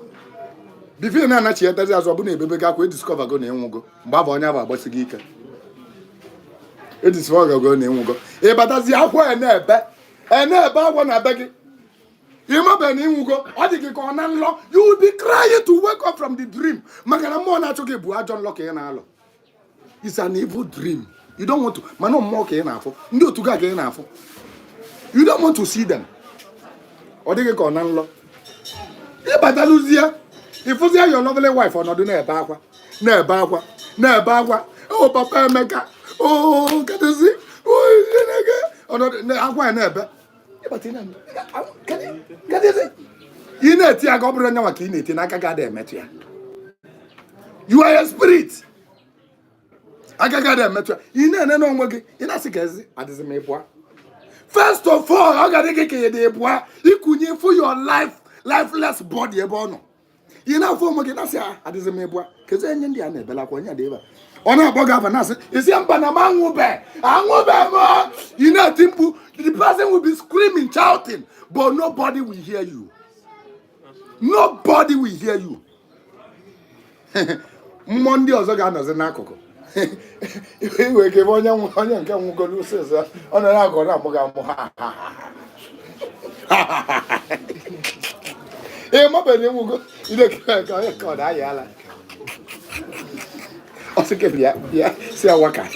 Bifie na-anachi ya tazi azụ ọ bụ na ebebe gị akwa ediscover go na enwugo. Mgbe ahụ onye ahụ agbasi gị ike. Ediscover go na enwugo. Ịbatazi akwa ene-ebe akwa na be gị. Ịmabe na inwugo, ọ dị gị ka ọ na nlọ. You will be crying to wake up from the dream. Maka na mmụọ na-achọ gị bụ ajọ nlọ ka ị na-alọ. It's an evil dream. You don't want to. Mana mmụọ ka ị na-afụ. Ndị otu ga ka ị na-afụ. You don't want to see them. Ọ dị gị ka ọ na nlọ. Ịbatalụzie. Ịfụzie your lovely wife ọnọdụ na-ebe akwa. Oh, Papa Emeka. Oh, kedụzi. Oh, ọnọdụ akwa ya na-ebe. Ị na-eti aka ọ bụrụ onye nwa ka ị na-eti n'aka gị adịghị emetụ ya. You are a spirit. Aka gị adịghị emetụ ya. Ị na-ene n'onwe gị, ị na-asị ka ezi adịghị m ịbụa. First of all, ọ ga-adị gị ka ị dị ịbụa ịkụnye for your lifeless body ebe ọ nọ. Ị na-afụ onwe gị na-asị adịghị m ịbụa. Kezi enye ndị a na-ebelakwa onye dị ebe a. Ọ na-akpọ gị afa na-asị isi mba na m anwụbe m. Ị na-eti mkpu. The person will be screaming, shouting, but nobody will hear you. Nobody will hear you. Mmụọ ndị ọzọ ga-anọzi n'akụkụ. Iwe ke onye nke nwụgo n'ụsịsọ ọ nọ na-akọ na amụ ga-amụ ha. Mabe na enwugo ile ka onye ka ọ na-ayị ala. Ọ sị ke bịa si awaka.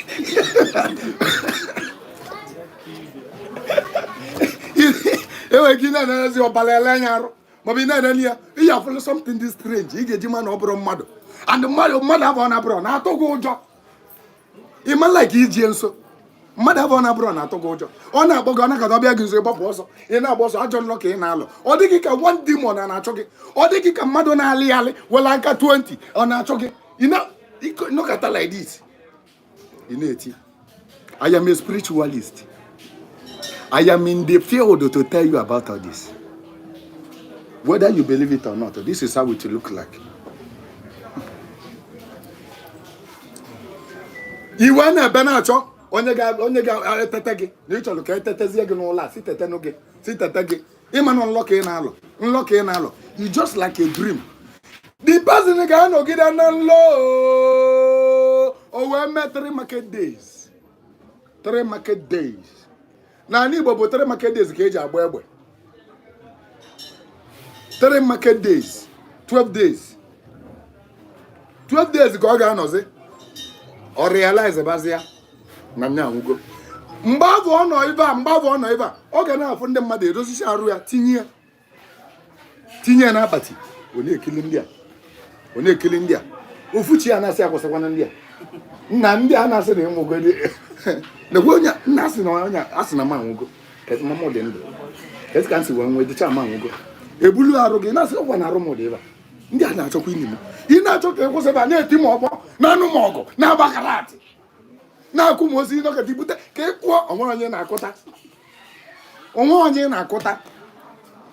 Ewe gị na-enezi ọbala ele anya arụ maọbụ ị na-eneli ya ihe afụlụ something dị strange ị ga-eji ma na ọ bụrụ mmadụ and mmadụ abụọ na abụrụ na-atụ gị ụjọ ịma like ijie nso mmadụ abụọ na abụrụ na-atụ gị ụjọ ọ na-akpọ gị ọ na-akọta ọbịa gị nso ịgbapụ ọsọ ị na-agba ọsọ ajọ nlọ ka ị na-alụ ọ dị gị ka one demon na-achọ gị ọ dị gị ka mmadụ na-alị alị wela aka 20 ọ na-achọ gị ịnọkọta like this ị na-eti I am a spiritualist. I am in the field to tell you about all this. Whether you believe it or not, this is how it will look like. Iwe na-ebe na-achọ onye ga-etete gị na ịchọrọ ka etetezie gị n'ụlọ a si tete gị ịma na nlọ ka ị na-alọ you just like a dream. The person ga-anọgide na nlọ o wee mee 3 market days. 3 market days. Na Igbo bụ 3 market days ka eji agba egbe. 3 market days, 12 days. 12 days ka ọ ga-anọzi. Ọ realize bazia na nya nwugo. Mgbe afọ ọ nọ ebe a, ọ ga na-afụ ndị mmadụ edozisi arụ ya tinye na akpati. Ọ na-ekili ndị a. Ofuchi ya na-asị akwụsịkwana ndị a. Nna ndị a na-asị na enwugo na onye nna asị na onye asị na ma nwugo. Kesi na mụ dị ndụ. Kesi ka nsị wee nwee dịcha ma nwugo. Ebulu arụ gị na-asị ọgwa na arụ m dị ebe a. Ndị a na-achọkwa ini m. Ị na-achọ ka ekwụsịba na-eti m ọkpọ na anụ m ọgụ na abakarati. Na-akụ m ozi n'ọkata ibute ka ị kụọ onwe onye na-akụta.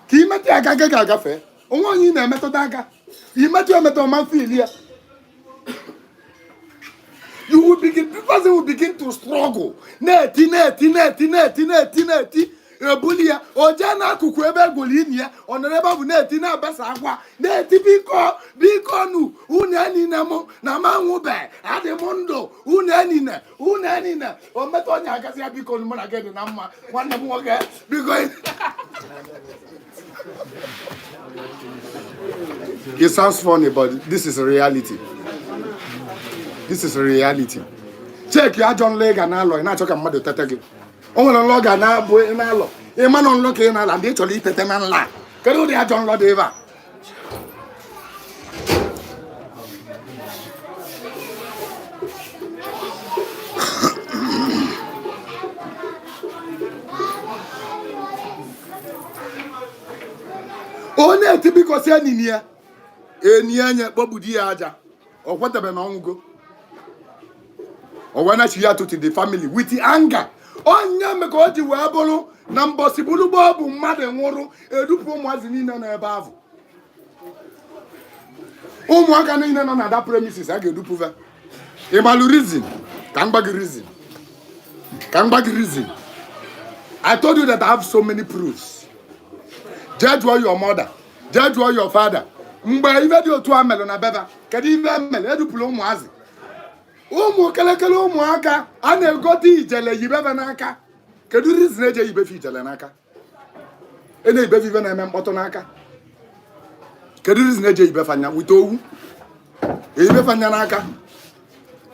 Ka imetụ aka gị ga-agafe. Onwe onye na-emetụta aka. Imetụ ọma fili ya. The person will begin to struggle. Na-eti. ebulia ojana kuku ebe golini ya onoreba bu na-eti na abasa akwa na-eti biko nu uneni na mo na manwu be adimondo uneni na o meto nya akasi ya biko nu mo na gede na mma nwanne m nwoke biko it sounds funny but this is reality. This is reality. Check your John leg and alloy, not talking about the tatagi. Only a log and alloy in alloy. A man on looking at and literally ten and la. Can you hear John Lord Eva? Only a typical saying in here. Enya Bobudi Aja or whatever go. Or when I see to the family with the anger. Oh, Yamako, you were bolo, number Sibulu Bobu, Mother Moro, Edupo was in and above. Oh, Morgan on that premises, I get to prove it. Emalu reason, come back reason. Come back reason. I told you that I have so many proofs. Judge why your mother, judge why your father. Mba ive di otu amelo na beba kedi ive amelo edupulu ụmụazị ụmụ kelekele ụmụaka a na-egote ijele yibebe n'aka kedu reason eje yibefe ijele n'aka ene ibefe ive na-eme mkpọtụ n'aka kedu reason eje yibefe anya wite owu yibefe anya n'aka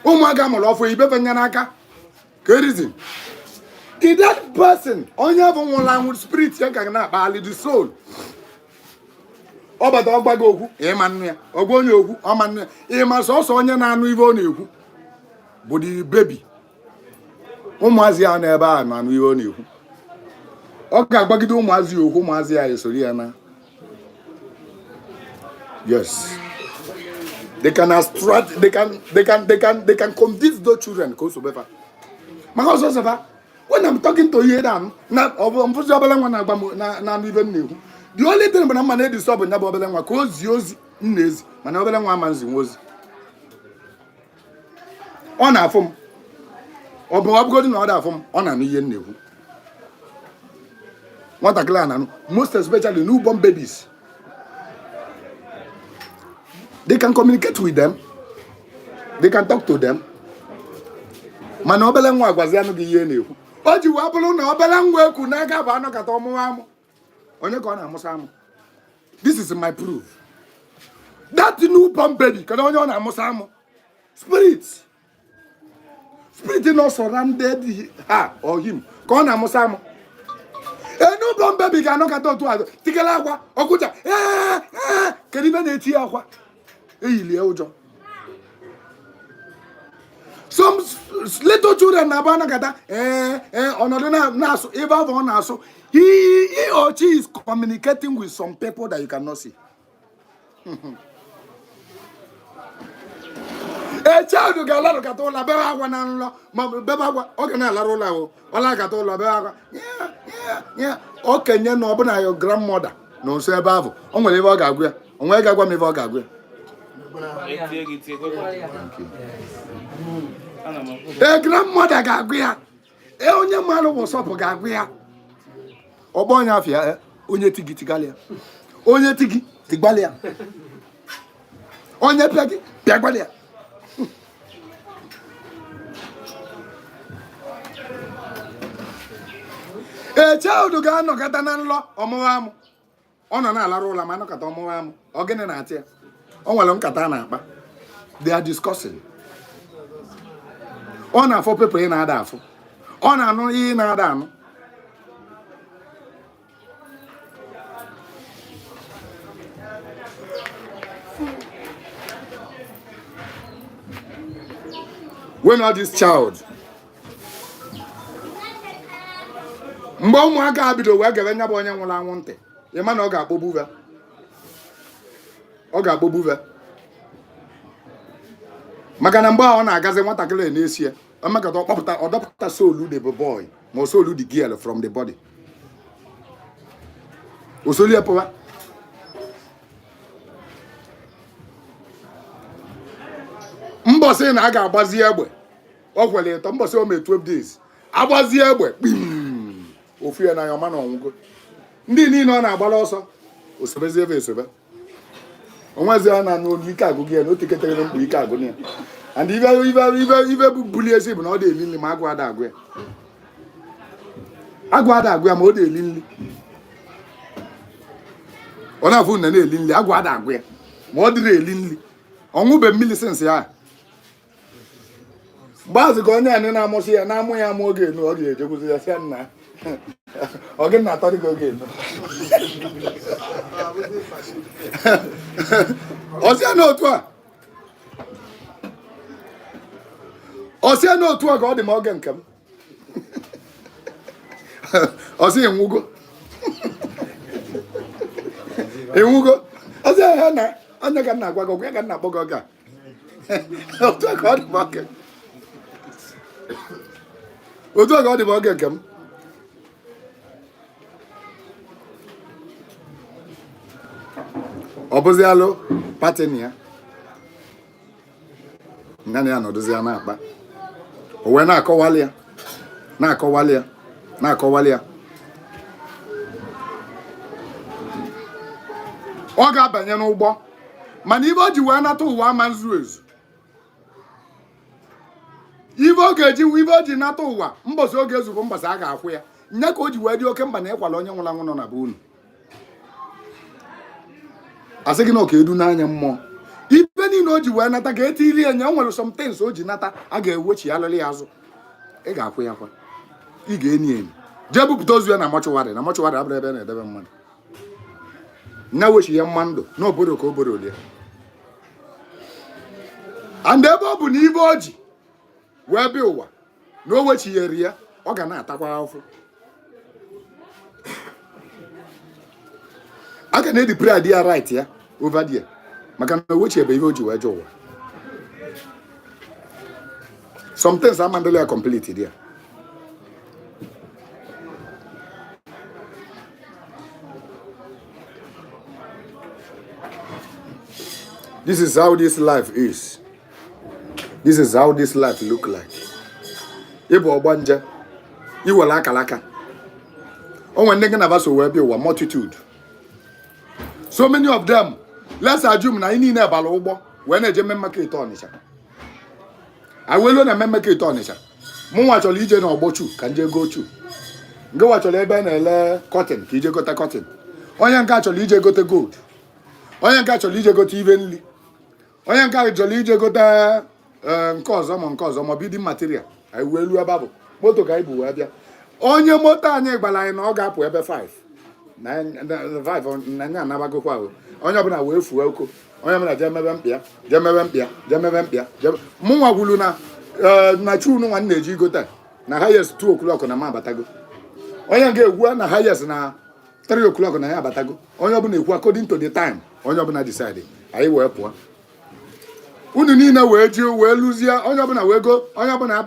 ụmụaka mụrụ ọfụ yibefe anya n'aka kedu reason is that person onye bụ nwụrụ anwụ spirit ya ka na-akpali the soul Obata ogbago okwu ịmanụ ya ogbo onye okwu ọmanụ ya ịma sọsọ onye na-anụ ive ọ na-ekwu bụ the baby ụmụazị ya n'ebe a na-anụ ive ọ na-ekwu ọ ga-agbagide ụmụazị okwu ụmụazị ya esoro ya na yes they can convince those children ka o so befa maka ọsọ sefa when I'm talking to you dan na mfụzi ọbụla nwa na-agba m na anụ ive m na-ekwu. The only thing but I'm going to disturb in Nabobele nwa cause yozi nnezi mana obele nwa amanzi nwozi ọ na-afụ m ọ bụ ọbụgodị na ọ da-afụ m ọ na-anụ ihe nnekwu nwatakịrị a na-anụ most especially newborn babies they can communicate with them, they can talk to them mana obele nwa agwazi anụ gị ihe na-ekwu o ji wee bụrụ na obele nwa ekwu n'aka bụ anọkata ọmụwa amụ. This is my proof. That newborn baby, can only on Amusamo. Spirit not surrounded her or him. Con Amusamo. A newborn baby cannot get to other. Tigalagua, Okuja, can even a tiawa. Some little children Nabana Gata, on another Naso, Eva von Naso. He or she is communicating with some people that you cannot see. A child who got a lot of Catola, Beba, Beba, Ogana Larola, Ola Catola, Beba. Yeah. Okay, you know, but your grandmother. No, say above. Only Vogagua. Only Gagua Vogagua. A grandmother Gaguia. Only Malo was up Gaguia. Ogbanje afia onye tigi tigalia onye tigi tigbalia onye pegi piagbalia e child ga no kata na nlo omuwamu ono na alaru ụla ma no kata omuwamu ogene na atia o nwere nkata na akpa they are discussing on afọ people na ada afọ on anu yi na ada anu. When are this child? Mgbe ụmụaka abido wee gebe nya bụ onye nwụrụ anwụ ntị ịma na ọ ga-akpọgbuve maka na mgbe ọ na-agazi nwatakịrị na-esi ya ọmakata ọ dọpụta soul the boy ma soul the girl from the body osoli epụwa mbọsị na a ga-agbazi egbe ọ kwere ịtọ mbọsị o mee 12 days agbazi egbe ofu ya na ya ọma na ọnwụgo ndị niile ọ na-agbala ọsọ osebezi ebe esobe onwezi a na n'olu ike agụgụ ya na oteketere mkpu ike agụ ya and ibe bụ buli ezi bụ na ọ dị eli nri ma agụ ada agụ ya agụ ada agụ ya ma ọ dị eli nri ọ na-afụ na na-eli nri agụ ada agụ ya ma ọ dịrị eli nri ọṅụbe mmiri sensị ya gbazị ka onye anyị na-amụsị ya na-amụ ya ama oge enu ọ ga-ejekwuzi ya sị nna ọ gị na-atọ dịka oge enu ọsịa n'otu a ọsịa n'otu a ka ọ dị ma oge nke m ọsị enwugo enwugo ọsịa ya na onye ka m na-agwa gị ọgwụ ya ka m na-akpọ gị oge a otu a ka ọ dị ma oge otu a ka ọ dị ma oge nke m ọ bụzi alụ patin ya nna ya nọdụzi ya na-akpa o wee na-akọwali ya ọ ga-abanye n'ụgbọ mana ibe o ji wee nata ụwa ama nzu ezu ibe o ji nata ụwa mbọsị oge ezugbo mbọsị a ga-akwụ ya nye ka o ji wee dị oke mba na ịkwala onye nwụrụ anwụ nọ na be unu asị gị na ọka edu n'anya mmụọ ibe niile o ji wee nata ka etiri ya nya o nwere some things o ji nata a ga-ewechi alịrị ya azụ ị ga-akwụ ya kwa ị ga-eni jee bupụta ozu ya na mọchụwarị abụrụ ebe na-edebe mmadụ nya wechi ya mma ndụ n'obodo ka obodo lie and ebe ọ bụ na ibe o ji wee bịa ụwa na o wechigheri ya ọ ga na-atakwa afọ a ga na-edi prayer dị ya right ya over there maka na o wechiebe ihe o ji wee jee ụwa sometimes amandolo ya complete there. This is how this life is. This is how this life look like. Igbo Ogbanje, iwere akalaka. Onwe ndị na baso wee bịa ụwa multitude. So many of them, let's assume na ini na ebala ụgbọ wee na-eje mme market Ọnịcha. Awelo na mme market Ọnịcha. Mụ nwa chọrọ ije na ọgbọchu ka nje go chu. Nke nwa chọrọ ebe na-ele cotton ka ije gote cotton. Onye nke chọrọ ije gote gold. Onye nke chọrọ ije gote ibe nli. Onye nke chọrọ ije gote nke ọzọ ma bidin material. Anyị wee lu ebe abụ moto ka anyị bụ wee bịa. Onye moto anyị gbara anyị na ọ ga-apụ ebe 5 na 5 na anya anabagokwa ahụ. Onye ọbụla wee fuo oko. Onye ọbụla jee mebe mkpịa. Mụ nwa gwulu na chunu nwa na-eji gote na highest 2 o'clock na m abatago. Onye nke egwu na highest na 3 o'clock na ya abatago. Onye ọbụla ekwu according to the time. Onye ọbụla decide anyị wee pụọ. Unu niile wee ji wee lụzie onye ọbụla wee go onye ọbụla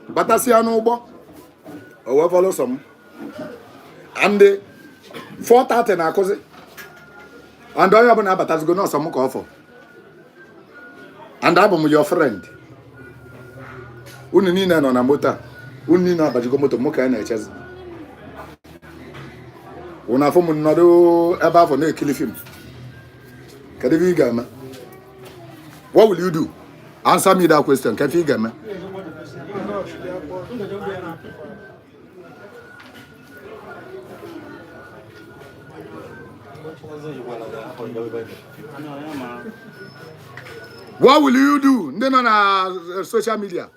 batasịa n'ụgbọ o wee follow some and 4:30 na-akụzi and onye ọbụla abatazigo n'ọsọ m ka ọfọ and abụ m your friend. Unu niile nọ na moto unu niile abajigo moto m ka anyị na-echezi unu afọ m nọdụ ebe afọ na-ekili fim. Kedu ebe ị ga-eme? What will you do? Answer me that question. Can you get me? What will you do? Then on social media.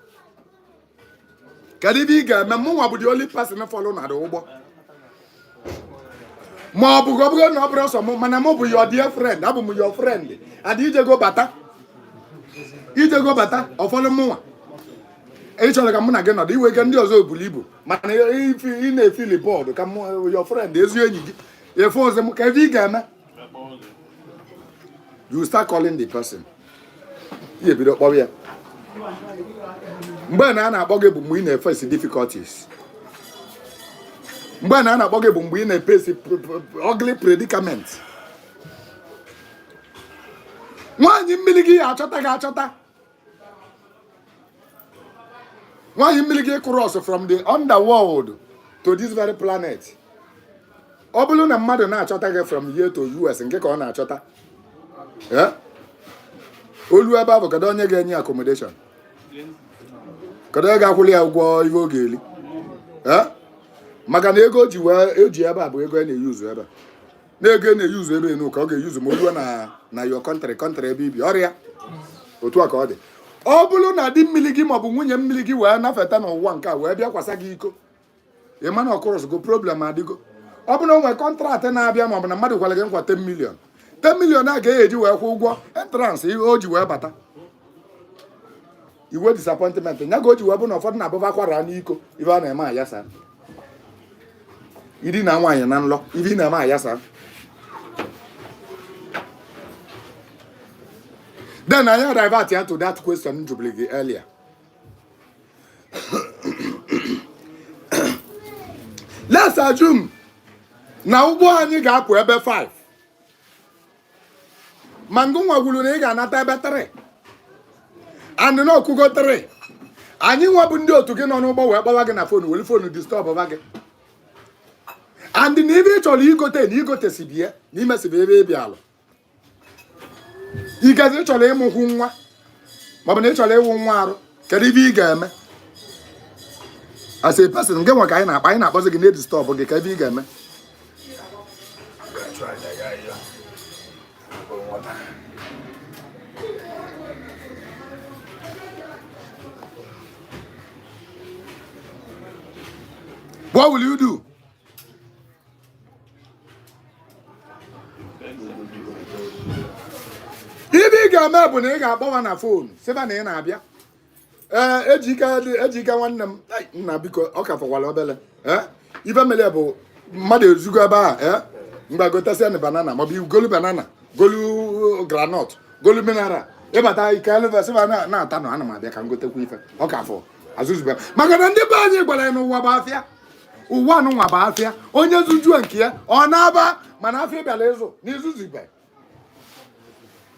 Can you get me? Mo abu the only person I follow na the Igbo. Mo abu go no bro so mo mana mo bu your dear friend. Abu mo your friend. Adi je go bata. Ije go bata ofolo mụnwa e chọrọ ka mụ na gị nọdụ iwe ga ndị ọzọ obulu ibu mana ị na-efili bọọdụ ka your friend ezi enyi gị efe ọzọ m ka ebe ị ga-eme you start calling the person ihe bido kpọrọ ya mgbe na a na-akpọ gị bụ mgbe ị na-efesi difficulties mgbe na a na-akpọ gị bụ mgbe ị na-efesi ugly predicament nwaanyị mmiri gị achọta nwaanyị mmiri gị cross from the underworld to this very planet. Obulu na mmadụ na-achọta gị from here to US nke ka ọ na-achọta. Eh? Olu ebe abụ kada onye ga-enye accommodation. Kada ọ ga-akwụli ya ụgwọ ihe ọ ga-eli. Eh? Maka na ego ji ebe a bụ ego na-eyuzu ebe. Na ego na-eyuzu ebe enu ka ọ ga-eyuzu ma oluo na your country ebe ibi ọrịa. Otu a ka ọ dị. Ọ bụrụ na di mmiri gị maọbụ nwunye mmiri gị wee nafeta n'ụwa nke a wee bịa kwasa gị iko. Ị ma na ọkụrụs go problem adịgo. Ọ bụ na o nwere kọntraktị na-abịa maọbụ na mmadụ kwere gị nkwa 10 million. 10 million a ga-eji wee kwụ ụgwọ entrance ihe o ji wee bata. Iwe disappointment nya ga o ji wee bụ na ụfọdụ na-abụba akwara n'iko ibe a na-eme ayasa. Idi na nwaanyị na nlọ ibe na-eme ayasa. Then I divert here to that question Jubilee earlier. Let's assume na ugbo anyị ga-apụ ebe 5. Mangu nwagwulu na ị ga-anata ebe 3. And no kugo 3. Anyị nwa bụ ndị otu gị nọ n'ụgbọ wee gbawa gị na phone weli phone disturb ọba gị. And na ibe ị chọrọ igote na igote si bie n'ime si ebe ebi alụ. Ị gazi ị chọrọ ịmụkwu nwa maọbụ na ị chọrọ ịwụ nwa arụ kedu ibe ị ga-eme? As a person nke nwa ka anyị na-akpọzi gị na-edistọbụ gị ka ebe ị ga-eme. What will you do? Ibe ị ga-eme bụ na ị ga-akpọwa na fon sịba na ị na-abịa. Ejika nwanne m nna biko ọ ka fọkwala obele. Ife mele bụ mmadụ ezugo ebe a mgbe gotasịa na banana maọbụ golu banana golu granọt golu mineral ịbata ike eleve sịba na-ata nọ ana m abịa ka m gotekwa ife ọ ka fọ azụzube maka na ndị be anyị gwara ya n'ụwa bụ afịa. Ụwa anụnwa bụ afịa onye zujuo nke ya ọ na-aba mana afịa bịara ịzụ n'izuzibe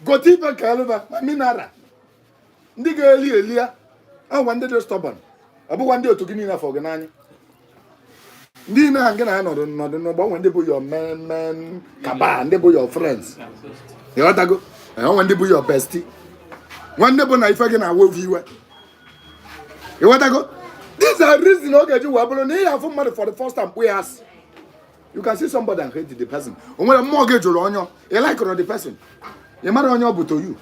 gote ife ka eleve ma mineral ndị ga-eli ya ọgwa ndị dị stọbọn ọ bụkwa ndị otu gị niile afọ gị n'anya. Ndị niile ha nke na ya nọdụ n'ụgbọ onwe ndị bụ your men kaba ndị bụ your friends ịghọtago onwe ndị bụ your bestie nwanne bụ na ife gị na-awa ovi iwe ịghọtago. These are reasons ọ ga-eji wee bụrụ na ị afụ mmadụ for the first time kpụ ya asị. You can see somebody and hate the person. O nwere mmụọ gị jụrụ onye ị like the person ị mara onye ọ bụ to you.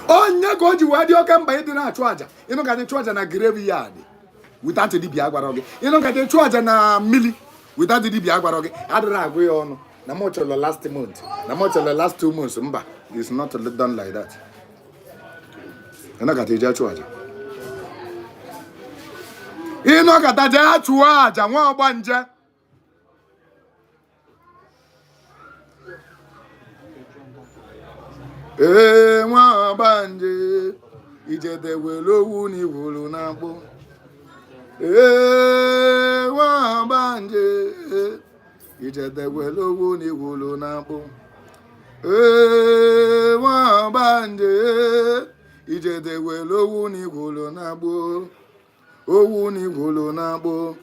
Onye ka o ji wee dị oke mba ịdị na-achụ aja ịnụ ka dị chụ aja na graveyard without dibịa agwara gị ịnụ ka dị chụ aja na mmiri without dibịa agwara gị adịrị agụ ya ọnụ na m chọrọ last month na m chọrọ last 2 months mba it's not done like that. Ịnụ ka dị chụ aja ịnụ ka dị chụọ aja nwa Ogbanje. Nwa Ogbanje ijede were owu n'igwuru na-akpụ. Nwa Ogbanje ijede were owu n'igwuru na-akpụ. Nwa Ogbanje ijede were owu n'igwuru na-akpụ. Owu n'igwuru na-akpụ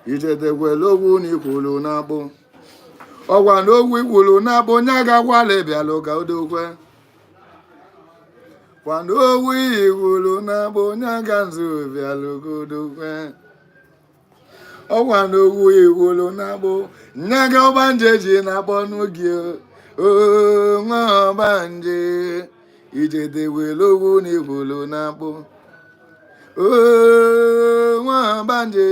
ijede were owu n'igwuru na-akpụ. Ọgwa na owu igwuru na-akpụ nya ga-agwala bịalụ ka odokwe. Kwando owu igwuru na-akpụ nya ga nzu bịalụ ka odokwe. Ọgwa na owu igwuru na-akpụ nya ga Ogbanje ji na-akpọ n'oge. Nwa Ogbanje ijede were owu n'igwuru na-akpụ. Nwa Ogbanje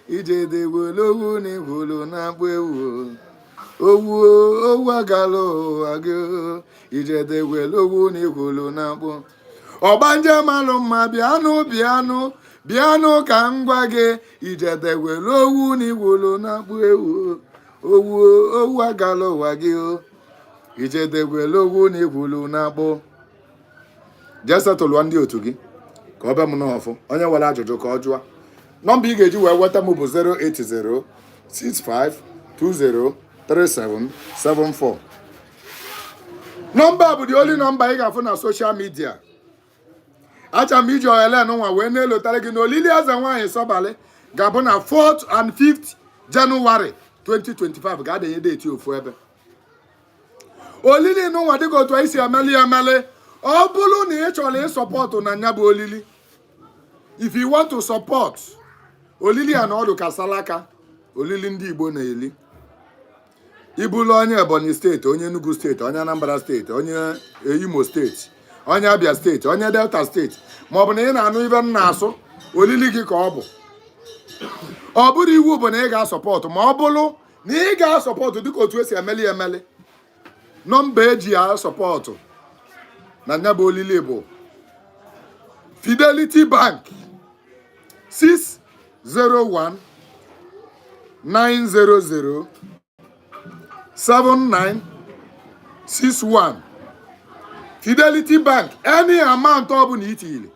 ijede were owu n'igwuru na-akpụ ewu. Owu agala ụwa gị ijede were owu n'igwuru na-akpụ. Ogbanje malụ mma bịanụ ka m gwa gị ijede were owu n'igwuru na-akpụ ewu. Owu agala ụwa gị ijede were owu n'igwuru na-akpụ. Jee tụlụọ ndị otu gị ka ọ bịa m n'ọfụ onye nwere ajụjụ ka ọ jụọ. Nọmba ị ga-eji wee weta m bụ 08065203774. Nọmba bụ the only nọmba ị ga-afụ na social media. acha m iji oghele nwa wee na-elotara gị na olili eze nwaanyị Sọbalị ga-abụ na 4th and 5th January 2025 ga-adenye deeti ofu ebe. Olili n'ụwa dịka otu anyị si emeli emeli. Ọ bụrụ na ị chọrọ ịsọpọtụ na nya bụ olili, if you want to support olili a na ọdụ ka salaka olili ndị Igbo na-eli, ibulu onye Ebonyi steeti, onye Enugu steeti, onye Anambra steeti, onye Imo steeti, onye Abia steeti, onye Delta steeti, ma ọ bụ na ị na-anụ ibe m na-asụ, olili gị ka ọ bụ. Ọ bụrụ iwu bụ na ị ga-asọpọtụ, ma ọ bụrụ na ị ga-asọpọtụ dịka otu esi emeli emeli. Nọmba eji asọpọtụ na nya bụ olili bụ Fidelity Bank 601 900 7961. Fidelity Bank, any amount ọ bụla itili,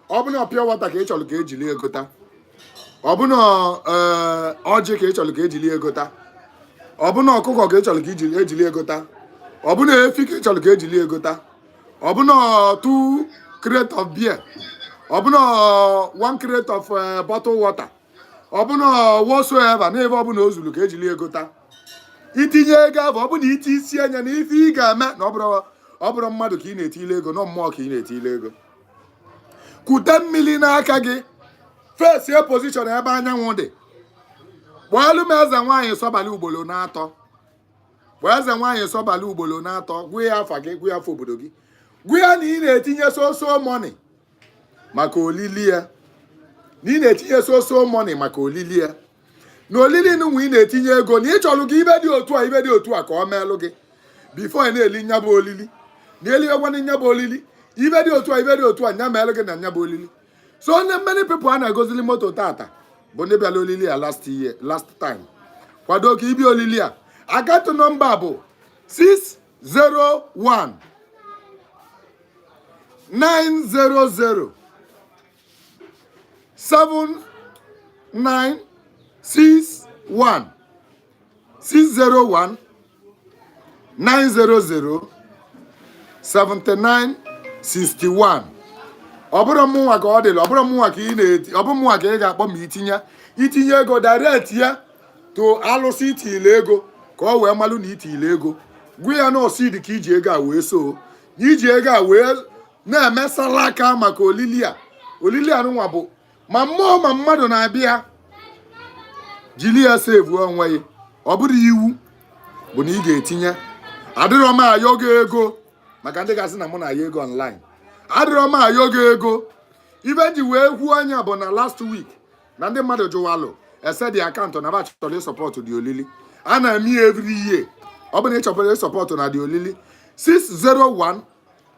ọ bụla pure water ka ị chọrọ ka ejili egota, ọ bụla ọjị ka ị chọrọ ka ejili egota, ọ bụla ọkụkọ ka ị chọrọ ka ejili egota, ọ bụla efi ka ị chọrọ ka ejili egota, ọ bụla 2 crate of beer, ọ bụla 1 crate of bottled water, ọ bụla whatsoever na ebe ọ bụla ozulu ka ejili egota. Itinye ego abụ ọ bụ na iti isi anya na ife ị ga-eme na ọ bụrụ mmadụ ka ị na-etile ego na mmụọ ka ị na-etile ego. Kute mmiri n'aka gị, fesie pozishọn ebe anyanwụ dị. Kpọọlụ m eze nwaanyị Sọbalị ugboro na-atọ. Kpọọ eze nwaanyị Sọbalị ugboro na-atọ, gwa ya afa gị, gwa ya afọ obodo gị, gwa ya na ị na-etinye so money maka olili ya, na ị na-etinye so money maka olili ya. Na olili nụnwa ị na-etinye ego na ị chọrọ gị ibe dị otu a ka ọ meelụ gị bifo ị na-eli nya bụ olili, na elighekwana nya bụ olili, ibe dị otu a nya meelụ gị na nya bụ olili. So many people a na-egozili moto tata bụ ndị bịala olili ya last time. Kwado ka ibi olili a. Akantụ nọmba bụ 601 900 7961 601 900 7961. Ọ bụrụ mụnwa ka ọ dịla, ọ bụrụ mụnwa ka ị na-eti, ọ bụ mụnwa ka ị ga-akpọ ma itinye ego direct ya to alụsị itile ego ka ọ wee malụ na itile ego. Gwa ya na osidi ka iji ego a wee so, iji ego a wee na-emesala aka maka olili a. Olili a nụnwa bụ ma mmụọ ma mmadụ na-abịa jili ya save onwe ya. Ọ bụrụ iwu bụ na ị ga-etinye. Adịrọ m ayọ gị ego maka ndị gasị na mụ na ya ego online. Adịrọ m ayọ gị ego. Ibe ji wee kwuo anya bụ na last week na ndị mmadụ jụwalụ ese dị akaụntụ na ba chọrọ ịsọpọtụ dị olili. A na-eme ya every year. Ọ bụ na ị chọrọ ịsọpọtụ na dị olili, 601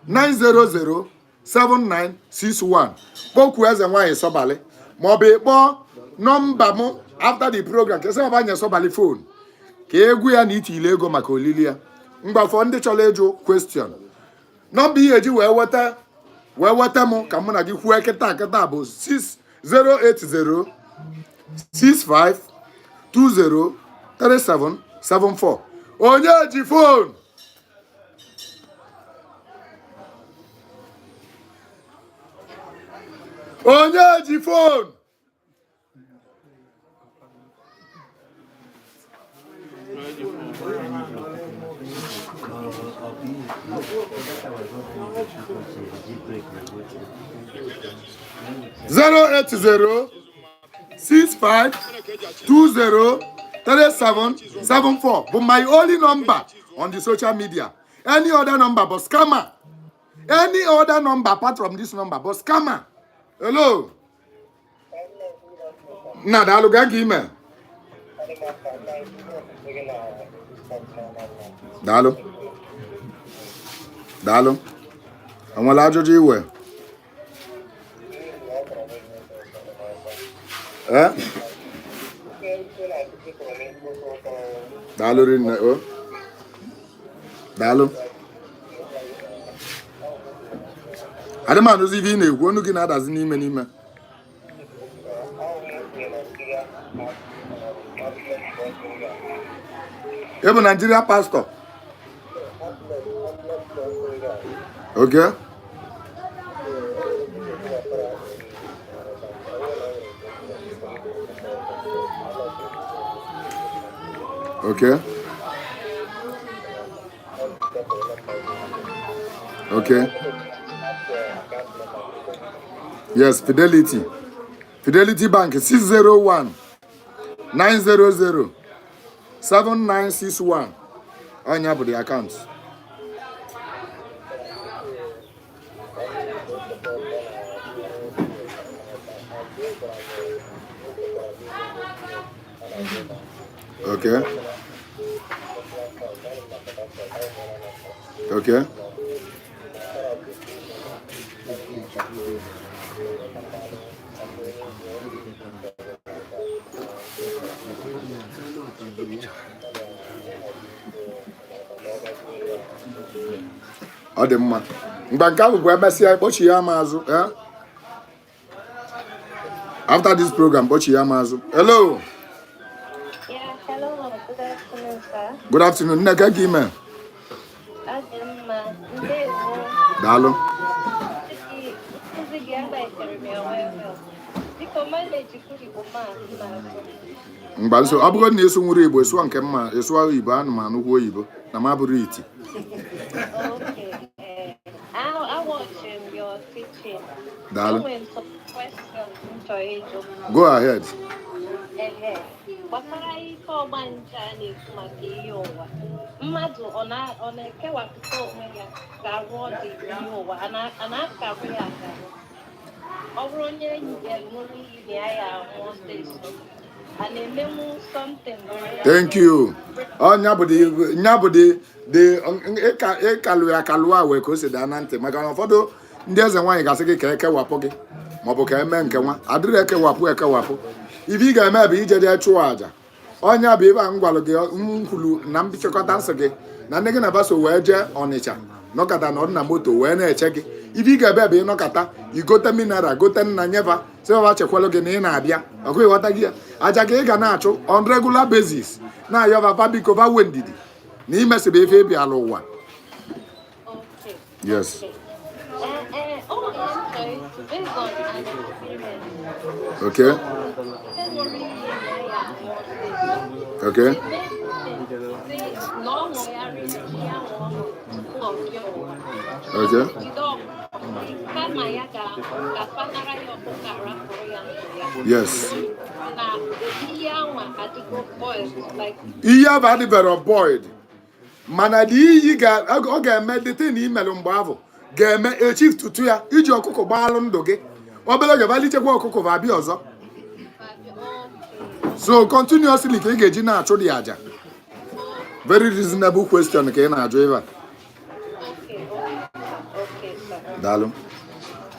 900 7961. Kpọkwuo eze nwaanyị Sọbalị, ma ọ bụ ịkpọọ nọmba m after the program ka ese ọbanye Sọbalị phone ka egwu ya na itile ego maka olili ya. Mgbafọ ndị chọrọ ịjụ question, nọmba ihe eji wee weta m ka mụ na gị kwuo kịta bụ 080 65 20 3774. Onye ji phone? Onye ji phone? Zero 80 65 20 3774 but my only number on the social media. Any other number but scammer. Any other number apart from this number but scammer. Hello. Nada, look at email. Dalo. I'm a larger G-way. Dalo rin na oh. Dalo. Adama no zivi na egwu onu gị na-adazi n'ime. Ebe Nigeria pastor. Okay. Okay. Okay. Yes, Fidelity. Fidelity Bank 601 900 7961. On your the account. Okay. Okay. Ọ dị mma. Mgbe nke ahụ bụ emesịa kpọchi ya mazụ. After this program, kpọchi ya mazụ. Hello. Yeah, hello. Good afternoon, sir. Good afternoon. Nne ka gị ime? Daalụ. Mgba nso ọ bụrụ na ịsụ nwere Igbo ịsụọ nke mma ịsụọ Igbo anụmanụ kwuo Igbo na ma bụrụ iti. Okay. I watched your teaching. Daalụ. Go ahead. Gbasara ife Ogbanje na-ekwu maka iyiuwa. Mmadụ ọ na-ekewapụta onwe ya ga-arụ ọdị iyiuwa a na-akagbu ya agarụ. Ọ bụrụ onye enyi ya nwere iyi na ya ahụ ọsịsọ. A na-emenwu something. Thank you. Nya bụ ịkalụ wee ka o si daa na ntị maka na ụfọdụ ndị eze nwaanyị ga-asị gị ka ekewapụ gị maọbụ ka eme nke nwa adịrị ekewapụ ife ị ga-eme bụ ije jee chụọ àjà ọnya bụ ebe a m gwalụ gị nkwulu na mbichịkọta nsị gị na nne gị na baso wee jee Ọnịcha nọkọta na ọdịna moto wee na-eche gị ife ị ga-ebe bụ ịnọkọta igote mineral gote nna nyeva sịbaba chekwalụ gị na ị na-abịa ọkụ ịghọta gị ya aja gị ị ga na-achụ on regular basis na-ayọba biko bawe ndidi na imesiba ife ebi ala ụwa. Yes. Okay. Okay. Okay. Yes. Ihe ahụ adịbere boiled. Mana dị iyi ọ ga-eme dịte na imelụ mgbe ahụ ga-eme achieve tutu ya iji ọkụkọ gbaalụ ndụ gị obere oge balichekwa ọkụkọ va abịa ọzọ. So continuously ka ị ga-eji na-achụ dị aja. Very reasonable question ka ị na-ajụ ebe a. Daalụ.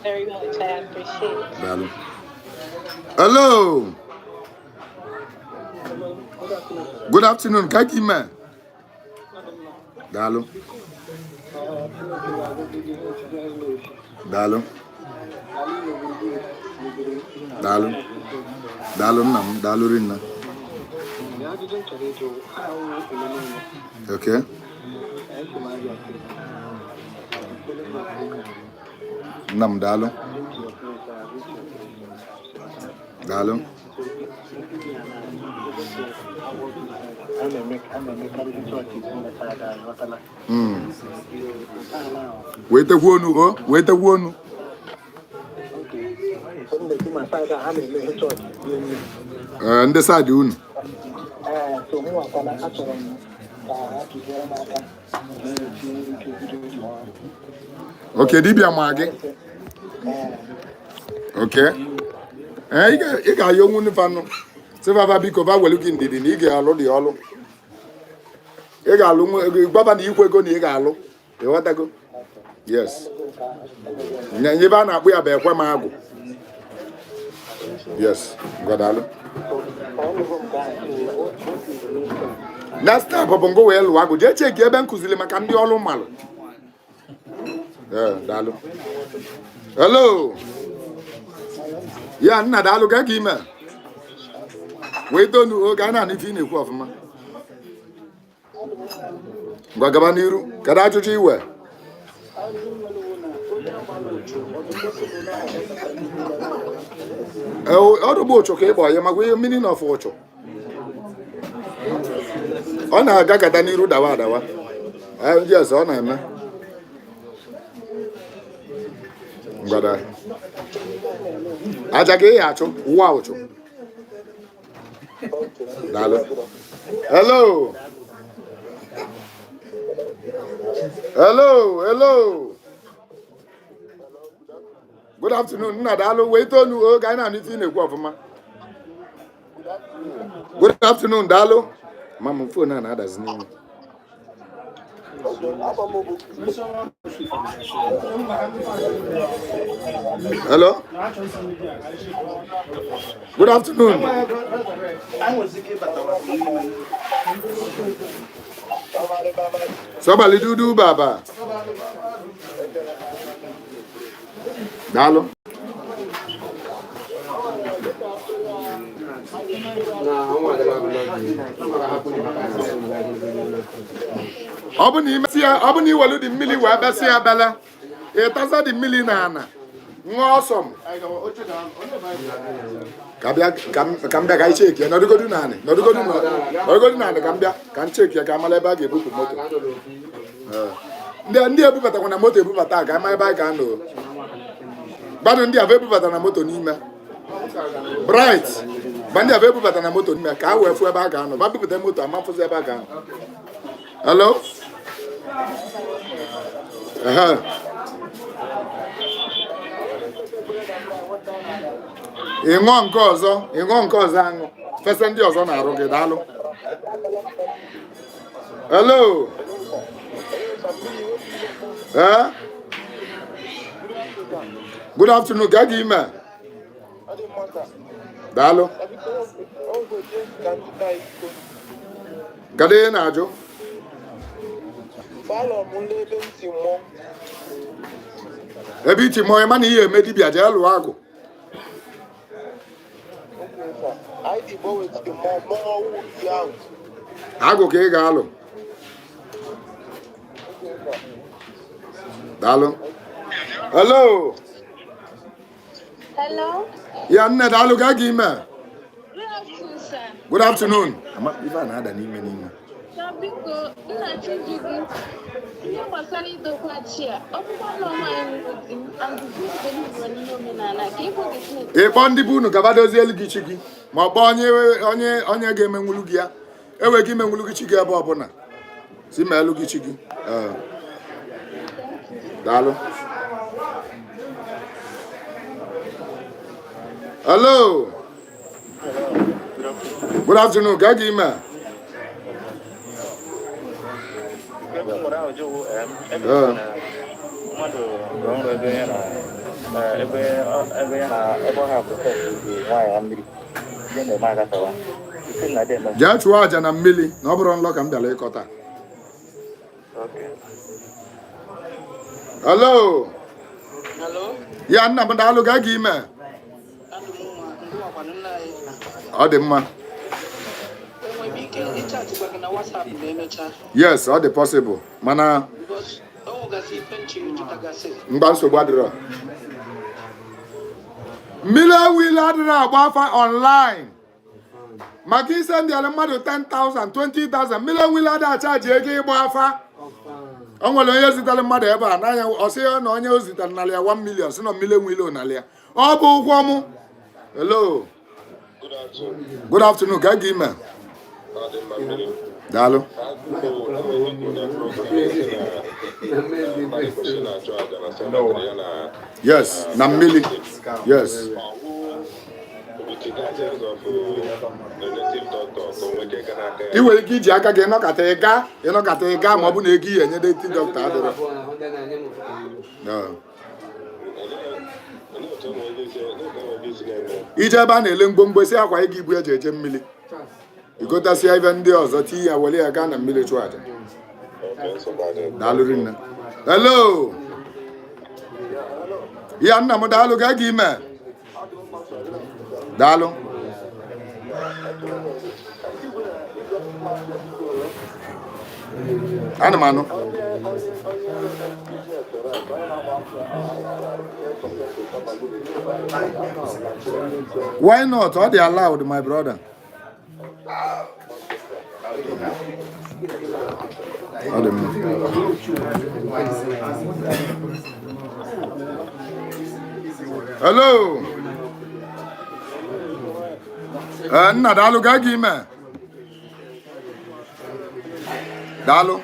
Very much, I appreciate it. Daalụ. Hello. Good afternoon. Ka gị ime? Daalụ. Daalụ. Daalụ. Daalụ nna m, daalụ rinna. Okay. Nna m daalụ. Daalụ. Wetekwa onu o, wetekwa onu. Ndị side unu. Okay, dibịa ma gị. Okay. Ị ga-ayọ onwe nfanụ. Sịfava biko va welu gị ndidi na ị ga-alụ dị ọlụ. Ị ga-alụ gbaba na ikwe ego na ị ga-alụ. Ịghọtago? Yes. Nyebe a na-akpụ ya bụ ekwe m agwụ. Yes. Ngodalụ. Next step bụ ngo wee lụọ agụ. Jee cheki ebe nkụzili maka ndị ọlụ mmalụ. Daalụ. Hello. Ya nna daalụ ka ime. Wee tonu oge a na-anụ ife ị na-ekwu ọfụma. Ngwa gaba n'iru. Kedu ajụjụ iwe? Ọdụ bụ ụchụ ka ị gbọ ya makwa ihe meaning of ụchụ. ọ na-agakọta n'iru dawa adawa. Yes, ọ na-eme. Ngwada. Aja gị ya achụ, ụwa ụchụ. Daalụ. Hello. Hello. Good afternoon. Nna daalụ. Wait onu oge anyị na-anụ ife ị na-ekwu ọfụma. Good afternoon, daalụ. Mama phone na-adazi n'ime. Hello. Good afternoon. Somebody do baba. Dalo. Obuni walu di mili wa basi abala. E tasa di mili na ana. Ngosom. Kambia ka check ya nodugodu nani. Nodugodu nani kambia kan check ya kamala ba ge buku moto. Ndị ebubata kwa na moto ebubata ka ma ba ka ndo. Bado ndị ave ebubata na moto n'ime. Bright. Bandi ave ebubata na moto n'ime ka we fu ebe a ga no. Ba bubata moto amafuzi ebe a ga. Hello? Ịṅụ nke ọzọ aṅụ. Fesa ndị ọzọ na-arụ gị daalụ. Hello. Good afternoon. Gagi ime. Daalụ. Gade na-ajụ. Ebe iti mmụọ ịma na ihe eme dibịa jee lụọ agụ. Agụ ka ị ga-alụ. Daalụ. Hello. Hello. Ya nne daalụ ga gị ime. Good afternoon, sir. Good afternoon. Ife a na-ada n'ime. Biko, nna Chiji gị, ihe gbasara idokwa chi a, ọkpụkpọ ụlọ nwaanyị nwere di m, andụzi igwe n'ihe omenala ka ịkpọ gị Chineke. Ịkpọ ndị bụ unu gaba dozie elu gị chi gị ma ọ kpọọ onye ga-emenwulu gị ya enweghị imenwulu gị chi gị ebe ọbụla si ma elu gị chi gị. Daalụ. Hello. Good afternoon. Ga gị ime. Jee chụọ aja na mmiri na ọ bụrụ nlọ ka m bịara ịkọta. Hello. Ya nna m daalụ ga gị ime. Ọ dị mma. Yes, ọ dị possible. Mana mgba nsogbu adịrọ. Mmiri ewili adịrọ agba afa online. Maka ise ndị ala mmadụ 10,000, 20,000. Mmiri ewili adịrọ achaji ego ịgba afa. O nwere onye zitere mmadụ ebe a n'anya ọsị ya na onye o zitere n'ala ya 1 million si na mmiri ewili n'ala ya. Ọ bụ ụgwọ mụ. Hello. Good afternoon. Ga gị ime. Daalụ. Yes, na mmiri. Yes. I nwere ike iji aka gị ịnọkọta ịga ma ọ bụ na ego ihe enye deti dọkịta adịrọ. Ije ebe a na-ele mgbomgbo si akwa ego ibu eji eje mmiri. Igotasịa ife ndị ọzọ ti ya wele ya gaa na mmiri chụọ aja. Daalụ rinne. Hello. Ya nna m daalụ ga gị ime. Daalụ. Ana m anụ. Why not? All they allowed, my brother. Hello. Nna dalu ga gi me. Dalu.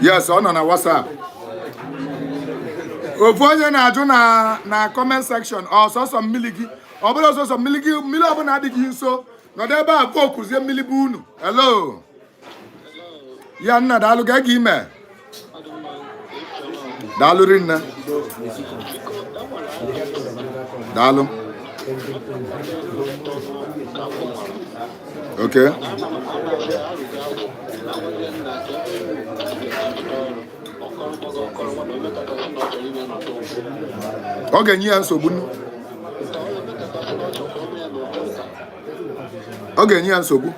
Yes, on WhatsApp. Ofu onye na-ajụ na comment section ọsọsọ mmili gị ọ bụla ọsọsọ mmili gị mmili ọbụla adịghị nso nọdụ ebe a bụ okuzie mmili bụ unu. Hello. Ya nna daalụ ga gị ime. Daalụ rinne. Daalụ. Okay. Ọ ga-enye ya nsogbu. Ọ ga-enye ya nsogbu.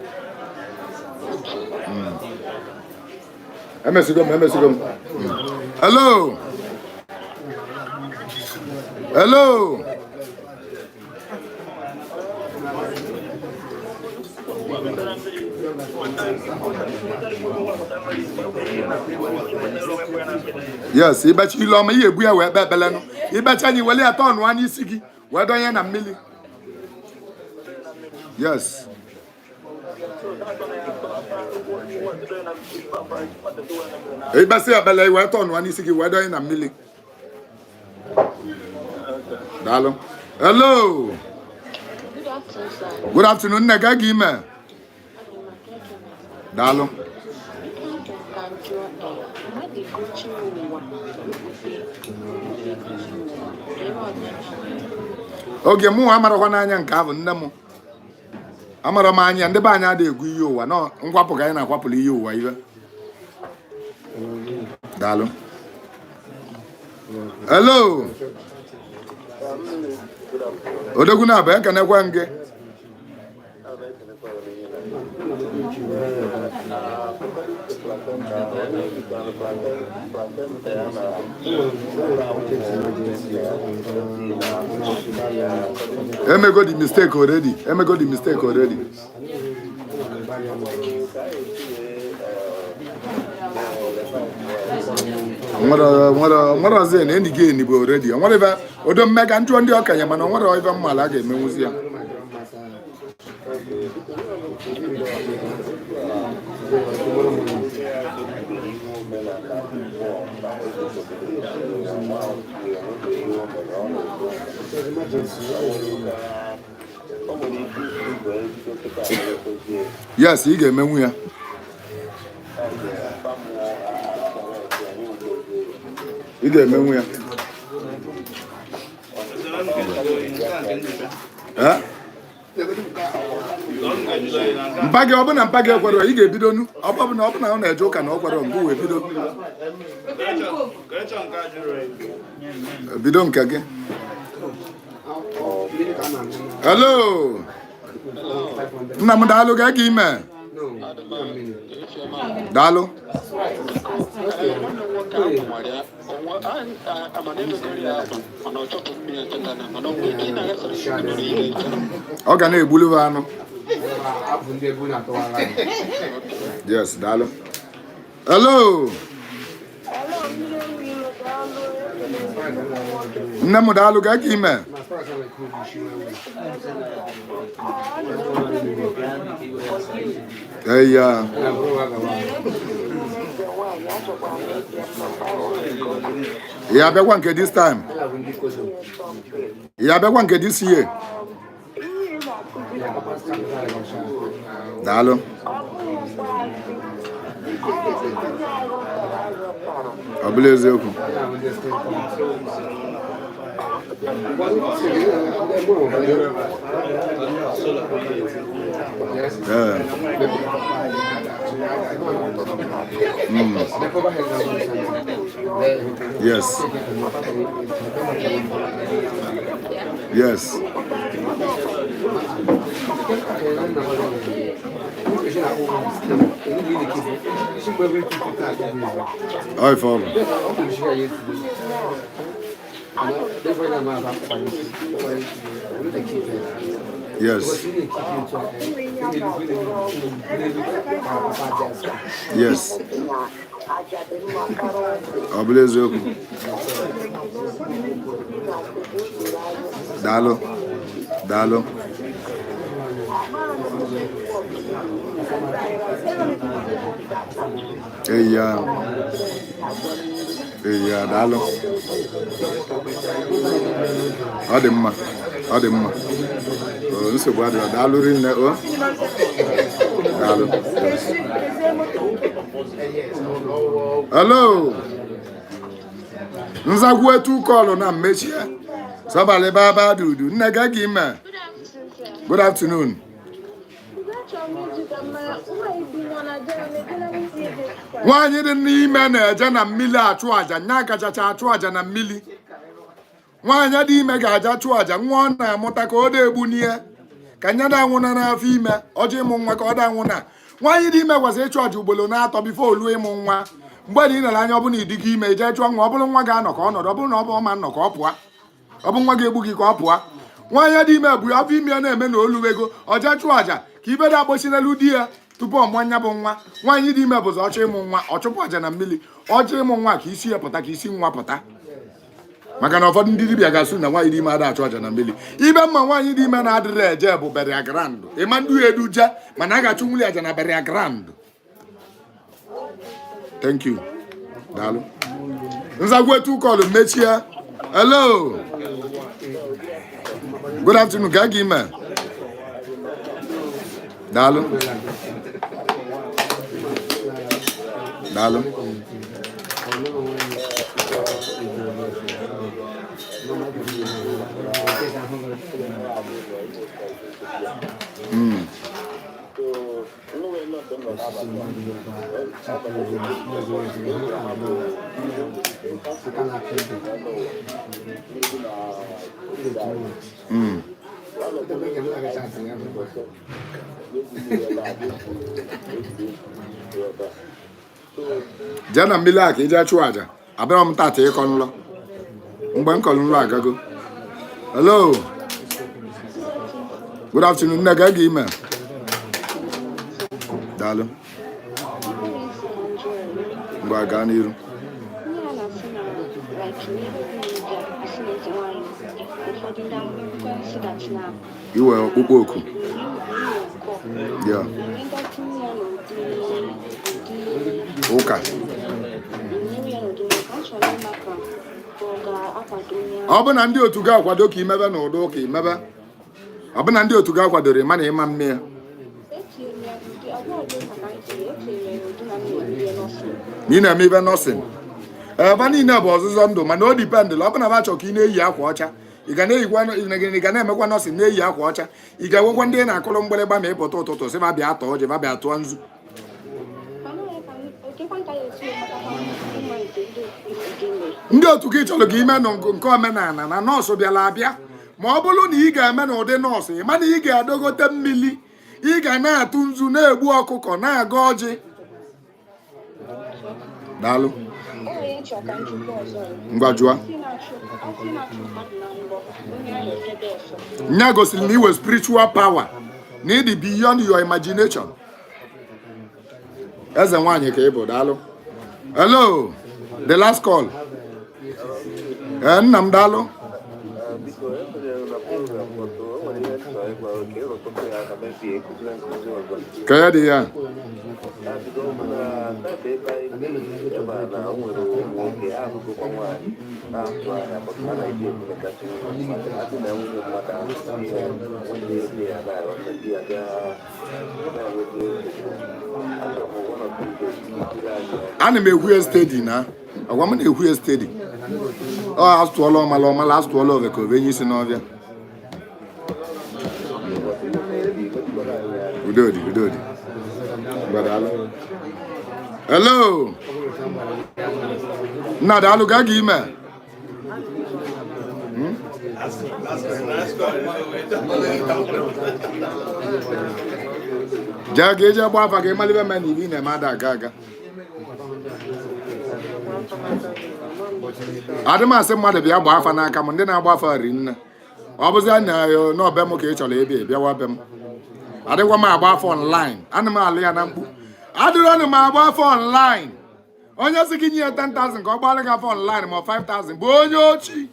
Emesigo m. Hello. Hello. Yes, ibecha ile ọma ihe egbu ya wee kpe ekpele nụ. Ibecha anyị wele ya tọnụ anya isi gị wee donye na mmiri. Yes. Ibesi ekpele wee tọnụ anya isi gị wee donye na mmiri. Daalụ. Hello. Good afternoon. Nne ga gị ime. Daalụ. Oge mụ amarakwa n'anya nke ahụ nne m. Amara m anya ndị be anyị adịghị egwu ihe ụwa nọ ngwapụ ka anyị na-akwapụrụ ihe ụwa iwe. Daalụ. Hello. Odogwu na-abụ ekenekwa m gị. Emego the mistake already. Nwere ọzọ na-enyi gị enigbo already. Nwere ebe odo mmega ntụ ndị ọkanye mana nwere ebe mmala a ga-emenwuzi ya. Yes, ị ga-emenwu ya. Ị ga-emenwu ya. Mpage ọbụna mpage ekwere ị ga-ebido nu ọbụna ọ na-eje ụka na ọkwere mbụ wee bido nke gị. Hello. Nna m daalụ ga gị ime. Daalụ. Ọ ga na-egbulu anụ. Yes, daalụ. Hello. Nne m daalụ ga gị ime. Eya. Ya abịakwa nke this time. Ya abịakwa nke this year. Daalụ. Ọ bụla eziokwu. Yes. Yes. Oi, Fábio. Yes. Yes. Oblezoko. Dalo. Dalo. Eya, dalo. Ademma. Nsogbu adịrọ, daalụ rinne o. Daalụ. Hello. Nzagwu etu kọlụ na mmechie. Sabali baba dudu. Nne ga gị ime. Good afternoon. Nwaanyị dị n'ime na-eje na mmili achụ aja, nya kachacha achụ aja na mmili. Nwaanyị dị ime ga-aja chụọ aja, nwa ọ na-amụta ka ọ na-egbu n'ihe ka nya da-anwụna n'afọ ime ọjọ ịmụ nwa ka ọ da-anwụna. Nwaanyị dị ime kwesịrị ịchụ aja ugboro na-atọ bifo oluo ịmụ nwa. Mgbe na ị nere anya ọ bụ na ịdịgo ime ije chụọ nwa, ọ bụrụ nwa ga-anọ ka ọ nọdụ, ọ bụrụ na ọ bụ ọma nnọ ka ọ pụọ, ọ bụ nwa ga-egbu gị ka ọ pụọ. Nwaanyị dị ime bụ afọ ime na-eme na oluwego ọja chụọ aja ka ibe da-akpọchi n'elu di ya tupu ọ mụọ nya bụ nwa. Nwaanyị dị ime bụzi ọchọ ịmụ nwa, ọ chụpụ aja na mmiri, ọchọ ịmụ nwa ka isi ya pụta, ka isi nwa pụta. Maka na ụfọdụ ndị dibịa ga-asụ na nwaanyị dị ime ada achụ aja na mmiri. Ibe mma nwaanyị dị ime na-adịrị eje bụ burial ground. Ịma ndị eduje mana a ga-achụ nwunye aja na burial ground. Thank you. Daalụ. Nzagwu etu kọlụ mechie. Hello. Good afternoon. Ga gị ime. Daalụ. Daalụ. Jana mmiri a ka ije chụọ aja. Abịara m tata ịkọ nlọ. Mgbe m kọrọ nlọ agago. Hello. Good afternoon. Nne ga gị ime. Daalụ. Ngwa gaa n'iru. Iwe ọkpụkpọ oku. Yeah. Ụka. Ọ bụ na ndị otu ga-akwado ka imebe n'ụdị ụka imebe. Ọ bụ na ndị otu ga-akwadoro ịma na ịma mme ya. Ị na-eme ibe nọọsịn. Ebe niile bụ ọzụzọ ndụ mana o dipendịla. Ọ bụ na ba chọrọ ka ị na-eyi akwa ọcha. Ị ga na-emekwa nọọsịn na-eyi akwa ọcha. Ị ga-enwekwa ndị na-akụrụ mgbịrịgba ma ịpụta ụtụtụ sị ba bịa tọọ ọjị, ba bịa tụọ nzu. Ndị otu gị chọrọ ka ime nke omenala na nọọsụ bịara abịa. Ma ọ bụrụ na ị ga-eme n'ụdị nọọsụ, ị ma na ị ga-adogote mmiri, ị ga na-atụ nzu, na-egbu ọkụkọ, na-aga ọjị. Daalụ. Ngwa jụọ. Nya gosiri na iwe spiritual power na ịdị beyond your imagination. Eze nwaanyị ka ị bụ. Daalụ. Hello. The last call. Nna m daalụ. Ka ya dị ya. Ana m ekwu ya steady na. Agwa m na-ekwu ya steady. Ọ asụọla ọmala asụọla ove ka obenye isi n'ọbịa. Udodi. Hello. Nna daalụ ga gị ime. Jee ga eji agba afa ka ịmalibe me na iri na-eme ada aga. Adị m asị mmadụ bịa gba afa n'aka m, ndị na-agba afa ri nne. ọ bụzi na n'ọbe m ka ị chọrọ ebe bịawa be m adịkwa m agba afọ online ana m alụ ya na mkpu adịrọnụ m agba afọ online onye si gị nye 10,000 ka ọ gbalị gị afọ online ma 5,000 bụ onye ochi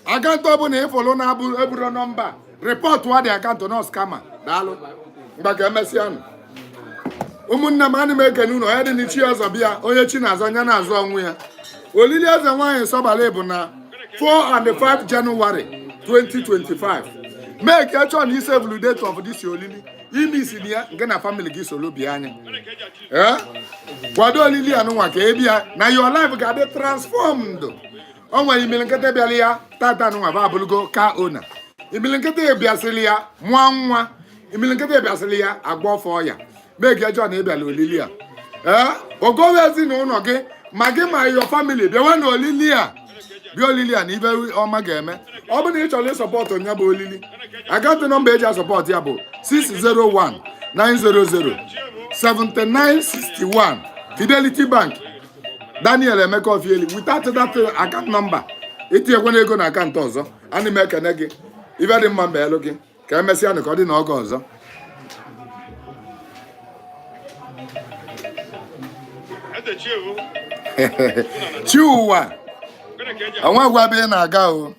akaụntụ ọbụla ịfụlụ na-eburo nọmba rịpọtụ adị akaụntụ nọ skama daalụ mgbe ka emesịanụ ụmụnne m ana m ekene unu onye dị n'ichi ọzọ bịa onye chi na-azọ onye na-azụ ọnwụ ya olili eze nwaanyị Sọbali bụ na 4 and 5 January 2025 mee ka echọ na ise evulu date of this olili ime isi na ya nke na family gị solo bịa anya kwado olili ya nụnwa ka ebia na your life ga-adị transformed o nwere imili nkịta bịara ya tata nụnwa bụ abụlụgo ka ona imili nkịta bịasịrị ya nwa nwa imili nkịta bịasịrị ya agba ọfọ ya mee ka echọ na ịbịala olili ya ogowe ezinụlọ gị ma gị ma your family bịawa na olili a bịa olili a na ibe ọma ga-eme ọ bụ na ị chọrọ ịsọpọtụ nya bụ olili akaụntụ nọmba eji asọpọtụ ya bụ 601-900-7961 Fidelity Bank Daniel Emeka Ofieli without that account number itinyekwana ego na akaụntụ ọzọ ana m ekene gị ibe dị mma meelụ gị ka emesịa na ka ọ dị na oge ọzọ chi ụwa onwe gwa ebe ị na-aga o